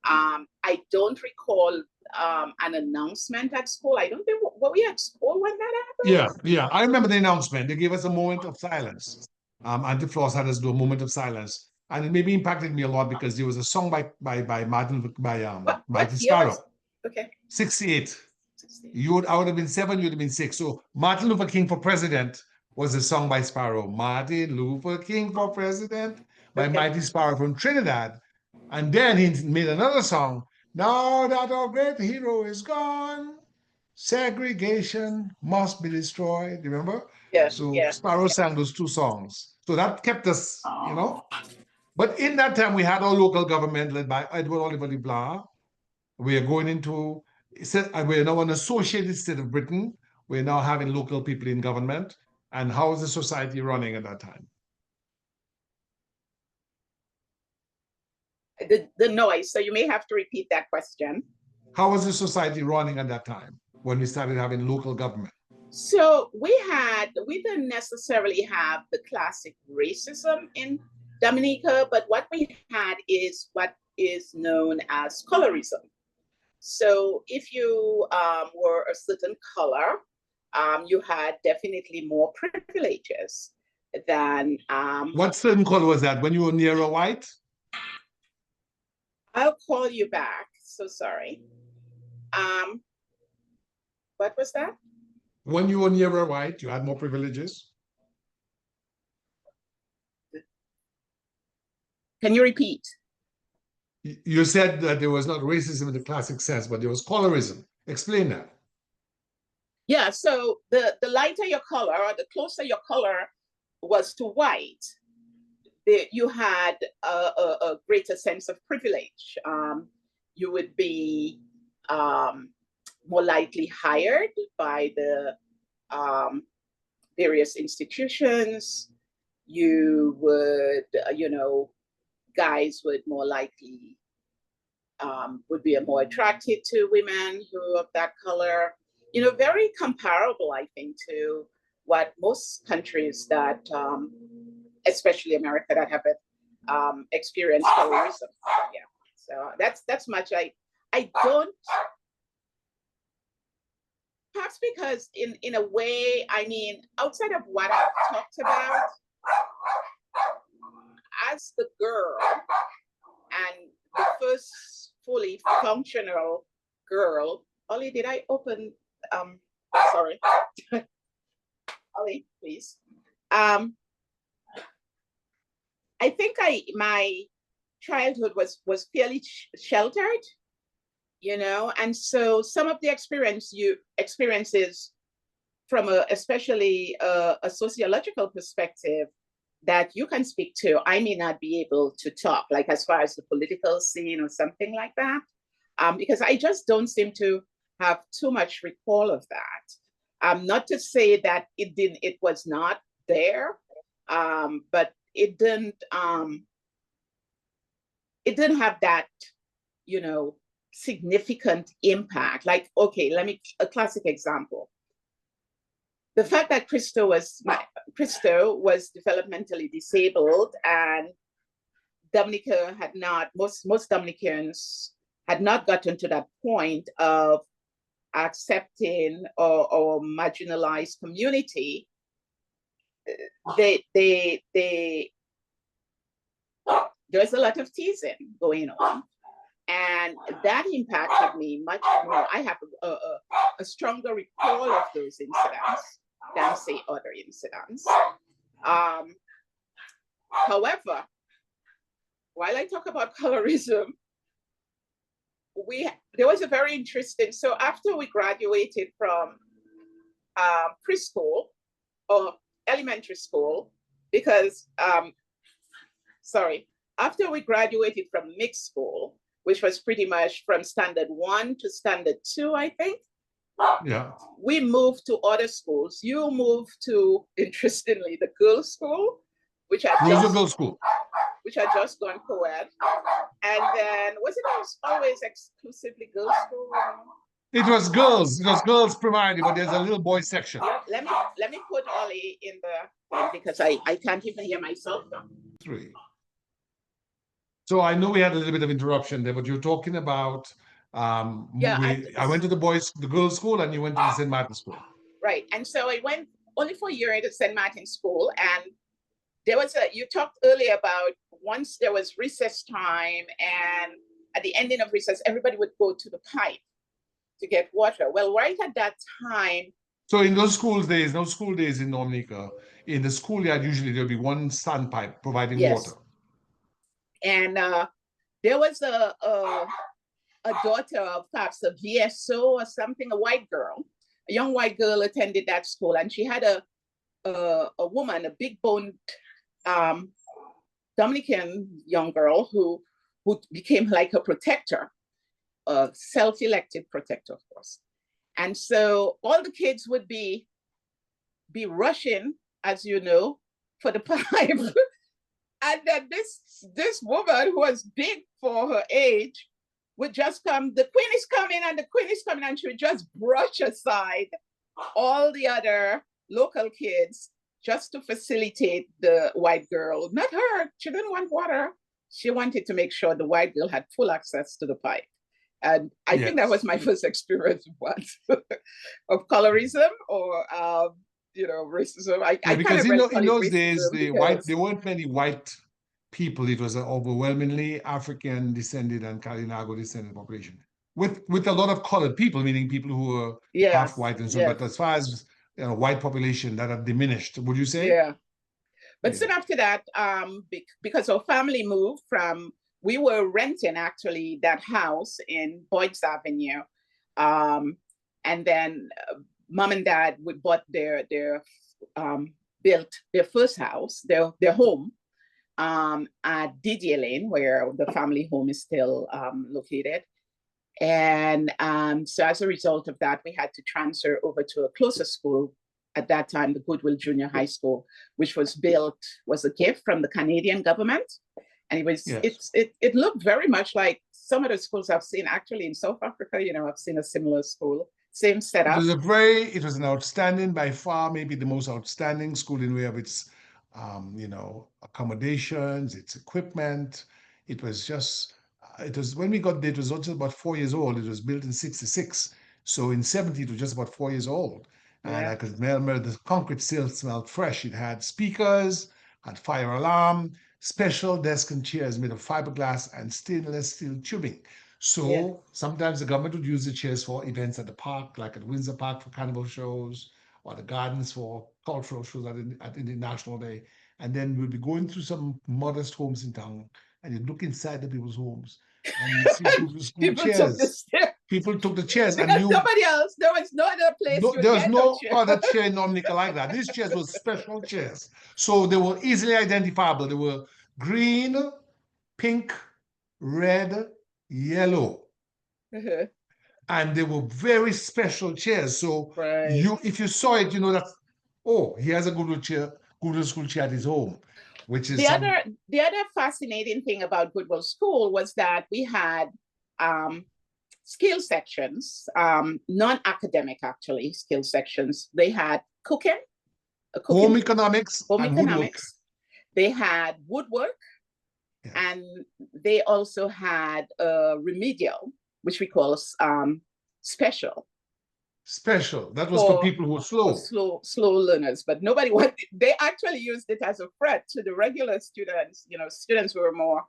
I don't recall an announcement at school. I don't think, were we at school when that happened? Yeah. I remember the announcement. They gave us a moment of silence. Auntie Floss had us do a moment of silence. And it maybe impacted me a lot because there was a song by Mighty Sparrow. Okay. 68. I would have been 7, you'd have been 6. So Martin Luther King for President was a song by Sparrow. Martin Luther King for President by Mighty Sparrow from Trinidad. And then he made another song. Now that our great hero is gone, segregation must be destroyed. Remember? So Sparrow sang those two songs. So that kept us, But in that time, we had our local government led by Edward Oliver LeBlanc. We are going into, we're now an associated state of Britain. We're now having local people in government. And how is the society running at that time? The noise. So you may have to repeat that question. How was the society running at that time when we started having local government? So we didn't necessarily have the classic racism in Dominica, but what we had is what is known as colorism. So if you were a certain color, you had definitely more privileges than. What certain color was that? When you were near a white? I'll call you back. So sorry. What was that? When you were near a white, you had more privileges? Can you repeat? You said that there was not racism in the classic sense, but there was colorism. Explain that. Yeah, so the lighter your color, or the closer your color was to white, you had a greater sense of privilege. You would be more likely hired by the various institutions. You would, guys would more likely would be more attracted to women who of that color. Very comparable, I think, to what most countries that, especially America, that have experienced colorism. Yeah, so that's much. I don't. Perhaps because in a way, I mean, outside of what I've talked about, as the girl and the first fully functional girl. Ollie, did I open? Sorry. Ollie, please. I think my childhood was fairly sheltered, and so some of the experiences from especially a sociological perspective that you can speak to, I may not be able to talk, like as far as the political scene or something like that, because I just don't seem to have too much recall of that. Not to say that it was not there, but it didn't have that, significant impact. Like, okay, a classic example. The fact that Christo was developmentally disabled, and Dominica had not, most Dominicans had not gotten to that point of accepting or marginalized community. There's a lot of teasing going on, and that impacted me much more. I have a stronger recall of those incidents than, say, other incidents. However, while I talk about colorism, there was a very interesting, so after we graduated from preschool or elementary school, because, after we graduated from mixed school, which was pretty much from standard 1 to standard 2, I think. Yeah. We moved to other schools. You moved to, interestingly, the girls' school, which had just gone co-ed. And then, was it always exclusively girls' school? It was girls. It was girls primarily, but there's a little boy section. Let me put Ollie in the, because I can't even hear myself now. 3. So I know we had a little bit of interruption there, but you're talking about I went to the girls' school, and you went to the St. Martin's school. Right. And so I went only for a year to St. Martin's school, and there was you talked earlier about once there was recess time, and at the ending of recess, everybody would go to the pipe to get water. Well, right at that time. So in those school days in Dominica, in the schoolyard, usually there'll be one standpipe providing water. And there was a daughter of perhaps a VSO or something, a white girl, a young white girl attended that school, and she had a woman, a big boned Dominican young girl who became like a protector, a self-elected protector, of course. And so all the kids would be rushing, as you know, for the pipe. And then this woman, who was big for her age, would just come, the queen is coming, and she would just brush aside all the other local kids just to facilitate the white girl. Not her, she didn't want water. She wanted to make sure the white girl had full access to the pipe. And I think that was my first experience of colorism or racism. Because in those days, there weren't many white people. It was an overwhelmingly African descended and Kalinago descended population, with a lot of colored people, meaning people who were half white and so. But as far as white population, that have diminished, would you say? Yeah. But soon Yeah. after that, because our family moved from, we were renting actually that house in Boyd's Avenue. Um, and then mom and dad would bought built their first house, their home at Didier Lane, where the family home is still located. And so as a result of that, we had to transfer over to a closer school at that time, the Goodwill Junior High School, which was a gift from the Canadian government. And Yes. it looked very much like some of the schools I've seen actually in South Africa. I've seen a similar school, same setup. It was an outstanding, by far, maybe the most outstanding school in way of its, accommodations, its equipment. It was just, it was when we got there, it was also about 4 years old. It was built in 66. So in 70, it was just about 4 years old. And Yeah. I could smell the concrete still smelled fresh. It had speakers, had fire alarm, special desk and chairs made of fiberglass and stainless steel tubing. Yeah. So sometimes the government would use the chairs for events at the park, like at Windsor Park for carnival shows, or the gardens for cultural shows at International Day. And then we'll be going through some modest homes in town, and you look inside the people's homes, and you see Google School People took chairs. this chair People took the chairs, and because there was no other place no, you would there was get no no chair. other chair in Dominica like that. These chairs were special chairs, so they were easily identifiable. They were green, pink, red, yellow, and they were very special chairs. So Right. if you saw it, you know that, oh, he has a Goodwill chair, Goodwill School chair at his home, which is The some. other the other fascinating thing about Goodwill School was that we had um, skill sections, non-academic actually skill sections. They had a Home cooking economics home and woodwork. economics. They had woodwork, Yes. and they also had remedial, which we call special Special. That was for for people who were for slow. slow learners. But nobody wanted. They actually used it as a threat to the regular students. Students who were more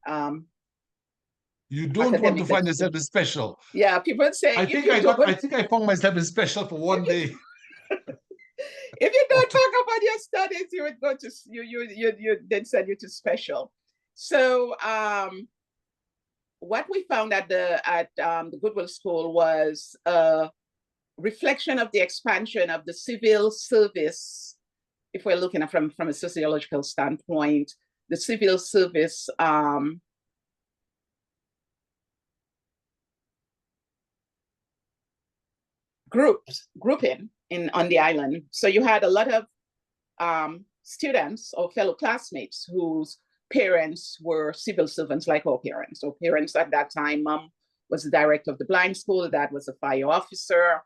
um, You don't want to academic. find yourself as special. Yeah, people would say I think I found myself as special for one if day. you Or don't talk about your studies, you would go to you then send you to special. So what we found at the Goodwill School was a reflection of the expansion of the civil service. If we're looking at from a sociological standpoint, the civil service grouping on the island. So you had a lot of students or fellow classmates whose parents were civil servants like our parents. So parents at that time, mom was the director of the blind school, dad was a fire officer.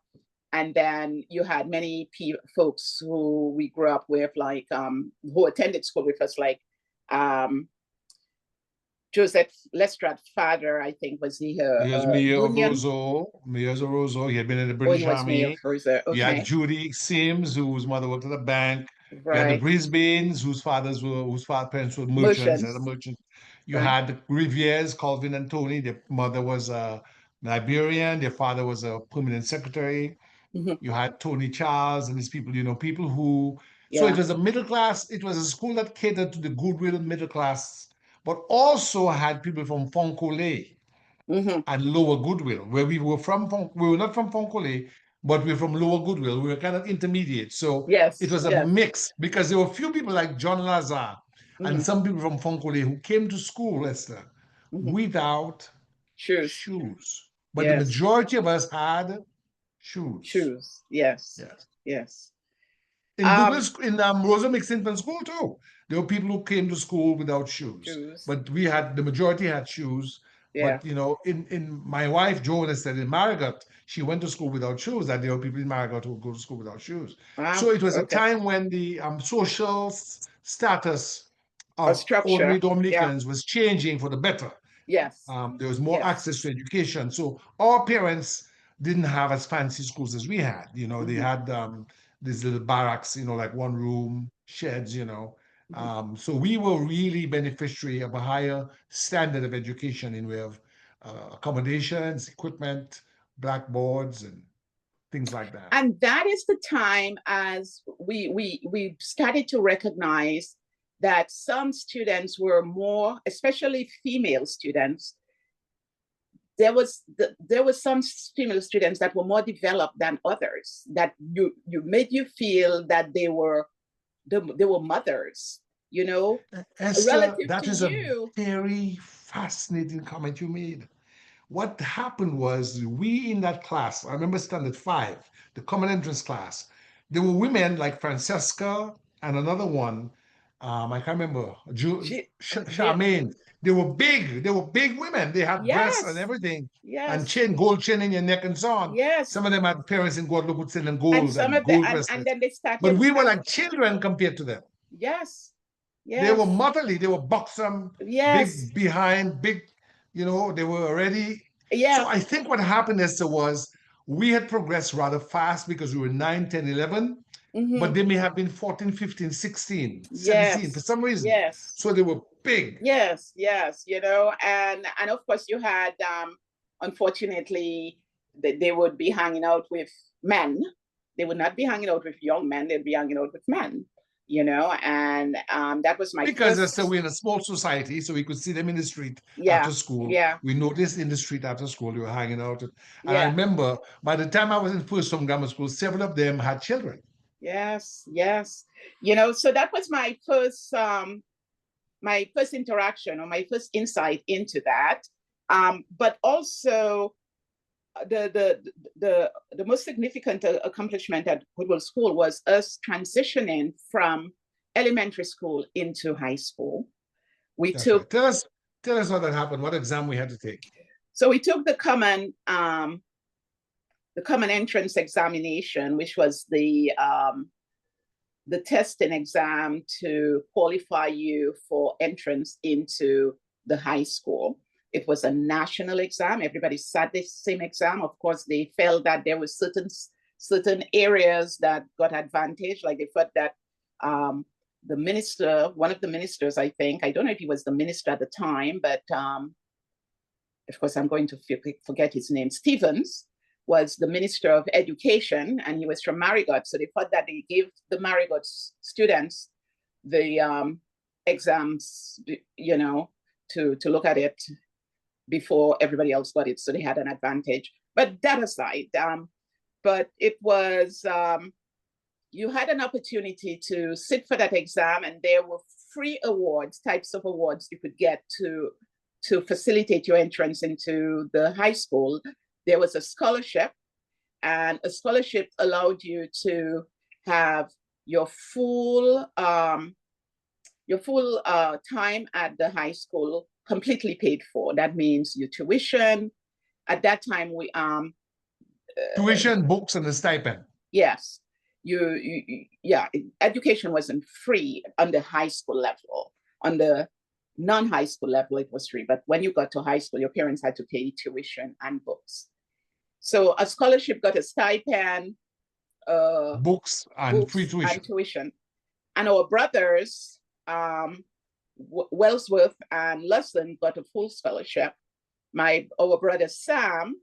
And then you had many folks who we grew up with, like who attended school with us, like Joseph Lestrad's father, I think, was he he was mayor of union? Roseau. Mayor of Roseau. He had been in the Oh, British he was mayor Army. of Rosa. You had Okay, Judy Sims, whose mother worked at a bank. You had the right. Brisbanes, whose parents were merchants, had a Merchants, merchant. You right. had the Rivieres, Colvin and Tony. Their mother was a Liberian. Their father was a permanent secretary. Mm-hmm. You had Tony Charles and these people, people who. So it Yeah. was a middle class. It was a school that catered to the goodwill middle class, but also had people from Foncolay Mm-hmm. and Lower Goodwill, where we were from. We were not from Foncolay, but we were from Lower Goodwill. We were kind of intermediate. So it Yes. was a Yes. mix because there were a few people like John Lazar and Mm-hmm. some people from Foncolay who came to school, Esther, Mm-hmm. without Shoes. shoes. But the Yes. majority of us had shoes. Shoes. Yes. Yes. Yes. In Um. Rosa Mixed Infant School too. There were people who came to school without shoes, Shoes. but we had the majority had shoes. Yeah. But in my wife Joan said in Marigot, she went to school without shoes. That there were people in Marigot who would go to school without shoes. Wow. So it was a Okay. time when the social status A of ordinary structure. Yeah. Dominicans was changing for the better. Yes. There was more Yes. access to education. So our parents didn't have as fancy schools as we had. They Mm-hmm. had these little barracks, like one room sheds. Mm-hmm. So we were really beneficiary of a higher standard of education in way of accommodations, equipment, blackboards, and things like that. And that is the time as we started to recognize that some students were more, especially female students, there was some female students that were more developed than others, that you made you feel that they were mothers, you know, Esther, relative to that is a you. very fascinating comment you made. What happened was we in that class, I remember standard five, the common entrance class, there were women like Francesca and another one, I can't remember, She, they, Charmaine. They were big women. They had breasts and yes, everything, and yes, chain, gold chain in your neck and so on. yes. Some of them had parents in Guadeloupe would send them And gold some and of the gold and bracelets. then they But started we were have, like children compared to them. yes, They were yes, motherly. They were buxom, yes, big behind, big, they were already. So yeah. I think what happened, Esther, was we had progressed rather fast because we were 9, 10, 11, but Mm-hmm. they may have been 14, 15, 16, 17 for Yes, some reason. yes, So they were big. yes, yes, you know, and of course you had unfortunately they would be hanging out with men. They would not be hanging out with young men, they'd be hanging out with men, you know, and that was my Because Esther, first. we're in a small society, so we could see them in the street Yeah, after school. yeah, We noticed in the street after school they were hanging out. And I yeah, remember by the time I was in first home grammar school, several of them had children. yes, yes, you know, so that was my first interaction or my first insight into that. But also the most significant accomplishment at Goodwill School was us transitioning from elementary school into high school. We That's right. took Tell us how that happened, what exam we had to take. so we took the common entrance examination, which was the test and exam to qualify you for entrance into the high school. It was a national exam. Everybody sat the same exam. Of course, they felt that there were certain areas that got advantage. Like they felt that the minister, one of the ministers, I think, I don't know if he was the minister at the time, but of course, I'm going to forget his name. Stevens was the Minister of Education, and he was from Marigot. So they thought that they gave the Marigot students the exams, you know, to look at it before everybody else got it. So they had an advantage. But that aside, but it was, you had an opportunity to sit for that exam, and there were free awards, types of awards you could get to facilitate your entrance into the high school. There was a scholarship, and a scholarship allowed you to have your full time at the high school completely paid for. That means your tuition. At that time, Tuition, books, and the stipend. yes, yeah, education wasn't free on the high school level. On the non-high school level, it was free. But when you got to high school, your parents had to pay tuition and books. So a scholarship got a stipend, Books, and free books, and tuition. tuition. And our brothers, Wellsworth and Lesson, got a full scholarship. Our brother Sam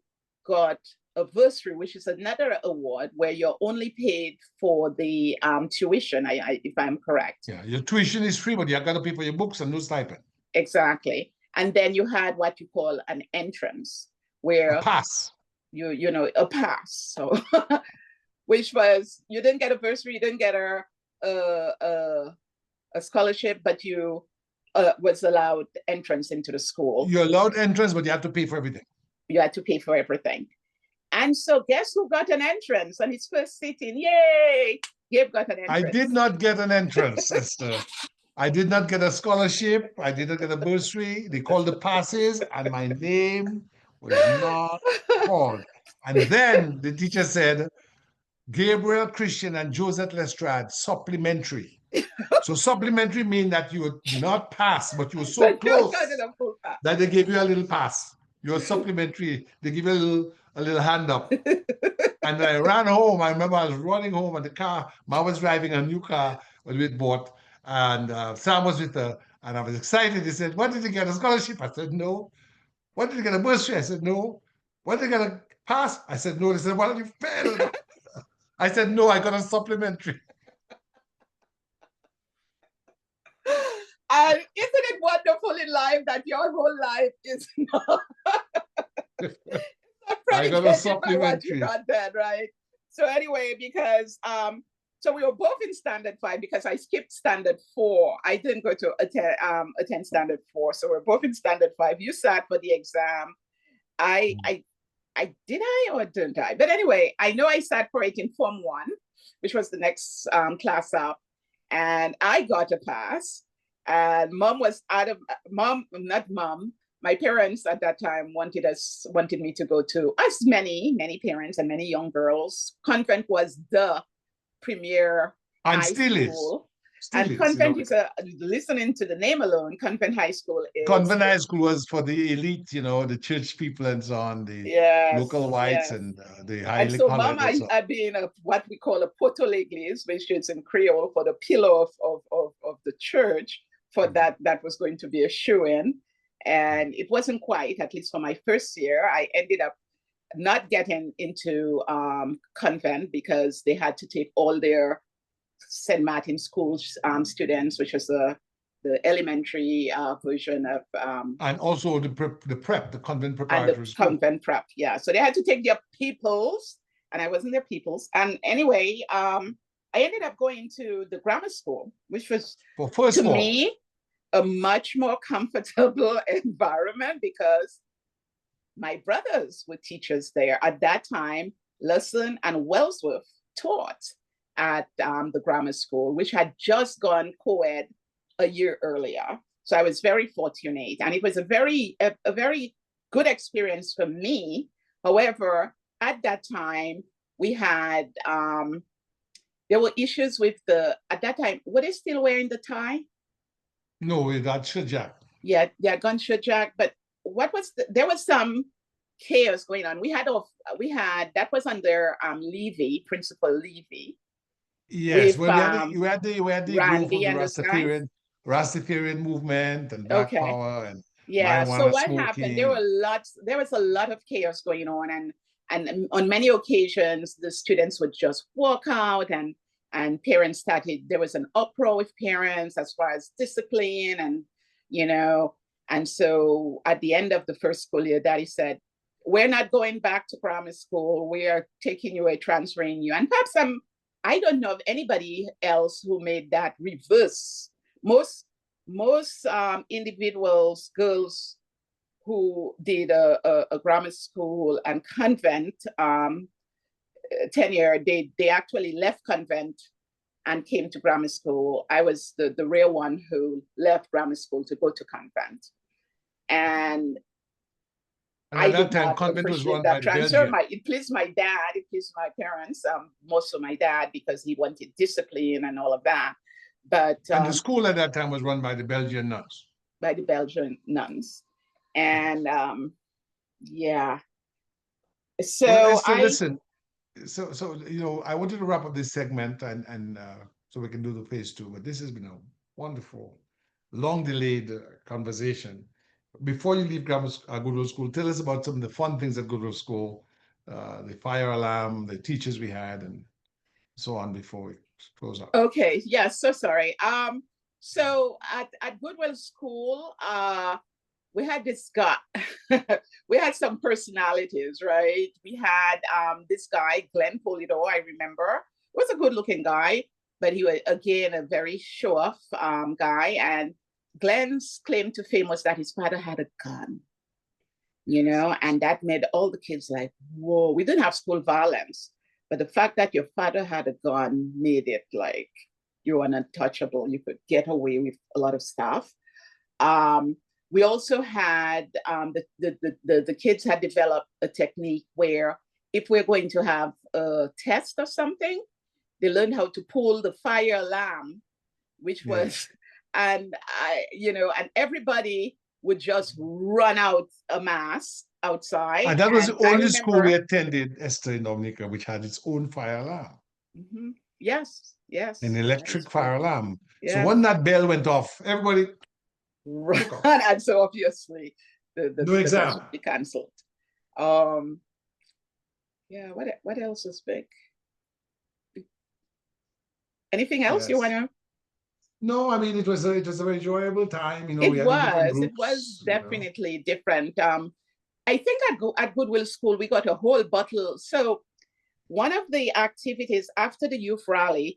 got a bursary, which is another award where you're only paid for the tuition, if I'm correct. Yeah, your tuition is free, but you got to pay for your books and no stipend. Exactly. And then you had what you call an entrance, A where pass. you know, a pass. So which was, you didn't get a bursary, you didn't get a scholarship, but you was allowed entrance into the school. You're allowed entrance, but you have to pay for everything. You had to pay for everything. And so guess who got an entrance on his first sitting? Yay! Gabe got an I entrance. did not get an entrance, Esther. I did not get a scholarship. I did not get a bursary. They called the passes, and my name was not called. And then the teacher said, Gabriel Christian and Joseph Lestrade, supplementary. So supplementary means that you were not passed, but you were so But you close got it a full pass. that they gave you a little pass. You were supplementary. They give you a little hand up. And I ran home. I remember I was running home and the car, Mom was driving a new car that we bought, and Sam was with her, and I was excited. He said, "What did you get? A scholarship?" I said, "No." "What did you get? A bursary?" I said, "No." "What did you get? pass. I said, no. They said, well, you failed. I said, no, I got a supplementary. And isn't it wonderful in life that your whole life is not I got a predicated by what you supplementary. got then, right? So anyway, because so we were both in standard 5 because I skipped standard 4. I didn't go to attend standard 4. So we're both in standard 5. You sat for the exam. I did I or didn't I? But anyway, I know I sat for it in Form 1, which was the next class up, and I got a pass. And mom was out of not mom. My parents at that time wanted me to go to, as many parents and many young girls. Convent was the premier And high still is. school. Still And is, you know, Convent is listening to the name alone, Convent High School is, Convent High School was for the elite, you know, the church people and so on, the local yes, whites yes. and the And highly so mom colored and so on. had been what we call a potoleglis, which is in Creole for the pillar of the church, for that was going to be a shoe-in. And it wasn't quite, at least for my first year. I ended up not getting into convent because they had to take all their St. Martin School students, which was the elementary version of And also the prep, the convent and the preparatory school. convent prep. Yeah, so they had to take their peoples, and I wasn't their peoples. And anyway, I ended up going to the grammar school, which was For first to form. me a much more comfortable environment because my brothers were teachers there at that time. Lesson and Wellsworth taught at the grammar school, which had just gone co-ed a year earlier. So I was very fortunate, and it was a very good experience for me. However, at that time we had there were issues with at that time, were they still wearing the tie? No, that's Shajak. Yeah, gunshot jack. But there was some chaos going on. We had that was under Levy, Principal Levy, Yes, with well, we had the growth of Randy the and those guys. Rastafarian movement and Black Okay. Power and Yeah. So marijuana what happened? There smoking. were lots. There was a lot of chaos going on, and on many occasions the students would just walk out, and parents started. There was an uproar with parents as far as discipline, and you know, and so at the end of the first school year, Daddy said, "We're not going back to grammar school. We are taking you away, transferring you." And perhaps I don't know of anybody else who made that reverse. Most individuals, girls who did a grammar school and convent tenure, they actually left convent and came to grammar school. I was the rare one who left grammar school to go to convent. And And at I that did time, not convent was appreciate run by that the transfer. Belgian. It pleased my dad, it pleased my parents, most of my dad, because he wanted discipline and all of that. But And the school at that time was run by the Belgian nuns. by the Belgian nuns. And yeah. Well, So Esther, listen. So you know, I wanted to wrap up this segment and so we can do the phase 2. But this has been a wonderful, long delayed conversation. Before you leave Goodwill School, tell us about some of the fun things at Goodwill School, the fire alarm, the teachers we had, and so on before we close up. okay, yes, so sorry. So at Goodwill School, we had this guy. We had some personalities, right? We had this guy, Glenn Polito, I remember. He was a good-looking guy, but he was again a very show-off guy. And Glenn's claim to fame was that his father had a gun, and that made all the kids like, whoa. We didn't have school violence, but the fact that your father had a gun made it like you were untouchable. You could get away with a lot of stuff. We also had the kids had developed a technique where if we're going to have a test or something, they learned how to pull the fire alarm, which was, and and everybody would just run out a mass outside. And that was the And I only school we remember, attended, Esther, in Dominica, which had its own fire alarm, yes, an yes, that is electric true. fire alarm. So Yes. when that bell went off, everybody Right. took off. And so obviously No the test exam. would be cancelled. Um, Yeah. What else is big? Anything else you Yes. wanna? No, I mean it was a very enjoyable time. We It had the different was. It was groups. definitely different. I think at Goodwill School we got a whole bottle. So one of the activities after the youth rally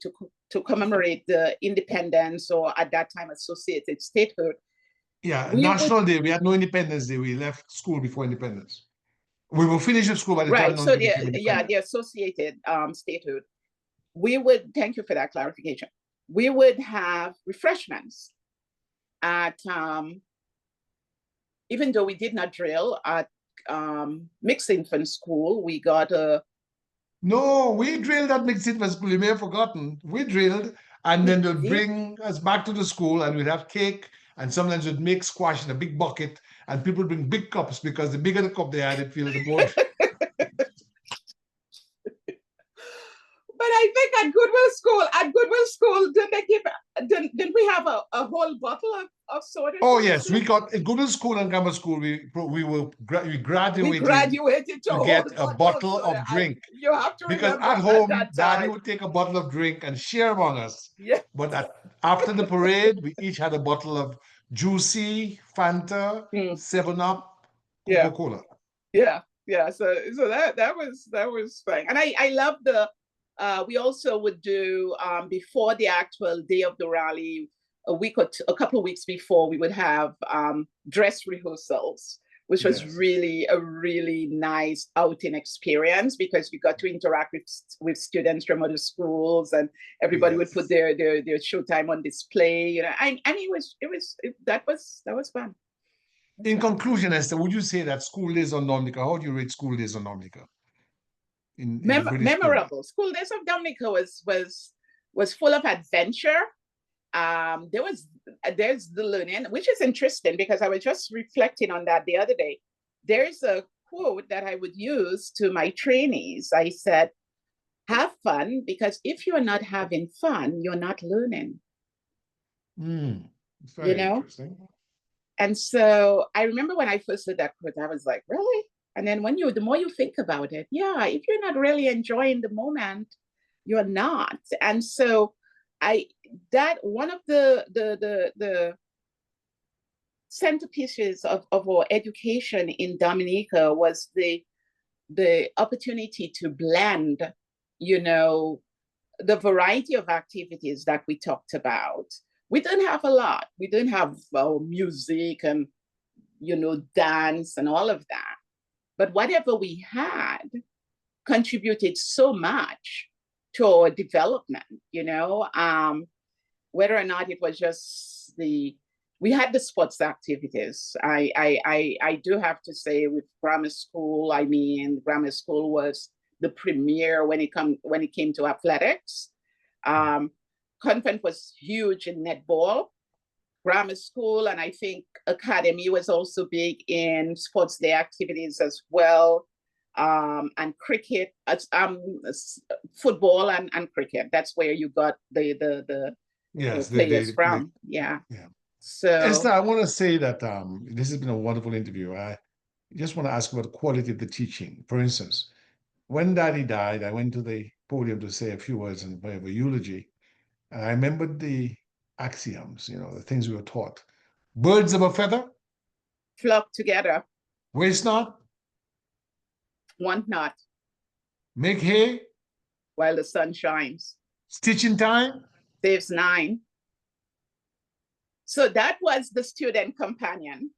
to commemorate the independence, or at that time associated statehood, Yeah, we would, National Day. We had no Independence Day. We left school before independence. We were finished with school by the time right. So Monica became independent. the associated statehood, we would, thank you for that clarification. We would have refreshments at even though we did not drill at mixed infant school, we got a No, we drilled at mixed infant school. You may have forgotten. We drilled, and we then they'd did. bring us back to the school, and we'd have cake, and sometimes we'd make squash in a big bucket, and people bring big cups because the bigger the cup they had, it filled the more. But I think at Goodwill School, didn't they give, didn't we have a whole bottle of soda Oh to the yes, we students? got in good school and grammar school. We We graduated graduated to a to whole get a bottle of bottle soda. of drink. You have to Because remember at at home, that Daddy time. would take a bottle of drink and share among us. Yeah, But after the parade, we each had a bottle of Juicy, Fanta, mm, 7-Up, yeah, Coca-Cola. yeah. So that was fun. And I love the we also would do before the actual day of the rally, a couple of weeks before, we would have dress rehearsals, which was Yes, really a really nice outing experience, because you got to interact with students from other schools, and everybody would put yes. their showtime on display. I mean, that was fun. That's In fun. conclusion, Esther, would you say that school days on Dominica, how do you rate school days on Dominica in British Columbia? Memorable. School days of Dominica was full of adventure. There's the learning, which is interesting, because I was just reflecting on that the other day. There's a quote that I would use to my trainees. I said, have fun, because if you're not having fun, you're not learning, It's you very know? interesting. And so I remember when I first heard that quote, I was like, really? And then the more you think about it, yeah, if you're not really enjoying the moment, you're not. And so I that one of the centerpieces of our education in Dominica was the opportunity to blend, you know, the variety of activities that we talked about. We didn't have a lot. We didn't have music and dance and all of that. But whatever we had contributed so much to our development, whether or not it was just we had the sports activities. I do have to say, with grammar school, I mean, grammar school was the premier when it came to athletics. Convent was huge in netball. Grammar school, and I think academy was also big in sports day activities as well, and cricket, football and cricket. That's where you got the Yes, players from. Yeah. yeah. Esther, So I want to say that this has been a wonderful interview. I just want to ask about the quality of the teaching. For instance, when Daddy died, I went to the podium to say a few words in way of a eulogy. And I remembered the axioms, the things we were taught. Birds of a feather, flock together, waste not, want not, make hay, while the sun shines, stitch in time. saves nine. So that was the student companion.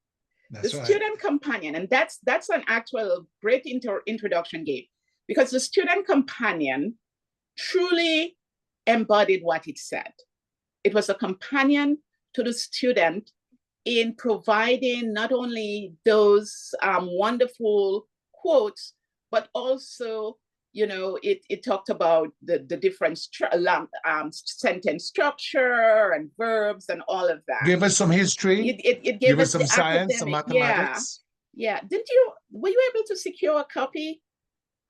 The That's right. student companion, and that's an actual great introduction game, because the student companion truly embodied what it said. It was a companion to the student in providing not only those wonderful quotes, but also, it talked about the different sentence structure and verbs and all of that. Give us some history. It gave Give us us some the science, some academic. Yeah. mathematics. Yeah. Were you able to secure a copy?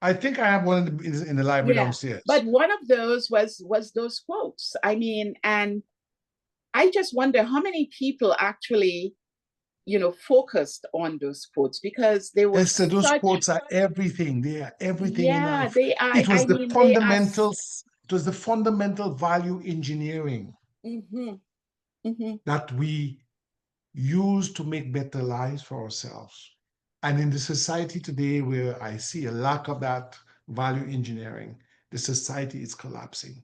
I think I have one in the library Yeah. downstairs. But one of those was those quotes. I mean, and I just wonder how many people actually focused on those quotes because they were Esther, those such, quotes are everything. They are everything in yeah, life. they are, It was I the mean, they are. fundamentals, it was the fundamental value engineering Mm-hmm, mm-hmm, that we use to make better lives for ourselves. And in the society today, where I see a lack of that value engineering, the society is collapsing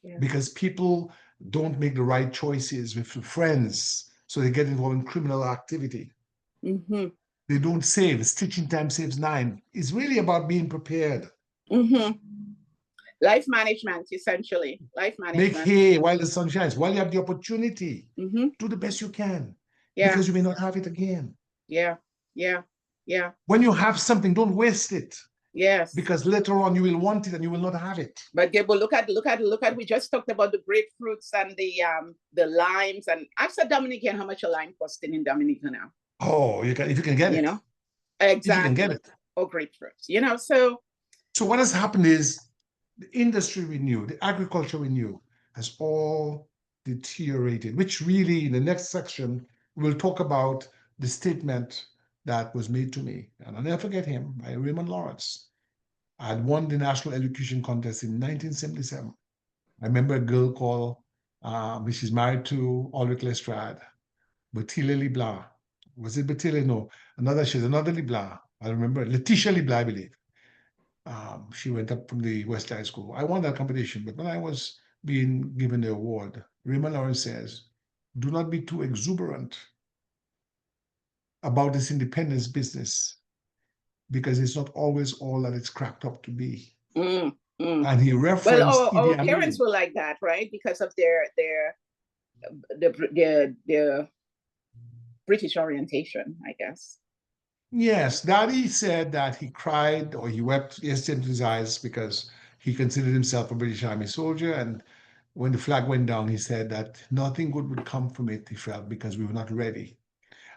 yeah. because people don't make the right choices with friends. So they get involved in criminal activity. Mm-hmm, They don't save. Stitching time saves nine. It's really about being prepared. mm-hmm. Life management, essentially. Life Make management. hay while the sun shines. While you have the opportunity, Mm-hmm. do the best you can Yeah, because you may not have it again. yeah, yeah, yeah. When you have something, don't waste it Yes. because later on you will want it and you will not have it. But Gable, look at. We just talked about the grapefruits and the limes, and ask a Dominican how much a lime costing in Dominica now. Oh, you can if you can get You it. know If you can get exactly, it. or grapefruits. So So what has happened is the industry we knew, the agriculture we knew, has all deteriorated, which really in the next section we'll talk about the statement that was made to me. And I'll never forget him by Raymond Lawrence. I had won the national elocution contest in 1977. I remember a girl called, which is married to Ulrich Lestrade, Bertille Leblanc. Was it Bertille? No, she's another Leblanc. I remember Letitia Leblanc, I believe. She went up from the West High School. I won that competition, but when I was being given the award, Raymond Lawrence says, do not be too exuberant about this independence business because it's not always all that it's cracked up to be. mm, mm. And he Well, referenced our Idi parents Amin. were like that, right? Because of their British orientation, I guess. Yes, Daddy said that he cried or he wept yesterday into his eyes because he considered himself a British Army soldier. And when the flag went down, he said that nothing good would come from it, he felt, because we were not ready.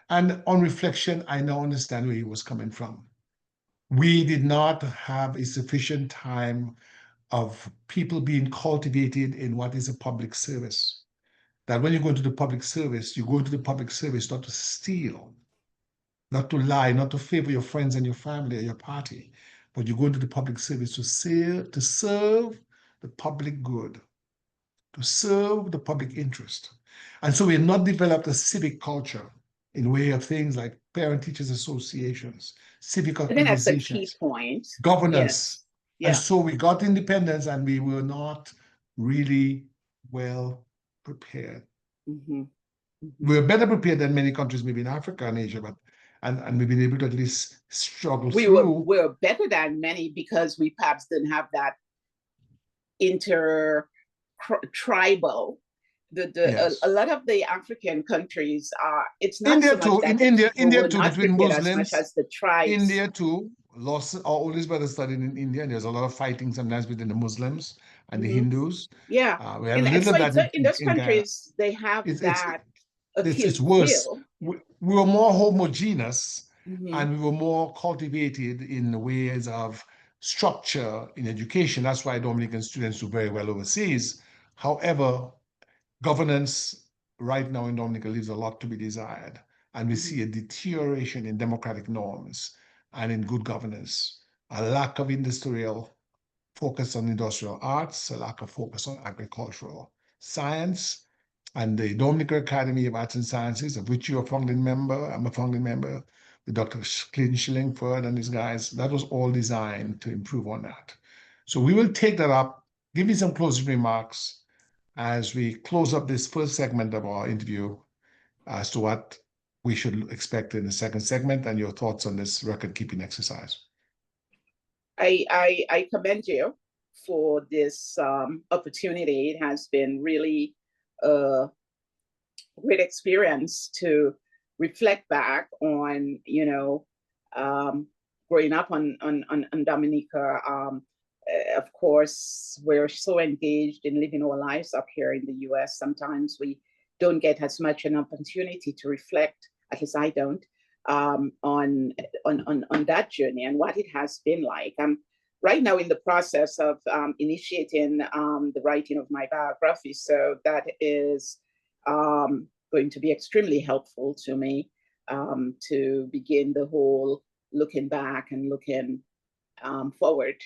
And on reflection, I now understand where he was coming from. We did not have a sufficient time of people being cultivated in what is a public service. That when you go into the public service, you go into the public service not to steal, not to lie, not to favor your friends and your family or your party, but you go into the public service to serve the public good, to serve the public interest. And so we have not developed a civic culture in way of things like parent-teachers associations, civic I think that's a key organizations, point. governance. Yes. And Yeah. so we got independence and we were not really well prepared. Mm-hmm. Mm-hmm. We were better prepared than many countries, maybe in Africa and Asia, but and we've been able to at least struggle We were through. we were better than many because we perhaps didn't have that inter tribal. A Yes. lot of the African countries are. It's not so India much too, that in the India, people India were too, not between prepared as much Muslims, as the tribes. India too, lost our oldest brother studied in India, and there's a lot of fighting sometimes between the Muslims and the Mm-hmm. Hindus. Yeah, We have a and little so of that in those in Guyana. countries they have It's it's that it's Achilles worse. heel. We were more homogeneous Mm-hmm. and we were more cultivated in the ways of structure in education. That's why Dominican students do very well overseas. However, governance right now in Dominica leaves a lot to be desired. And we Mm-hmm. see a deterioration in democratic norms and in good governance, a lack of industrial focus on industrial arts, a lack of focus on agricultural science, and the Dominica Academy of Arts and Sciences, of which you're a founding member, I'm a founding member, with Dr. Clint Schillingford and his guys, that was all designed to improve on that. So we will take that up. Give me some closing remarks as we close up this first segment of our interview as to what we should expect in the second segment and your thoughts on this record keeping exercise. I commend you for this opportunity. It has been really a great experience to reflect back on, growing up on Dominica. Of course, we're so engaged in living our lives up here in the US. Sometimes we don't get as much an opportunity to reflect, at least I don't, on that journey and what it has been like. I'm right now in the process of initiating the writing of my biography. So that is going to be extremely helpful to me to begin the whole looking back and looking forward.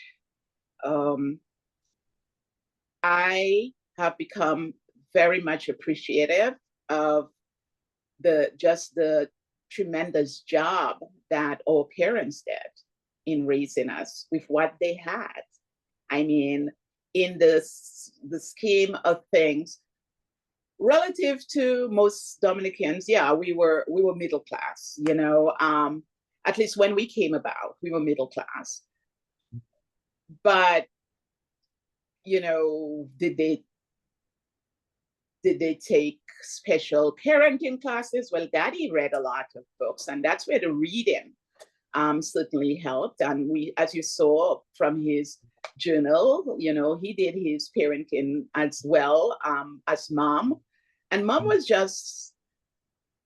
I have become very much appreciative of the tremendous job that our parents did in raising us with what they had. I mean, in the scheme of things, relative to most Dominicans, yeah, we were middle class, you know. At least when we came about, we were middle class. But, you know, did they take special parenting classes? Well, Daddy read a lot of books, and that's where the reading certainly helped. And we, as you saw from his journal, you know, he did his parenting as well as Mom. And Mom was just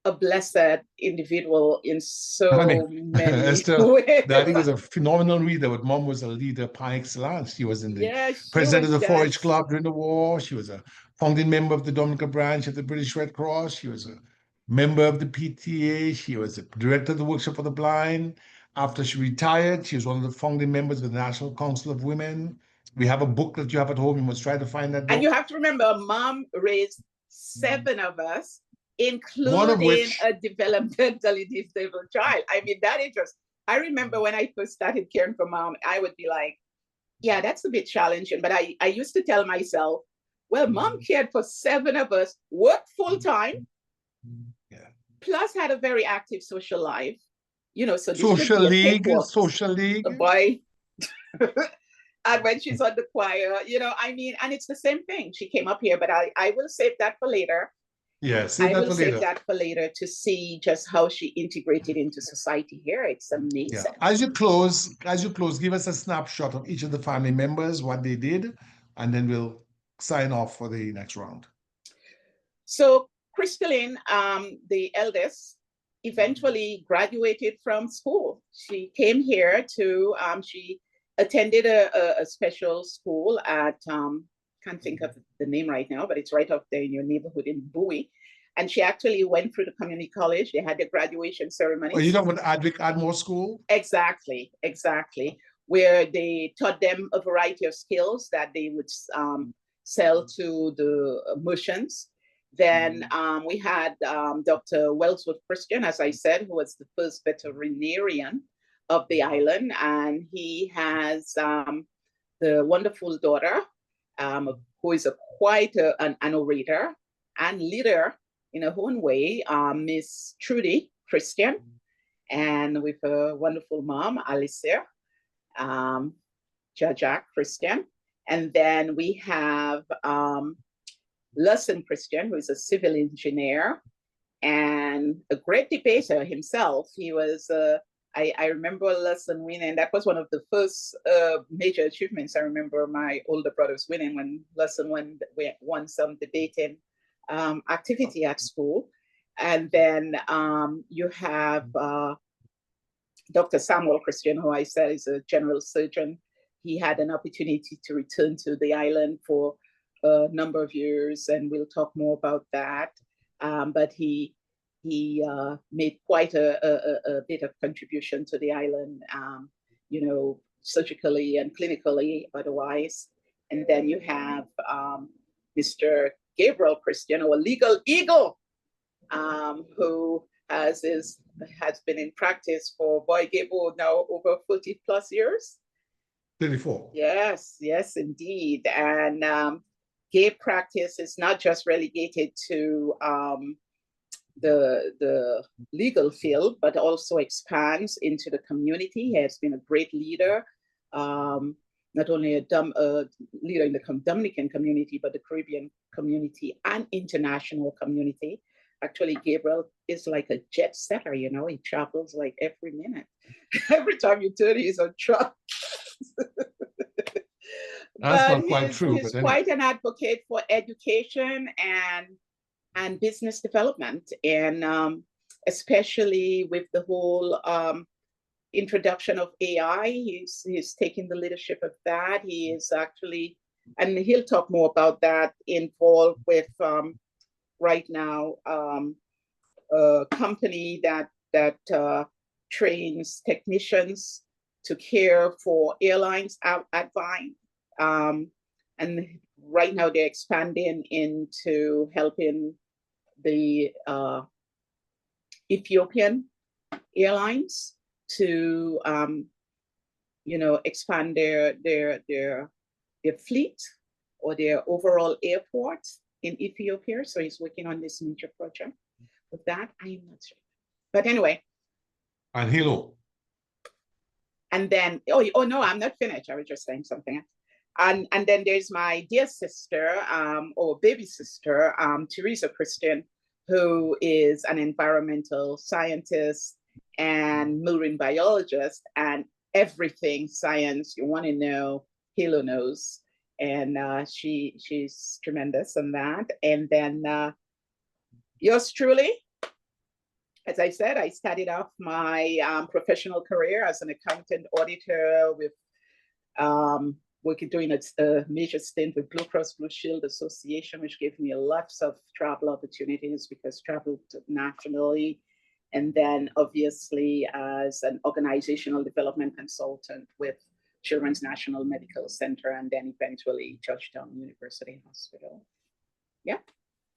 a blessed individual in so many Esther, ways. Daddy was a phenomenal reader, but Mom was a leader par excellence. She was in the president of the 4-H Club during the war. She was a founding member of the Dominica branch of the British Red Cross. She was a member of the PTA. She was a director of the Workshop for the Blind. After she retired, she was one of the founding members of the National Council of Women. We have a book that you have at home. You must try to find that book. And you have to remember, Mom raised 7 of us, including a developmentally disabled child. I mean, that is just, I remember when I first started caring for Mom, I would be like, yeah, that's a bit challenging. But I used to tell myself, well, Mom cared for 7 of us, worked full time, plus had a very active social life. You know, so this social should be a league, social league. Boy. And when she's on the choir, you know, I mean, and it's the same thing. She came up here, but I will save that for later. Yes, I will save that for later to see just how she integrated into society here. It's amazing. Yeah. As you close, give us a snapshot of each of the family members, what they did, and then we'll sign off for the next round. So Crystalline, the eldest, eventually graduated from school. She came here to, she attended a special school at, can't think of the name right now, but it's right up there in your neighborhood in Bowie. And she actually went through the community college. They had the graduation ceremony. Well, you know what, Admore School? Exactly, where they taught them a variety of skills that they would sell to the merchants. Then we had Dr. Wellsworth Christian, as I said, who was the first veterinarian of the island. And he has the wonderful daughter, who is quite an orator and leader in her own way, Miss Trudy Christian, and with a wonderful mom, Alicia, Jaja Christian. And then we have Lesson Christian, who is a civil engineer and a great debater himself. He was, I remember Lesson winning. That was one of the first major achievements. I remember my older brothers winning when Lesson won some debating activity at school. And then you have Dr. Samuel Christian, who I said is a general surgeon. He had an opportunity to return to the island for a number of years, and we'll talk more about that. But he made quite a bit of contribution to the island, you know, surgically and clinically otherwise. And then you have Mr. Gabriel Christian, or Legal Eagle, who has been in practice for Boy Gable now over 40 plus years. 34. Yes, indeed. And gay practice is not just relegated to the legal field, but also expands into the community. He has been a great leader, not only a leader in the Dominican community, but the Caribbean community and international community. Actually, Gabriel is like a jet setter, you know, he travels like every minute. Every time you turn, he's on truck. That's not quite true. He's quite an advocate for education and business development, and especially with the whole introduction of AI, he's taking the leadership of that. He is actually, and he'll talk more about that, involved with right now a company that trains technicians to care for airlines out at Vine. And right now they're expanding into helping the Ethiopian Airlines to expand their fleet or their overall airport in Ethiopia. So he's working on this major project. With that, I am not sure. But anyway. And Hilo. And then, oh no, I'm not finished. I was just saying something. And then there's my dear sister, or baby sister, Teresa Christian, who is an environmental scientist and marine biologist, and everything science you want to know, Hilo knows. And she's tremendous on that. And then yours truly, as I said, I started off my professional career as an accountant auditor with doing a major stint with Blue Cross Blue Shield Association, which gave me lots of travel opportunities because I traveled nationally. And then obviously as an organizational development consultant with Children's National Medical Center and then eventually Georgetown University Hospital. Yeah.